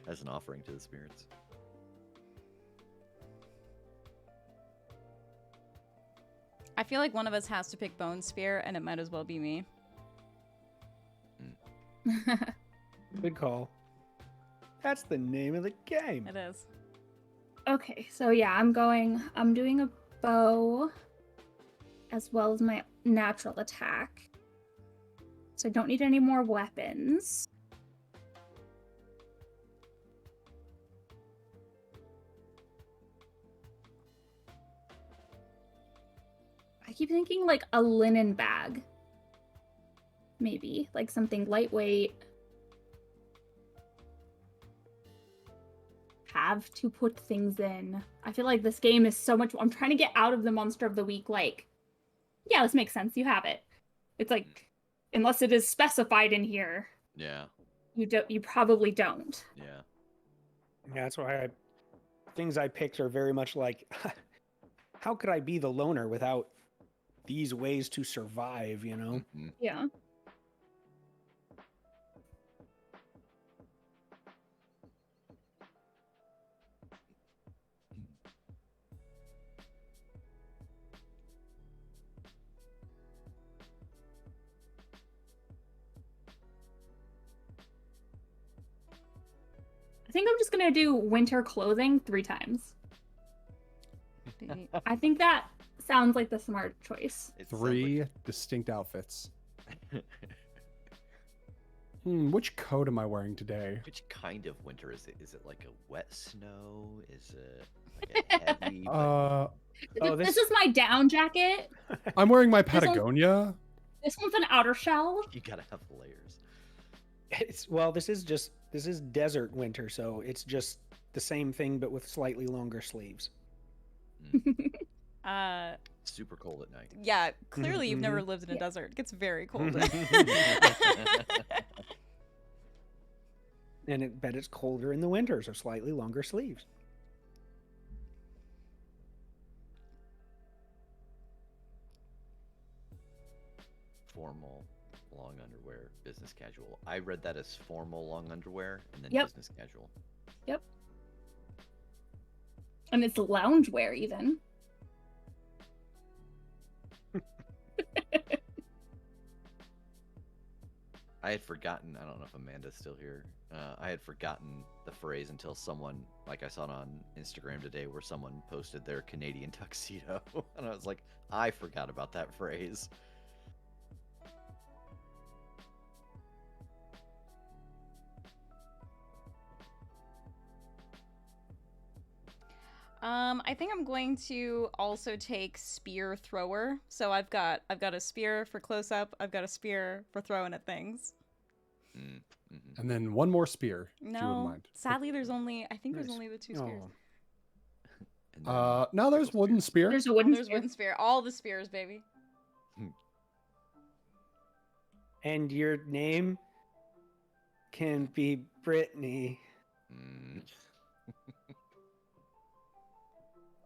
[SPEAKER 3] As an offering to the spirits.
[SPEAKER 2] I feel like one of us has to pick Bone Spear, and it might as well be me.
[SPEAKER 5] Good call. That's the name of the game.
[SPEAKER 2] It is.
[SPEAKER 4] Okay, so yeah, I'm doing a bow as well as my natural attack. So I don't need any more weapons. I keep thinking like a linen bag. Maybe, like something lightweight. Have to put things in. I feel like this game is so much. I'm trying to get out of the monster of the week. Like, yeah, this makes sense. You have it. It's like, unless it is specified in here,
[SPEAKER 3] Yeah.
[SPEAKER 4] you probably don't.
[SPEAKER 3] Yeah.
[SPEAKER 5] Yeah, that's why things I picked are very much like, how could I be the loner without these ways to survive, you know?
[SPEAKER 3] Mhm.
[SPEAKER 4] Yeah. I think I'm just gonna do winter clothing 3 times. I think that sounds like the smart choice.
[SPEAKER 3] It sounds
[SPEAKER 1] 3 distinct outfits. Which coat am I wearing today?
[SPEAKER 3] Which kind of winter is it? Is it like a wet snow? Is it like a heavy?
[SPEAKER 4] This is my down jacket.
[SPEAKER 1] I'm wearing my
[SPEAKER 4] This one-
[SPEAKER 1] Patagonia.
[SPEAKER 4] This one's an outer shell.
[SPEAKER 3] You gotta have layers.
[SPEAKER 5] This is desert winter, so it's just the same thing but with slightly longer sleeves.
[SPEAKER 3] Super cold at night.
[SPEAKER 2] Yeah, clearly you've never
[SPEAKER 5] Mhm.
[SPEAKER 2] lived in a
[SPEAKER 4] Yeah.
[SPEAKER 2] desert. It gets very cold.
[SPEAKER 5] But it's colder in the winter, so slightly longer sleeves.
[SPEAKER 3] Formal, long underwear. business casual. I read that as formal long underwear and then
[SPEAKER 4] Yep.
[SPEAKER 3] business casual.
[SPEAKER 4] Yep. And it's loungewear even.
[SPEAKER 3] I had forgotten. I don't know if Amanda's still here. I had forgotten the phrase until someone, like I saw it on Instagram today, where someone posted their Canadian tuxedo, and I was like, I forgot about that phrase.
[SPEAKER 2] I think I'm going to also take spear thrower. So I've got a spear for close up. I've got a spear for throwing at things.
[SPEAKER 3] Mm-hmm.
[SPEAKER 1] And then one more spear, if you wouldn't
[SPEAKER 2] No,
[SPEAKER 1] mind.
[SPEAKER 2] sadly, there's only there's
[SPEAKER 5] Nice.
[SPEAKER 2] only the 2 spears.
[SPEAKER 5] Oh.
[SPEAKER 1] No, there's
[SPEAKER 3] Sickle
[SPEAKER 1] wooden spear.
[SPEAKER 4] There's a wooden
[SPEAKER 2] There's
[SPEAKER 4] spear.
[SPEAKER 2] wooden spear. All the spears, baby.
[SPEAKER 5] And your name can be Brittany.
[SPEAKER 3] Mm.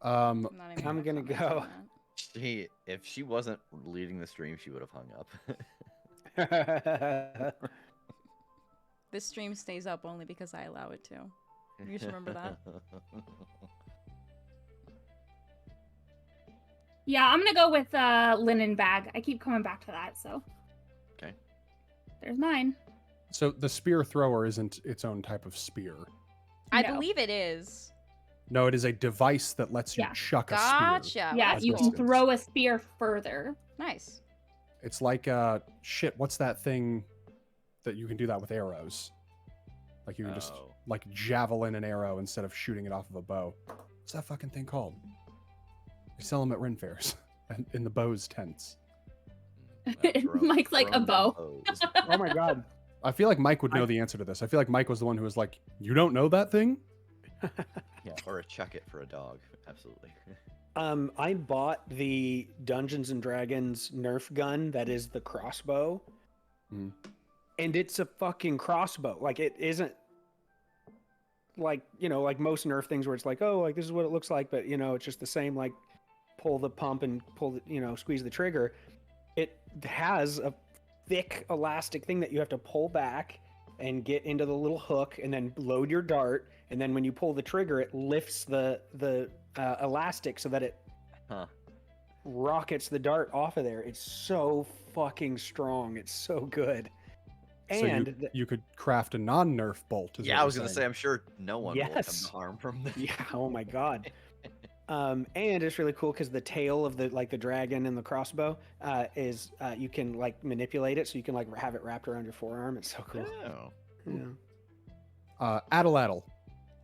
[SPEAKER 1] Um,
[SPEAKER 2] I'm not even
[SPEAKER 5] I'm gonna
[SPEAKER 2] comment
[SPEAKER 5] go.
[SPEAKER 2] on that.
[SPEAKER 3] If she wasn't leading the stream, she would have hung up.
[SPEAKER 2] This stream stays up only because I allow it to. You should remember that.
[SPEAKER 4] Yeah, I'm gonna go with linen bag. I keep coming back to that, so.
[SPEAKER 3] Okay.
[SPEAKER 4] There's mine.
[SPEAKER 1] so the spear thrower isn't its own type of spear.
[SPEAKER 2] I
[SPEAKER 4] No.
[SPEAKER 2] believe it is.
[SPEAKER 1] No, it is a device that lets you
[SPEAKER 4] Yeah.
[SPEAKER 1] chuck a spear.
[SPEAKER 2] Gotcha.
[SPEAKER 4] Yeah,
[SPEAKER 2] Well, that's
[SPEAKER 4] you
[SPEAKER 2] cool.
[SPEAKER 4] can throw a spear further.
[SPEAKER 2] Nice.
[SPEAKER 1] It's like shit. What's that thing that you can do that with arrows? Like you can just
[SPEAKER 3] Oh.
[SPEAKER 1] like javelin an arrow instead of shooting it off of a bow. What's that fucking thing called? They sell them at Ren fairs and in the bows tents.
[SPEAKER 4] Mike's like, a bow.
[SPEAKER 5] Oh my god.
[SPEAKER 1] I feel like Mike would know the answer to this. I feel like Mike was the one who was like, "You don't know that thing?"
[SPEAKER 3] Yeah, or a chuck it for a dog. Absolutely.
[SPEAKER 5] I bought the Dungeons and Dragons Nerf gun that is the crossbow.
[SPEAKER 1] Mhm.
[SPEAKER 5] And it's a fucking crossbow. Like it isn't like, like most Nerf things where it's like, oh, like this is what it looks like, but it's just the same, like pull the pump and pull the, squeeze the trigger. It has a thick elastic thing that you have to pull back and get into the little hook and then load your dart. And then when you pull the trigger, it lifts the elastic so that it
[SPEAKER 3] Huh.
[SPEAKER 5] rockets the dart off of there. It's so fucking strong. It's so good.
[SPEAKER 1] So
[SPEAKER 5] And
[SPEAKER 1] you could craft a non-Nerf bolt. Is
[SPEAKER 3] Yeah,
[SPEAKER 1] what
[SPEAKER 3] I
[SPEAKER 1] you're
[SPEAKER 3] was gonna say,
[SPEAKER 1] saying.
[SPEAKER 3] I'm sure no one will come
[SPEAKER 5] Yes.
[SPEAKER 3] to harm from this.
[SPEAKER 5] yeah, oh my god. And it's really cool because the tail of the dragon and the crossbow is you can like manipulate it, so you can like have it wrapped around your forearm. It's so cool.
[SPEAKER 3] Oh.
[SPEAKER 5] Yeah.
[SPEAKER 1] Addle.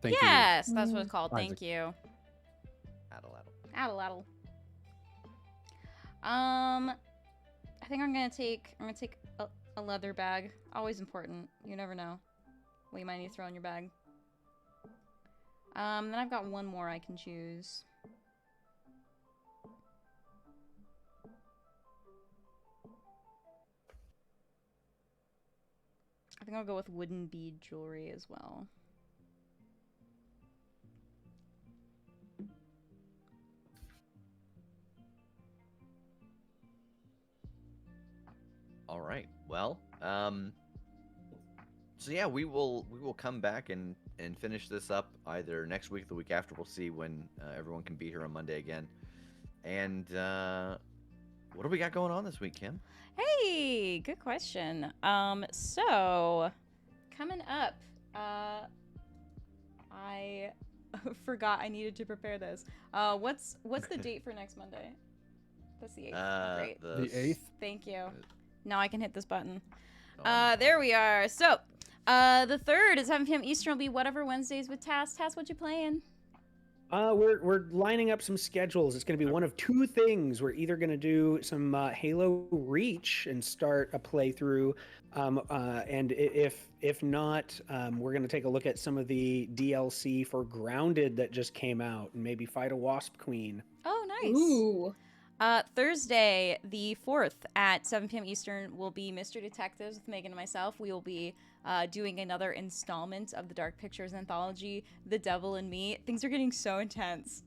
[SPEAKER 1] Thank you.
[SPEAKER 2] Yes, that's what it's called.
[SPEAKER 1] Isaac.
[SPEAKER 2] Thank you.
[SPEAKER 3] Addle, addle.
[SPEAKER 2] Addle. I think I'm gonna take a leather bag. Always important. You never know what you might need to throw in your bag. Then I've got one more I can choose. I think I'll go with wooden bead jewelry as well.
[SPEAKER 3] All right. Well, so yeah, we will come back and finish this up either next week, the week after. We'll see when everyone can be here on Monday again. And what do we got going on this week, Kim?
[SPEAKER 2] Hey, good question. So coming up, I forgot I needed to prepare this. What's the date for next Monday? That's the 8th. Great.
[SPEAKER 1] The 8th.
[SPEAKER 2] Thank you. Now I can hit this button.
[SPEAKER 3] Oh,
[SPEAKER 2] There we are. So, the 3rd at 7 p.m. Eastern will be Whatever Wednesdays with Tass. Tass, what you playing?
[SPEAKER 5] We're lining up some schedules. It's going to be one of two things. We're either going to do some Halo Reach and start a playthrough, and if not, we're going to take a look at some of the DLC for Grounded that just came out and maybe fight a Wasp Queen.
[SPEAKER 2] Oh, nice.
[SPEAKER 4] Ooh.
[SPEAKER 2] Thursday, the 4th at 7 p.m. Eastern will be Mystery Detectives with Megan and myself. We will be doing another installment of the Dark Pictures anthology, The Devil in Me. Things are getting so intense.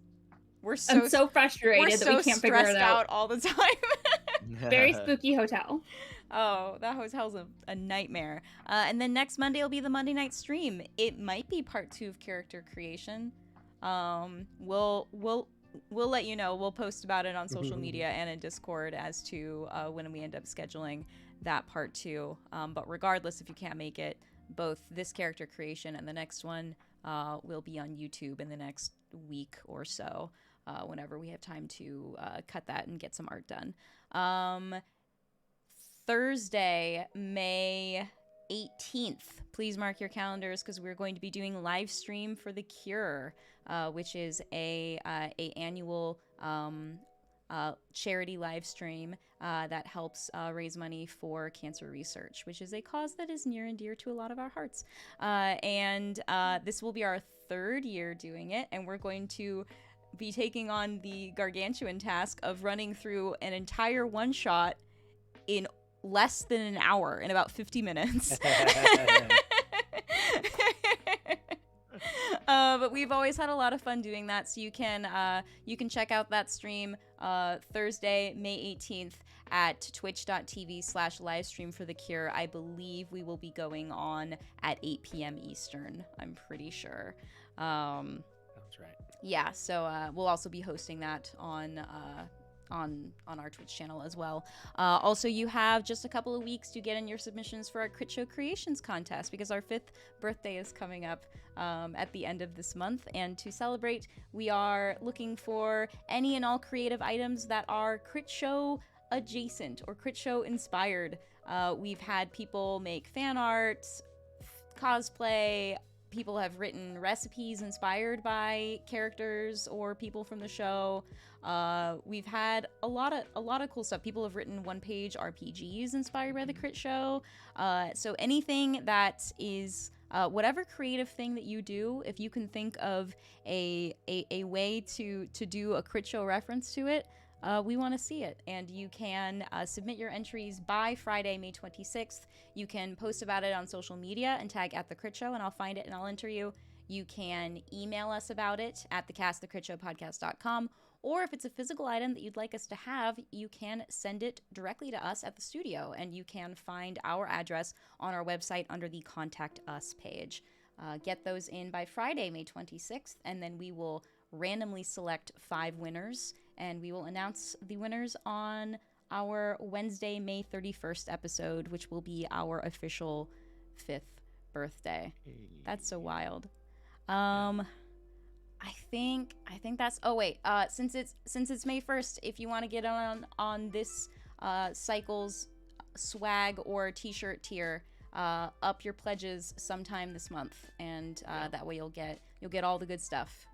[SPEAKER 2] We're
[SPEAKER 4] I'm so frustrated
[SPEAKER 2] we're
[SPEAKER 4] that
[SPEAKER 2] so
[SPEAKER 4] we can't figure
[SPEAKER 2] stressed
[SPEAKER 4] it
[SPEAKER 2] out
[SPEAKER 4] out.
[SPEAKER 2] all the time.
[SPEAKER 4] Very spooky hotel.
[SPEAKER 2] Oh, that hotel's a nightmare. And then next Monday will be the Monday night stream. It might be part 2 of character creation. We'll let you know. We'll post about it on social media and in Discord as to when we end up scheduling that part 2. But regardless, if you can't make it, both this character creation and the next one will be on YouTube in the next week or so, whenever we have time to cut that and get some art done. Thursday, May 18th. Please mark your calendars because we're going to be doing live stream for The Cure, which is a annual charity live stream that helps raise money for cancer research, which is a cause that is near and dear to a lot of our hearts. And this will be our 3rd year doing it, and we're going to be taking on the gargantuan task of running through an entire one-shot in less than an hour, in about 50 minutes. But we've always had a lot of fun doing that, so you can check out that stream Thursday, May 18th at twitch.tv/livestream for The Cure. I believe we will be going on at 8 p.m. Eastern, I'm pretty sure.
[SPEAKER 5] That's right.
[SPEAKER 2] Yeah, so we'll also be hosting that on our Twitch channel as well. Also, you have just a couple of weeks to get in your submissions for our Critshow Creations contest, because our 5th birthday is coming up at the end of this month. And to celebrate, we are looking for any and all creative items that are Critshow adjacent or Critshow inspired. We've had people make fan art, cosplay. People have written recipes inspired by characters or people from the show. We've had a lot of cool stuff. People have written one-page RPGs inspired by the Critshow. So anything that is whatever creative thing that you do, if you can think of a way to do a Critshow reference to it, we want to see it. And you can submit your entries by Friday, May 26th. You can post about it on social media and tag at the Critshow, and I'll find it and I'll enter you. You can email us about it at thecastthecritshowpodcast.com, or if it's a physical item that you'd like us to have, you can send it directly to us at the studio, and you can find our address on our website under the Contact Us page. Get those in by Friday, May 26th, and then we will randomly select 5 winners, and we will announce the winners on our Wednesday, May 31st episode, which will be our official 5th birthday. That's so wild. I think that's. Oh wait. Since it's May 1st, if you want to get on this Cycles swag or T-shirt tier, up your pledges sometime this month, and that way you'll get all the good stuff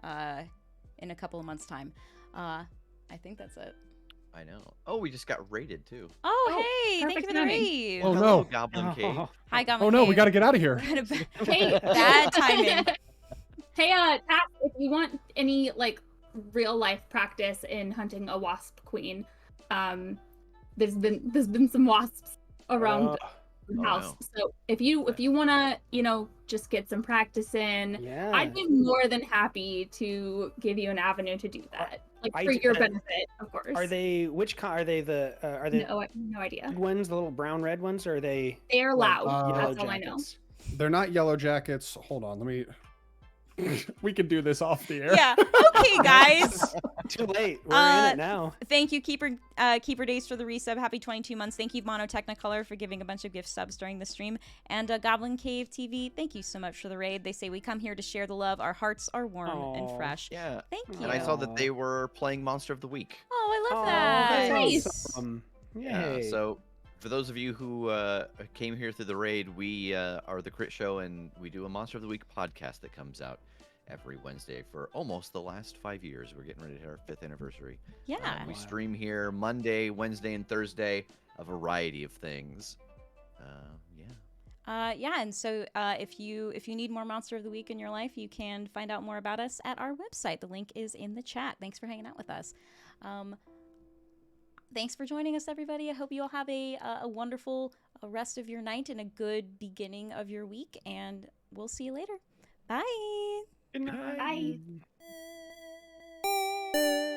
[SPEAKER 2] in a couple of months' time. I think that's it.
[SPEAKER 3] I know. Oh, we just got raided too.
[SPEAKER 2] Oh, hey! Thank you
[SPEAKER 4] perfect
[SPEAKER 2] for the
[SPEAKER 4] timing.
[SPEAKER 2] raid.
[SPEAKER 1] Oh,
[SPEAKER 3] Hello,
[SPEAKER 1] no.
[SPEAKER 3] Goblin Cave.
[SPEAKER 2] Hi, Goblin
[SPEAKER 1] Oh no, we
[SPEAKER 2] Cave.
[SPEAKER 1] got to get out of here.
[SPEAKER 4] Hey,
[SPEAKER 2] Bad timing.
[SPEAKER 4] Hey, Taff, if you want any like real life practice in hunting a wasp queen, there's been some wasps around the house.
[SPEAKER 3] no.
[SPEAKER 4] So if you wanna, just get some practice in,
[SPEAKER 5] Yeah.
[SPEAKER 4] I'd be more than happy to give you an avenue to do that, like
[SPEAKER 5] I
[SPEAKER 4] for
[SPEAKER 5] d-
[SPEAKER 4] your benefit, of course.
[SPEAKER 5] Are they are they the are they
[SPEAKER 4] No, I have no idea.
[SPEAKER 5] red ones, the little brown red ones, or are they
[SPEAKER 4] They're
[SPEAKER 5] like,
[SPEAKER 4] loud.
[SPEAKER 5] yellow
[SPEAKER 4] That's all I know.
[SPEAKER 5] jackets?
[SPEAKER 1] They're not yellow jackets. Hold on, let me. We can do this off the air.
[SPEAKER 2] Yeah. Okay, guys.
[SPEAKER 5] Too late. We're in it now.
[SPEAKER 2] Thank you, Keeper Days, for the resub. Happy 22 months. Thank you, Mono Technicolor, for giving a bunch of gift subs during the stream. And Goblin Cave TV, thank you so much for the raid. They say we come here to share the love. Our hearts are warm and
[SPEAKER 5] Aw.
[SPEAKER 2] fresh.
[SPEAKER 3] Yeah.
[SPEAKER 2] Thank you.
[SPEAKER 3] And I saw that they were playing Monster of the Week.
[SPEAKER 2] Oh, I love
[SPEAKER 5] Aw,
[SPEAKER 2] that.
[SPEAKER 5] that's
[SPEAKER 4] Nice.
[SPEAKER 5] awesome.
[SPEAKER 3] Yeah.
[SPEAKER 5] Yay.
[SPEAKER 3] So for those of you who came here through the raid, we are the Crit Show, and we do a Monster of the Week podcast that comes out every Wednesday for almost the last 5 years. We're getting ready to hit our 5th anniversary.
[SPEAKER 2] Yeah.
[SPEAKER 3] We stream here Monday, Wednesday, and Thursday, a variety of things.
[SPEAKER 2] Yeah, and so if you need more Monster of the Week in your life, you can find out more about us at our website. The link is in the chat. Thanks for hanging out with us. Thanks for joining us, everybody. I hope you all have a wonderful rest of your night and a good beginning of your week, and we'll see you later. Bye.
[SPEAKER 5] Good night.
[SPEAKER 4] Bye.